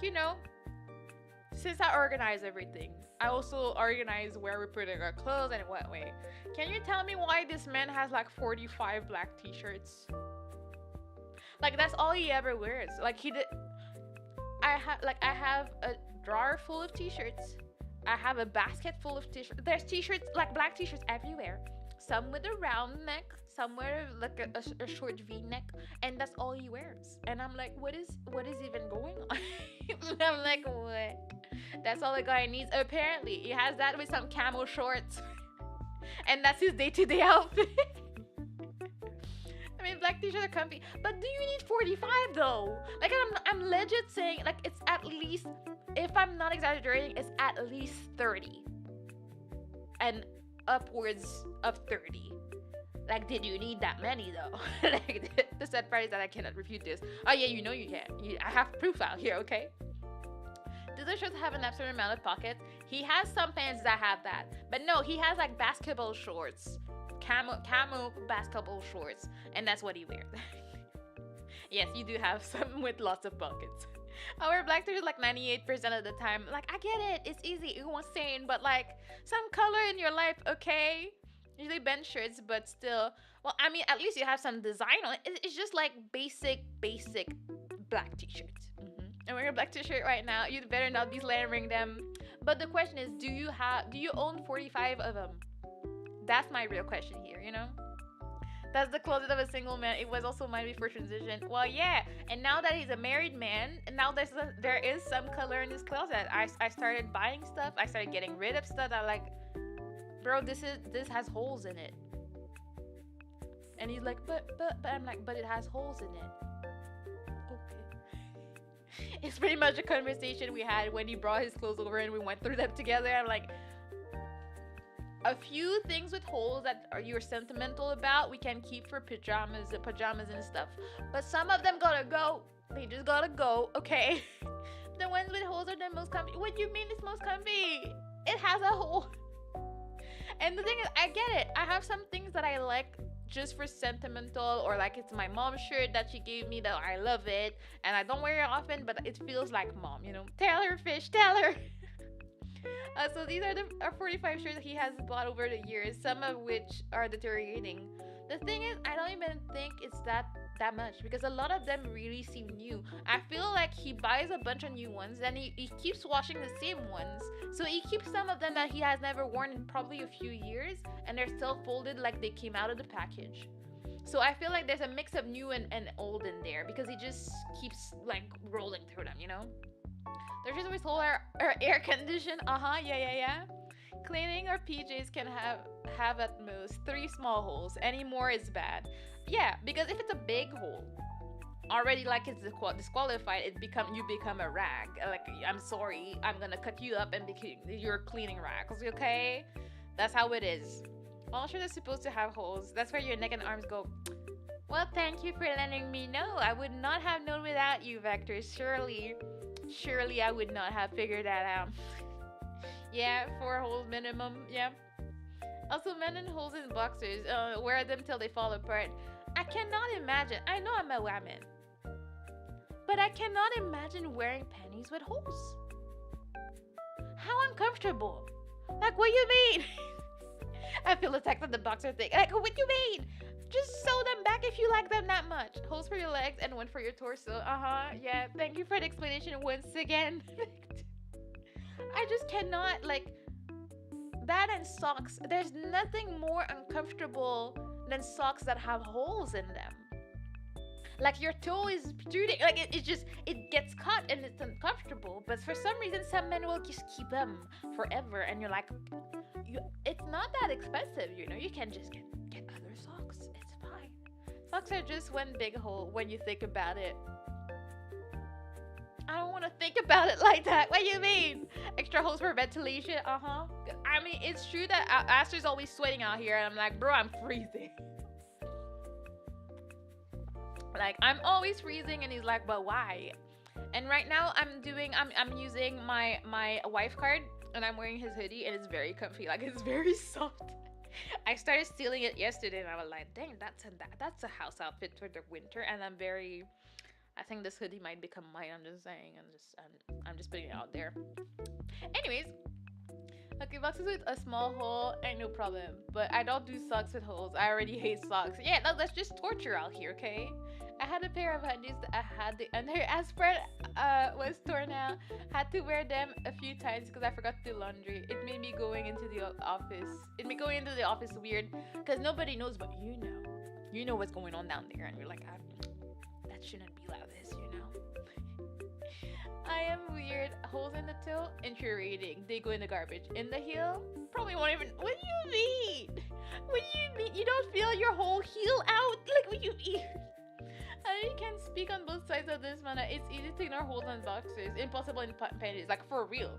since I organize everything, I also organize where we're putting our clothes and in what way. Can you tell me why this man has like 45 black t-shirts? Like that's all he ever wears. Like he did. I have a drawer full of t-shirts. I have a basket full of t-shirts. There's t-shirts, like black t-shirts everywhere. Some with a round neck, some with like a short V-neck, and that's all he wears. And I'm like, what is even going on? I'm like, what? That's all the guy needs. Apparently, he has that with some camo shorts, and that's his day-to-day outfit. I mean, black t-shirts are comfy, but do you need 45 though? Like, I'm legit saying, like, it's at least, if I'm not exaggerating, it's at least 30, and upwards of 30. Like, did you need that many though? Like, the sad part is that I cannot refute this. Oh yeah, you can. I have proof out here, okay? Do the shorts have an absurd amount of pockets? He has some pants that have that, but no, he has like basketball shorts. Camo basketball shorts, and that's what he wears. Yes, you do have some with lots of pockets. I wear black t-shirts like 98% of the time. Like, I get it, it's easy, it was insane, but like some color in your life, okay? Usually bench shirts, but still. Well, I mean, at least you have some design on it. It's just like basic black t-shirts. I'm wearing a black t-shirt right now. You better not be slandering them. But the question is, do you own 45 of them? That's my real question here, That's the closet of a single man. It was also mine before transition. Well, yeah. And now that he's a married man, and now there is some color in his closet. I started buying stuff. I started getting rid of stuff. I'm like, bro, this has holes in it. And he's like, but I'm like, but it has holes in it. Okay. It's pretty much a conversation we had when he brought his clothes over and we went through them together. I'm like, a few things with holes that you're sentimental about, we can keep for pajamas and stuff. But some of them gotta go. They just gotta go, okay? The ones with holes are the most comfy. What do you mean it's most comfy? It has a hole. And the thing is, I get it. I have some things that I like just for sentimental, or like it's my mom's shirt that she gave me that I love it. And I don't wear it often, but it feels like mom, Tell her, fish, tell her. So these are the 45 shirts he has bought over the years, some of which are deteriorating. The thing is, I don't even think it's that much, because a lot of them really seem new. I feel like he buys a bunch of new ones, and he keeps washing the same ones. So he keeps some of them that he has never worn in probably a few years, and they're still folded like they came out of the package. So I feel like there's a mix of new and old in there, because he just keeps like rolling through them, They're just with whole air condition. Yeah. Cleaning our PJs can have at most 3 small holes. Any more is bad. Yeah, because if it's a big hole, already like it's disqualified, you become a rag. Like, I'm sorry, I'm gonna cut you up and you're cleaning rags, okay? That's how it is. All shirts are supposed to have holes. That's where your neck and arms go. Well, thank you for letting me know. I would not have known without you, Vector. Surely I would not have figured that out. Yeah, 4 holes minimum. Yeah. Also, men in holes in boxers, wear them till they fall apart. I cannot imagine. I know I'm a woman, but I cannot imagine wearing panties with holes. How uncomfortable. Like, what do you mean? I feel attacked on the boxer thing. Like, what do you mean? just sew them back if you like them that much. Holes for your legs and one for your torso. Yeah. Thank you for the explanation once again. I just cannot like that and socks. There's nothing more uncomfortable than socks that have holes in them. Like your toe is protruding, like it just it gets caught and it's uncomfortable. But for some reason, some men will just keep them forever, and you're like, it's not that expensive, you know. You can just get other socks. It's fine. Socks are just one big hole when you think about it. I don't want to think about it like that. What do you mean? Extra holes for ventilation? I mean, it's true that Aster's always sweating out here, and I'm like, bro, I'm freezing. Like, I'm always freezing, and he's like, but why? And right now, I'm using my wife card, and I'm wearing his hoodie, and it's very comfy. Like, it's very soft. I started stealing it yesterday, and I was like, dang, that's a house outfit for the winter, and I think this hoodie might become mine. I'm just saying. I'm just putting it out there. Anyways, okay, boxes with a small hole ain't no problem, but I don't do socks with holes. I already hate socks. Yeah, no, that's just torture out here, okay? I had a pair of undies that I had the under aspirate was torn out. Had to wear them a few times because I forgot to do laundry. It made me going into the office. It made going into the office weird because nobody knows, but you know what's going on down there, and you're like, that shouldn't be like this, you know. I am weird. Holes in the toe, infuriating. They go in the garbage. In the heel, probably won't even. What do you mean? What do you mean? You don't feel your whole heel out? Like what you mean? I can speak on both sides of this, man. It's easy to ignore holes on boxers. Impossible in panties. Like for real.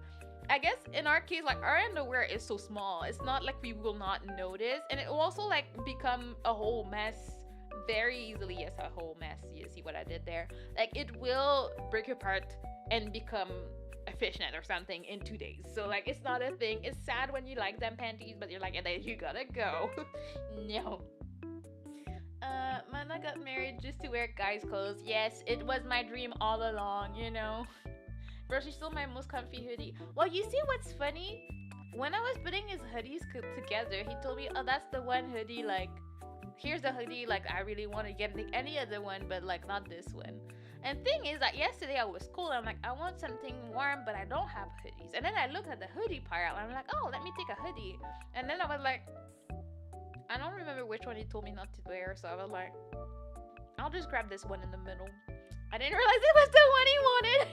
I guess in our case, like our underwear is so small. It's not like we will not notice, and it will also like become a whole mess very easily. Yes, a whole mess. You see what I did there? Like it will break apart and become a fishnet or something in 2 days. So like it's not a thing. It's sad when you like them panties, but you're like, and then you gotta go. No. Mana got married just to wear guys' clothes. Yes, it was my dream all along, you know. Bro, she's still my most comfy hoodie. Well, you see what's funny? When I was putting his hoodies together, he told me, oh, that's the one hoodie, like, here's the hoodie, like, I really want to get any other one, but, like, not this one. And thing is that yesterday I was cold. I'm like, I want something warm, but I don't have hoodies. And then I looked at the hoodie pile, and I'm like, oh, let me take a hoodie. And then I was like, I don't remember which one he told me not to wear, so I was like, I'll just grab this one in the middle. I didn't realize it was the one he wanted.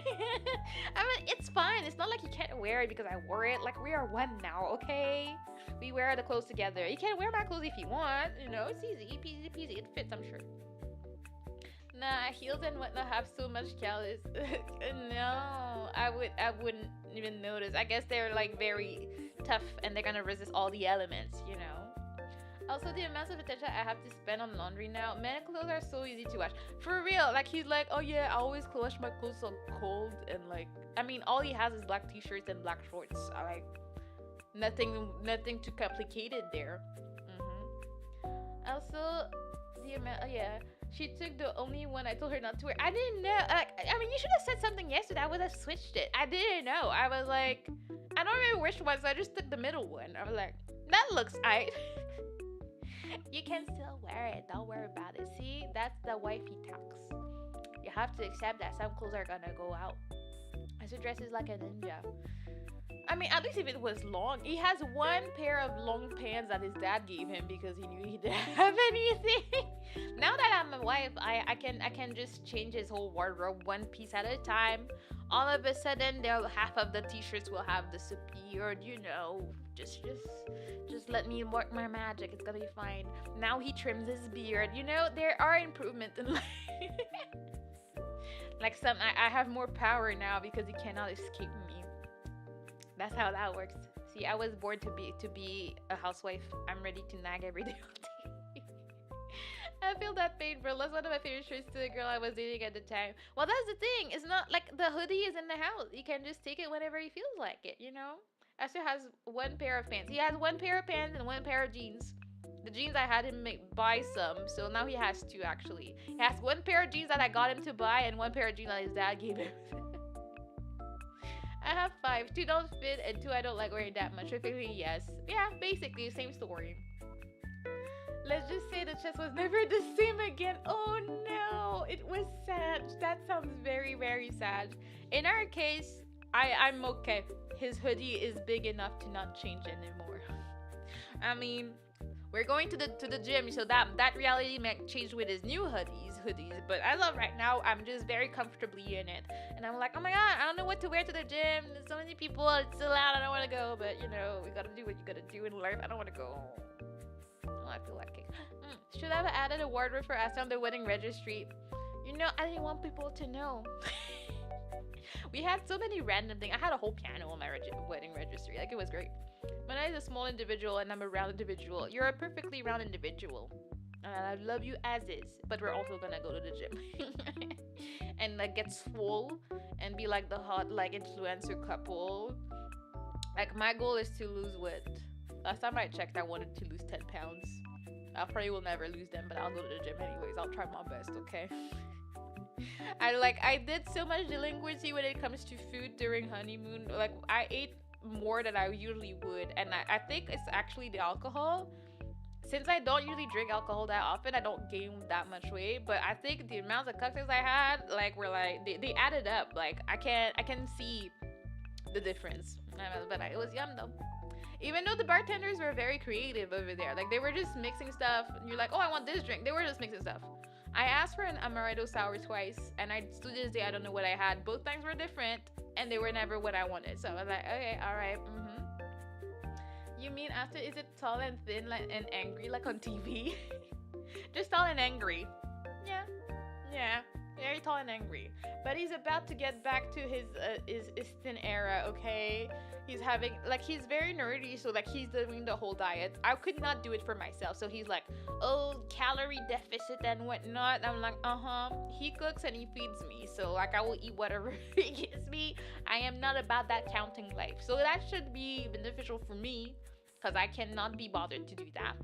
I mean, it's fine. It's not like you can't wear it because I wore it. Like, we are one now, okay? We wear the clothes together. You can wear my clothes if you want. You know, it's easy. Peasy peasy. It fits, I'm sure. Nah, heels and whatnot have so much callus. No, I wouldn't even notice. I guess they're, like, very tough and they're gonna resist all the elements, you know? Also, the amount of attention I have to spend on laundry now. Men clothes are so easy to wash. For real, like he's like, oh yeah, I always wash my clothes so cold and like, I mean, all he has is black t-shirts and black shorts. I like nothing too complicated there. Also, the amount, oh yeah, she took the only one I told her not to wear. I didn't know. Like, I mean, you should have said something yesterday. I would have switched it. I didn't know. I was like, I don't remember which one, so I just took the middle one. I was like, that looks aight. You can still wear it. Don't worry about it. See, that's the wifey tax. You have to accept that some clothes are gonna go out. So dresses like a ninja. I mean, at least if it was long. He has one pair of long pants that his dad gave him because he knew he didn't have anything. Now that I'm a wife, I can just change his whole wardrobe one piece at a time. All of a sudden, half of the t-shirts will have disappeared. You know, just let me work my magic. It's gonna be fine. Now he trims his beard. You know, there are improvements in life. Like I have more power now because he cannot escape me. That's how that works. See, I was born to be a housewife. I'm ready to nag every day. I feel that pain, bro. That's one of my favorite shirts to the girl I was dating at the time. Well, that's the thing. It's not like the hoodie is in the house. You can just take it whenever he feels like it, you know? Esther has one pair of pants. He has one pair of pants and one pair of jeans. The jeans I had him buy some, so now he has two actually. He has one pair of jeans that I got him to buy and one pair of jeans that his dad gave him. I have 5. 2 don't fit and 2 I don't like wearing that much. Basically, yes. Yeah, basically, same story. Let's just say the chest was never the same again. Oh no, it was sad. That sounds very, very sad. In our case, I'm okay. His hoodie is big enough to not change anymore. I mean, we're going to the gym, so that reality might change with his new hoodies. But as of right now, I'm just very comfortably in it, and I'm like, oh my god, I don't know what to wear to the gym. There's so many people. It's so loud. I don't want to go, but you know, we gotta do what you gotta do in life. I don't want to go. Oh, I feel like it. Should I have added a wardrobe for us on the wedding registry? You know, I didn't want people to know. We had so many random things. I had a whole piano on my wedding registry. Like, it was great. When I'm a small individual and I'm a round individual, you're a perfectly round individual. And I love you as is. But we're also gonna go to the gym. And like get swole and be like the hot like influencer couple. Like, my goal is to lose weight. Last time I checked, I wanted to lose 10 pounds. I probably will never lose them, but I'll go to the gym anyways. I'll try my best, okay? I did so much delinquency when it comes to food during honeymoon. Like, I ate more than I usually would, and I think it's actually the alcohol. Since I don't usually drink alcohol that often, I don't gain that much weight. But I think the amounts of cocktails I had, like, were like they added up. Like, I can see the difference. But it was yum though. Even though the bartenders were very creative over there, like they were just mixing stuff. You're like, oh, I want this drink. They were just mixing stuff. I asked for an amaretto sour twice, and to this day I don't know what I had. Both times were different, and they were never what I wanted. So I was like, okay, all right. You mean after is it tall and thin like, and angry like on TV? Just tall and angry. Yeah, very tall and angry. But he's about to get back to his thin era. Okay. He's very nerdy, so like he's doing the whole diet. I could not do it for myself, so he's like, oh, calorie deficit and whatnot. I'm like, he cooks and he feeds me, so like I will eat whatever he gives me. I am not about that counting life, so that should be beneficial for me, because I cannot be bothered to do that.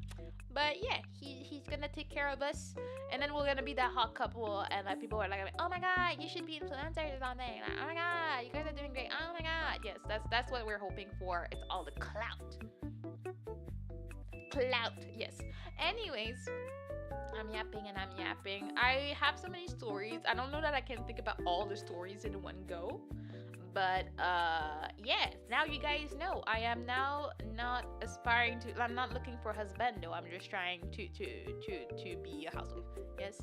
But yeah, he's gonna take care of us, and then we're gonna be that hot couple, and like people are like, oh my god, you should be influencers or something. Like, oh my god, you guys are doing great. Oh my god, yes, that's what we're hoping for. It's all the clout, yes. Anyways, I'm yapping and I'm yapping. I have so many stories. I don't know that I can think about all the stories in one go. But yes, now you guys know I am now not aspiring to. I'm not looking for a husband. No, I'm just trying to be a housewife. Yes.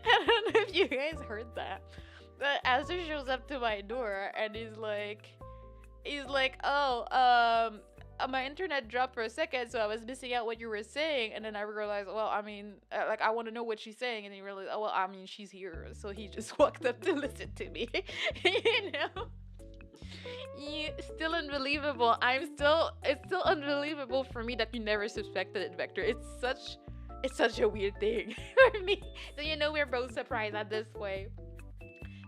I don't know if you guys heard that, but Aster shows up to my door and he's like, oh, my internet dropped for a second, so I was missing out what you were saying, and then I realized, well, I mean, like, I want to know what she's saying, and he realized, oh, well, I mean, she's here, so he just walked up to listen to me, you know? Still unbelievable. It's still unbelievable for me that you never suspected it, Vector. It's such a weird thing for me. So, you know, we're both surprised at this way.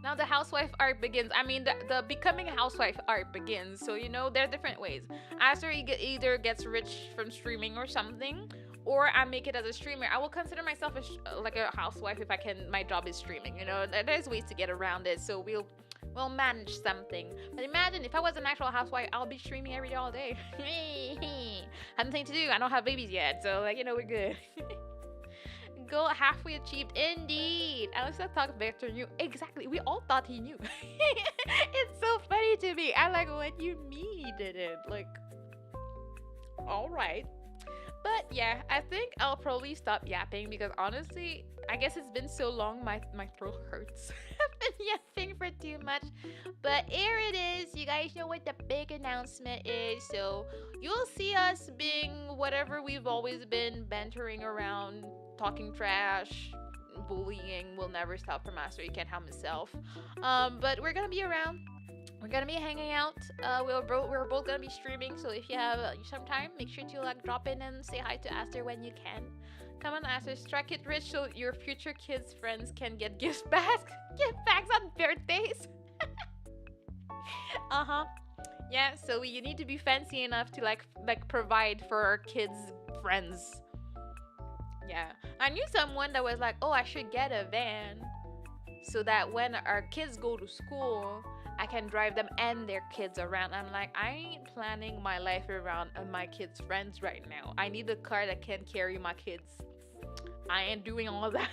Now the housewife arc begins. I mean, the becoming a housewife arc begins. So, you know, there are different ways. After he either gets rich from streaming or something, or I make it as a streamer. I will consider myself like a housewife if I can. My job is streaming. You know, there's ways to get around it. So we'll manage something. But imagine if I was an actual housewife, I'll be streaming every day, all day. Have nothing to do. I don't have babies yet, so like, you know, we're good. Goal halfway achieved, indeed. I was gonna talk Victor knew exactly. We all thought he knew. It's so funny to me. I like, what you mean he didn't? Like, all right. But yeah, I think I'll probably stop yapping because honestly, I guess it's been so long, my throat hurts. I've been yapping for too much. But here it is. You guys know what the big announcement is. So you'll see us being whatever we've always been, bantering around, talking trash, bullying will never stop from Master. He can't help himself. But we're gonna be around. We're gonna be hanging out. We're both gonna be streaming. So if you have some time, make sure to like drop in and say hi to Aster when you can. Come on, Aster, strike it rich so your future kids' friends can get gift bags on birthdays. Yeah. So you need to be fancy enough to like provide for our kids' friends. Yeah, I knew someone that was like, oh, I should get a van. so that when our kids go to school, I can drive them and their kids around. I'm like, I ain't planning my life around my kids' friends right now. I need a car that can carry my kids. I ain't doing all that.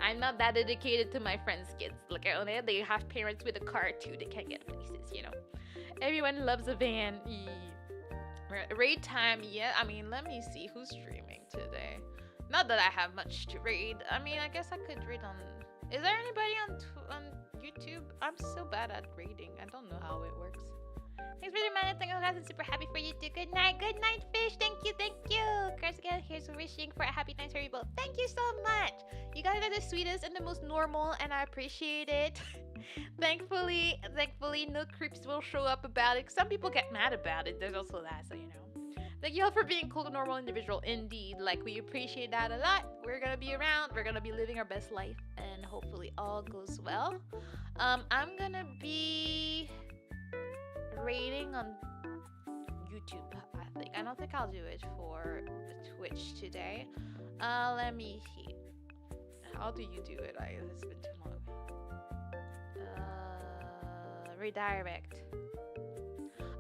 I'm not that dedicated to my friends' kids. Look at they have parents with a car too. They can get places, you know. Everyone loves a van. Raid time, yeah. I mean, let me see who's streaming today. Not that I have much to raid. I mean, I guess I could raid on. Is there anybody on YouTube? I'm so bad at raiding. I don't know how it works. Thanks for the man. Thank you guys. I'm super happy for you too. Good night, fish. Thank you, thank you. Guys, again, here's wishing for a happy night for you both. Thank you so much. You guys are the sweetest and the most normal, and I appreciate it. thankfully, no creeps will show up about it. Some people get mad about it. There's also that, so you know. Thank you all for being cool, normal individual. Indeed, like we appreciate that a lot. We're gonna be around. We're gonna be living our best life, and hopefully all goes well. I'm gonna be rating on YouTube, I think. I don't think I'll do it for Twitch today. Let me see. How do you do it? It's been too long. Redirect.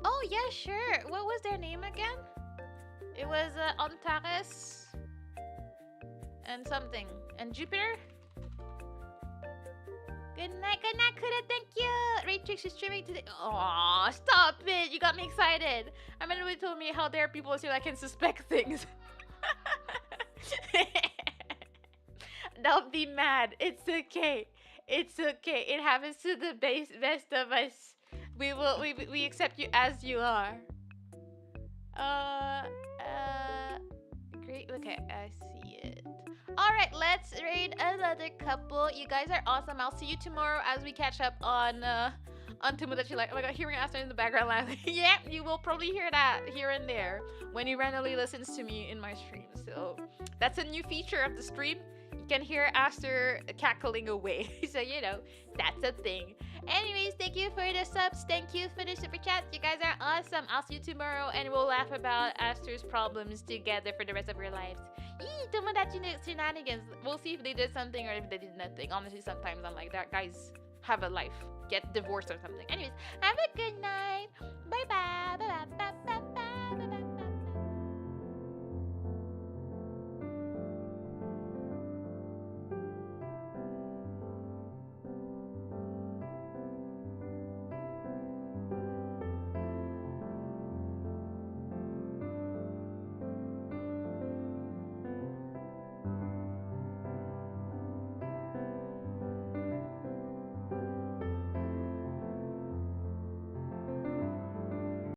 Oh yeah, sure. What was their name again? It was Antares and something. And Jupiter? Good night, Kuda, thank you! Raytrix is streaming today. Aw, stop it! You got me excited. I mean, nobody told me how dare people assume I can suspect things. Don't be mad. It's okay. It's okay. It happens to the best of us. We accept you as you are. Great. Okay, I see it. Alright, let's raid another couple. You guys are awesome. I'll see you tomorrow as we catch up on Tomodachi Life. Oh my god, hearing Aston in the background laughing. Yeah, you will probably hear that here and there when he randomly listens to me in my stream. So that's a new feature of the stream. You can hear Aster cackling away. So you know, that's a thing. Anyways, thank you for the subs. Thank you for the super chats. You guys are awesome. I'll see you tomorrow and we'll laugh about Aster's problems together for the rest of your lives. Yee, Tomodachi shenanigans. We'll see if they did something or if they did nothing. Honestly, sometimes I'm like, that guys have a life. Get divorced or something. Anyways, have a good night. Bye bye. Bye bye.